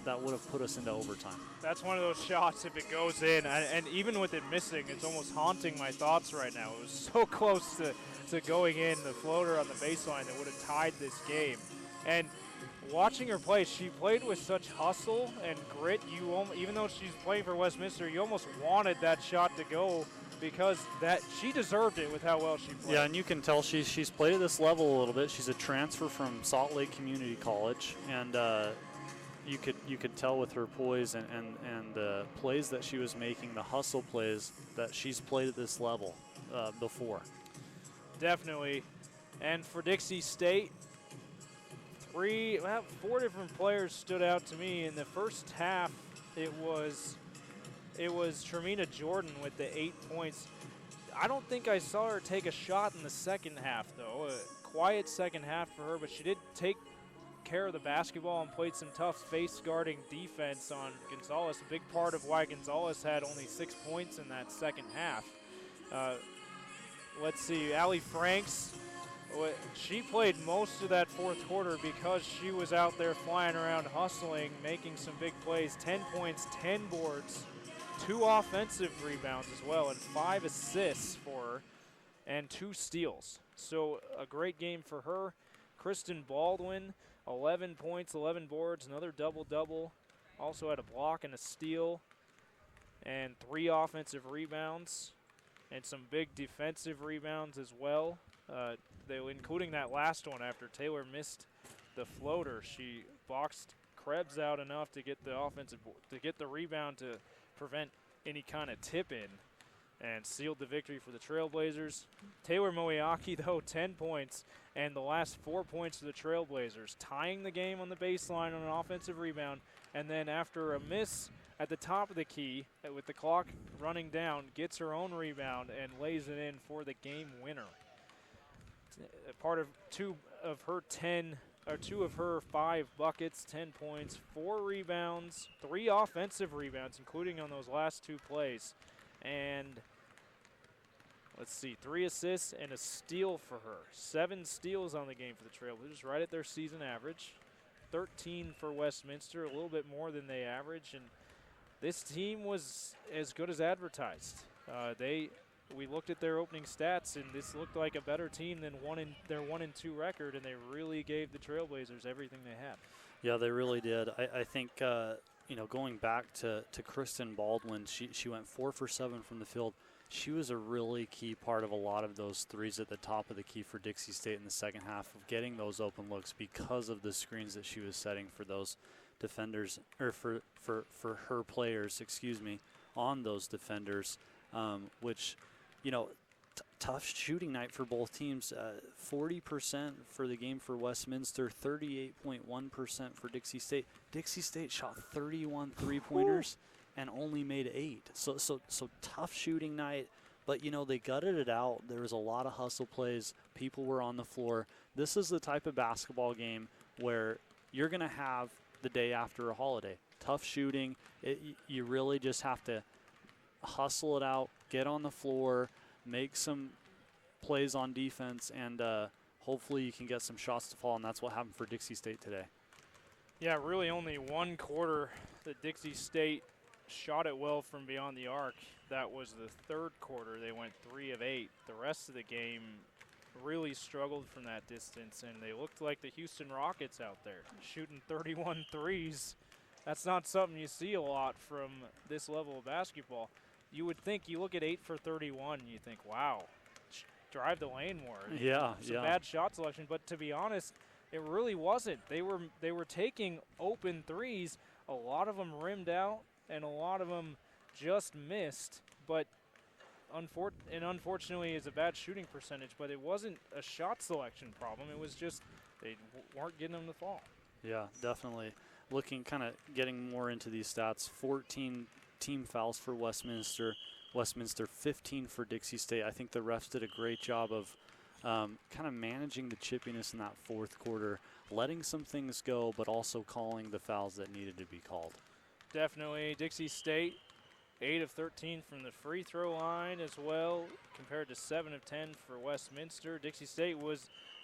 That would have put us into overtime. That's one of those shots, if it goes in, and even with it missing, it's almost haunting my thoughts right now. It was so close to going in, the floater on the baseline that would have tied this game. And watching her play, she played with such hustle and grit. Even though she's playing for Westminster, you almost wanted that shot to go because she deserved it with how well she played. Yeah, and you can tell she's played at this level a little bit. She's a transfer from Salt Lake Community College, and you could tell with her poise and the plays that she was making, the hustle plays, that she's played at this level before. Definitely. And for Dixie State, 4 different players stood out to me. In the first half, it was Tremina Jordan with the 8 points. I don't think I saw her take a shot in the second half, though. A quiet second half for her, but she did take care of the basketball and played some tough face-guarding defense on Gonzalez. A big part of why Gonzalez had only 6 points in that second half. Let's see, Allie Franks She played most of that fourth quarter because she was out there flying around, hustling, making some big plays. 10 points, 10 boards, 2 offensive rebounds as well, and 5 assists for her, and 2 steals. So a great game for her. Kristen Baldwin, 11 points, 11 boards, another double-double. Also had a block and a steal, and 3 offensive rebounds, and some big defensive rebounds as well. Including that last one after Taylor missed the floater. She boxed Krebs out enough to get the rebound to prevent any kind of tip in, and sealed the victory for the Trailblazers. Taylor Moiaki, though, 10 points, and the last 4 points for the Trailblazers, tying the game on the baseline on an offensive rebound, and then after a miss at the top of the key, with the clock running down, gets her own rebound and lays it in for the game winner. Part of two of her 5 buckets, 10 points, 4 rebounds, 3 offensive rebounds, including on those last 2 plays. And let's see, 3 assists and a steal for her. 7 steals on the game for the Trailblazers, right at their season average. 13 for Westminster, a little bit more than they average. And this team was as good as advertised. We looked at their opening stats, and this looked like a better team than their 1-2 record, and they really gave the Trailblazers everything they had. Yeah, they really did. I think, going back to Kristen Baldwin, she went 4 for 7 from the field. She was a really key part of a lot of those threes at the top of the key for Dixie State in the second half, of getting those open looks because of the screens that she was setting for those defenders, or for her players, on those defenders, which, tough shooting night for both teams. 40% for the game for Westminster, 38.1% for Dixie State. Dixie State shot 31 three-pointers and only made 8. So tough shooting night, but they gutted it out. There was a lot of hustle plays. People were on the floor. This is the type of basketball game where you're going to have the day after a holiday. Tough shooting. You really just have to hustle it out, get on the floor, make some plays on defense, and hopefully you can get some shots to fall, and that's what happened for Dixie State today. Yeah, really only one quarter that Dixie State shot it well from beyond the arc. That was the third quarter. They went 3 of 8. The rest of the game really struggled from that distance, and they looked like the Houston Rockets out there, shooting 31 threes. That's not something you see a lot from this level of basketball. You would think, you look at 8 for 31, and you think, wow, drive the lane more. Some bad shot selection, but to be honest, it really wasn't. They were taking open threes. A lot of them rimmed out, and a lot of them just missed. But unfortunately, it's a bad shooting percentage. But it wasn't a shot selection problem. It was just they weren't getting them to fall. Yeah, definitely. Getting more into these stats, 14 team fouls for Westminster. Westminster 15 for Dixie State. I think the refs did a great job of kind of managing the chippiness in that fourth quarter, letting some things go, but also calling the fouls that needed to be called. Definitely. Dixie State, 8 of 13 from the free throw line as well, compared to 7 of 10 for Westminster. Dixie State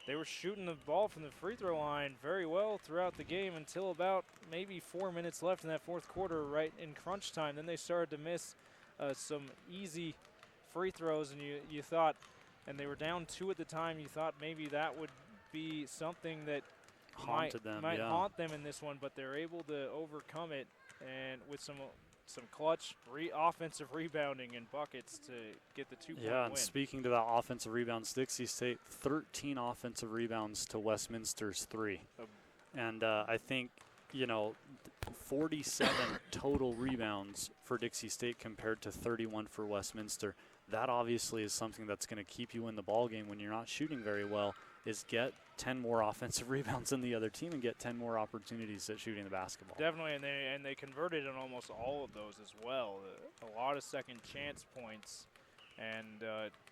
they were shooting the ball from the free throw line very well throughout the game until about maybe 4 minutes left in that fourth quarter, right in crunch time. Then they started to miss some easy free throws, and you thought, and they were down 2 at the time, you thought maybe that would be something that might haunt them in this one, but they're able to overcome it, and with some clutch offensive rebounding and buckets to get the 2-point win. Yeah, and speaking to that offensive rebounds, Dixie State 13 offensive rebounds to Westminster's 3. And I think, 47 total rebounds for Dixie State compared to 31 for Westminster. That obviously is something that's going to keep you in the ball game when you're not shooting very well, is get 10 more offensive rebounds than the other team and get 10 more opportunities at shooting the basketball. Definitely, and they converted on almost all of those as well. A lot of second chance points, and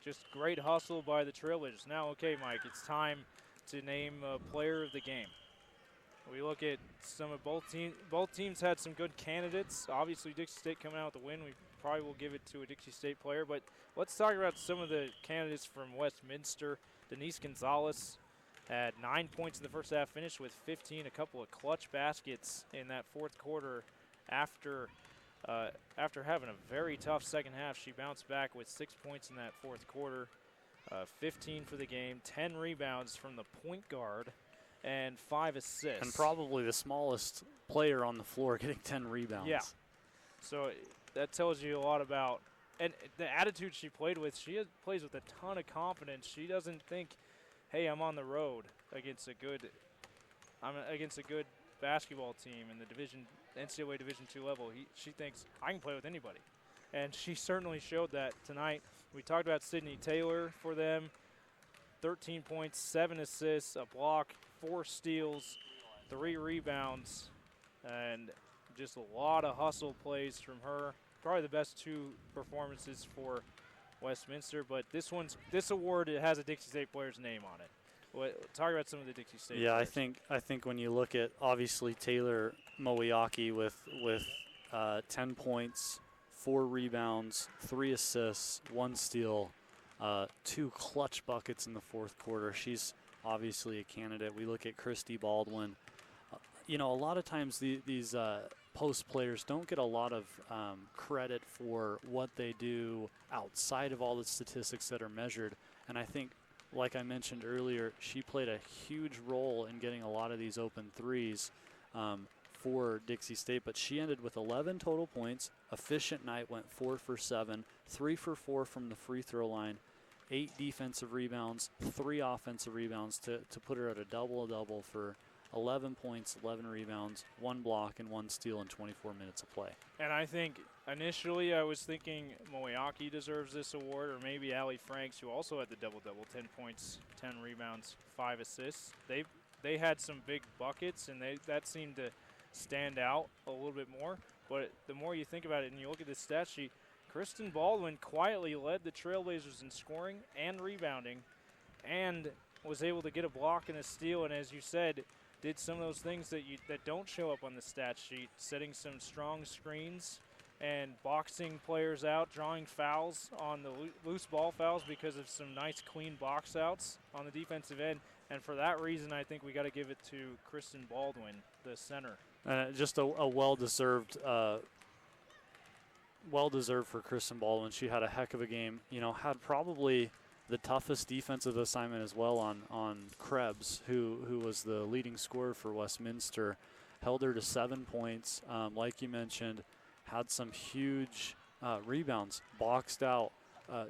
just great hustle by the Trailblazers. Now, okay, Mike, it's time to name player of the game. We look at some of both teams had some good candidates. Obviously, Dixie State coming out with the win. We probably will give it to a Dixie State player, but let's talk about some of the candidates from Westminster. Denise Gonzalez had 9 points in the first half, finished with 15, a couple of clutch baskets in that fourth quarter after having a very tough second half. She bounced back with 6 points in that fourth quarter, 15 for the game, 10 rebounds from the point guard, and 5 assists. And probably the smallest player on the floor getting 10 rebounds. Yeah. So that tells you a lot about and the attitude she played with. She plays with a ton of confidence. She doesn't think, hey, I'm on the road against a good basketball team in the NCAA Division II level. She thinks I can play with anybody. And she certainly showed that tonight. We talked about Sydney Taylor for them. 13 points, 7 assists, a block, 4 steals, 3 rebounds, and just a lot of hustle plays from her. Probably the best 2 performances for Westminster, but this award, it has a Dixie State player's name on it. Talk about some of the Dixie State players. I think when you look at, obviously, Taylor Mowiaki with 10 points, 4 rebounds, 3 assists, 1 steal, 2 clutch buckets in the fourth quarter. She's obviously a candidate. We look at Christy Baldwin. A lot of times these post players don't get a lot of credit for what they do outside of all the statistics that are measured. And I think, like I mentioned earlier, she played a huge role in getting a lot of these open threes for Dixie State. But she ended with 11 total points. Efficient night, went 4 for 7, 3 for 4 from the free throw line, 8 defensive rebounds, 3 offensive rebounds to put her at a double-double for 11 points, 11 rebounds, 1 block, and 1 steal in 24 minutes of play. And I think initially I was thinking Mowiaki deserves this award, or maybe Allie Franks, who also had the double-double, 10 points, 10 rebounds, 5 assists. They had some big buckets, and that seemed to stand out a little bit more. But the more you think about it and you look at the stat sheet, Kristen Baldwin quietly led the Trailblazers in scoring and rebounding and was able to get a block and a steal, and as you said, did some of those things that don't show up on the stat sheet, setting some strong screens and boxing players out, drawing fouls on the loose ball fouls because of some nice clean box outs on the defensive end. And for that reason, I think we got to give it to Kristen Baldwin, the center. Just a well-deserved for Kristen Baldwin. She had a heck of a game. Had probably the toughest defensive assignment as well on Krebs, who was the leading scorer for Westminster. Held her to 7 points. Like you mentioned, had some huge rebounds, boxed out,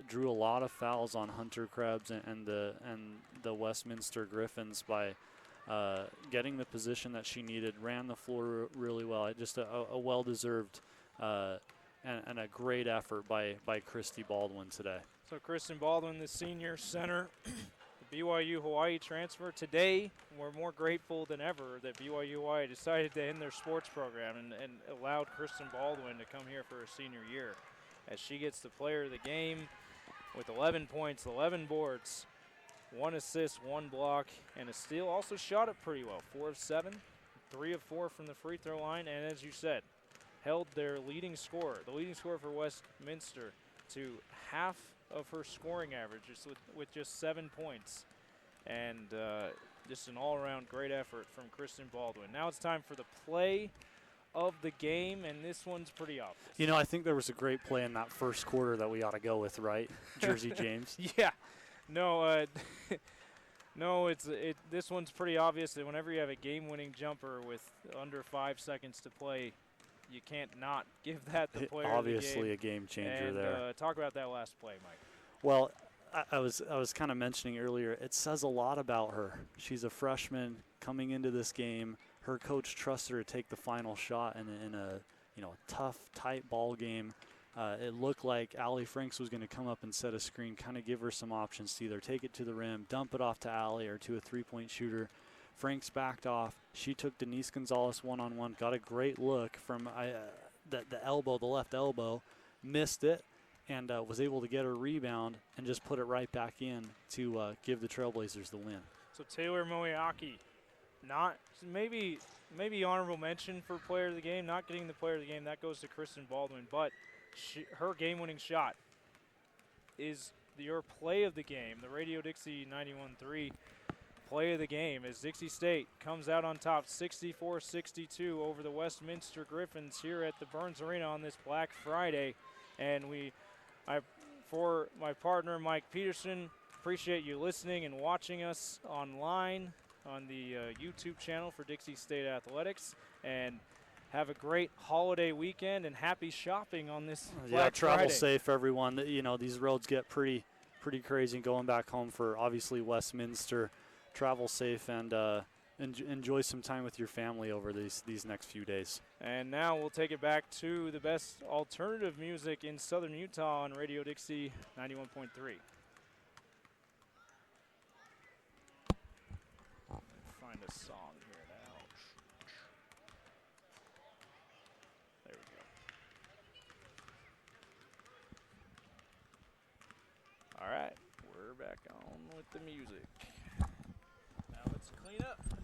drew a lot of fouls on Hunter Krebs and the Westminster Griffins by getting the position that she needed, ran the floor really well. Just a well-deserved and a great effort by Christy Baldwin today. So Kristen Baldwin, the senior center, the BYU Hawaii transfer. Today, we're more grateful than ever that BYU Hawaii decided to end their sports program and allowed Kristen Baldwin to come here for her senior year, as she gets the player of the game with 11 points, 11 boards, 1 assist, 1 block, and a steal. Also shot it pretty well, 4 of 7, 3 of 4 from the free throw line, and as you said, held their leading scorer, the leading scorer for Westminster, to half of her scoring averages with just 7 points. And just an all-around great effort from Kristen Baldwin. Now it's time for the play of the game, and this one's pretty obvious. I think there was a great play in that first quarter that we ought to go with, right? Jersey James. Yeah. No, no, this one's pretty obvious that whenever you have a game-winning jumper with under 5 seconds to play, you can't not give that the player Obviously of the game. A game changer and, there. Talk about that last play, Mike. Well, I was kind of mentioning earlier, it says a lot about her. She's a freshman coming into this game. Her coach trusts her to take the final shot in a tough, tight ball game. It looked like Allie Franks was going to come up and set a screen, kind of give her some options to either take it to the rim, dump it off to Allie, or to a three-point shooter. Franks backed off. She took Denise Gonzalez one-on-one, got a great look from the left elbow, missed it, and was able to get her rebound and just put it right back in to give the Trailblazers the win. So Taylor Mowiaki, not maybe honorable mention for player of the game, not getting the player of the game. That goes to Kristen Baldwin, but her game-winning shot is your play of the game, the Radio Dixie 91.3 play of the game, as Dixie State comes out on top 64-62 over the Westminster Griffins here at the Burns Arena on this Black Friday. And for my partner Mike Peterson, appreciate you listening and watching us online on the YouTube channel for Dixie State Athletics. And have a great holiday weekend and happy shopping on this Black travel Friday. safe, everyone. You know, these roads get pretty crazy going back home for obviously Westminster. Travel safe and enjoy some time with your family over these next few days. And now we'll take it back to the best alternative music in Southern Utah on Radio Dixie 91.3. Find a song here now. There we go. All right, we're back on with the music. Now let's clean up.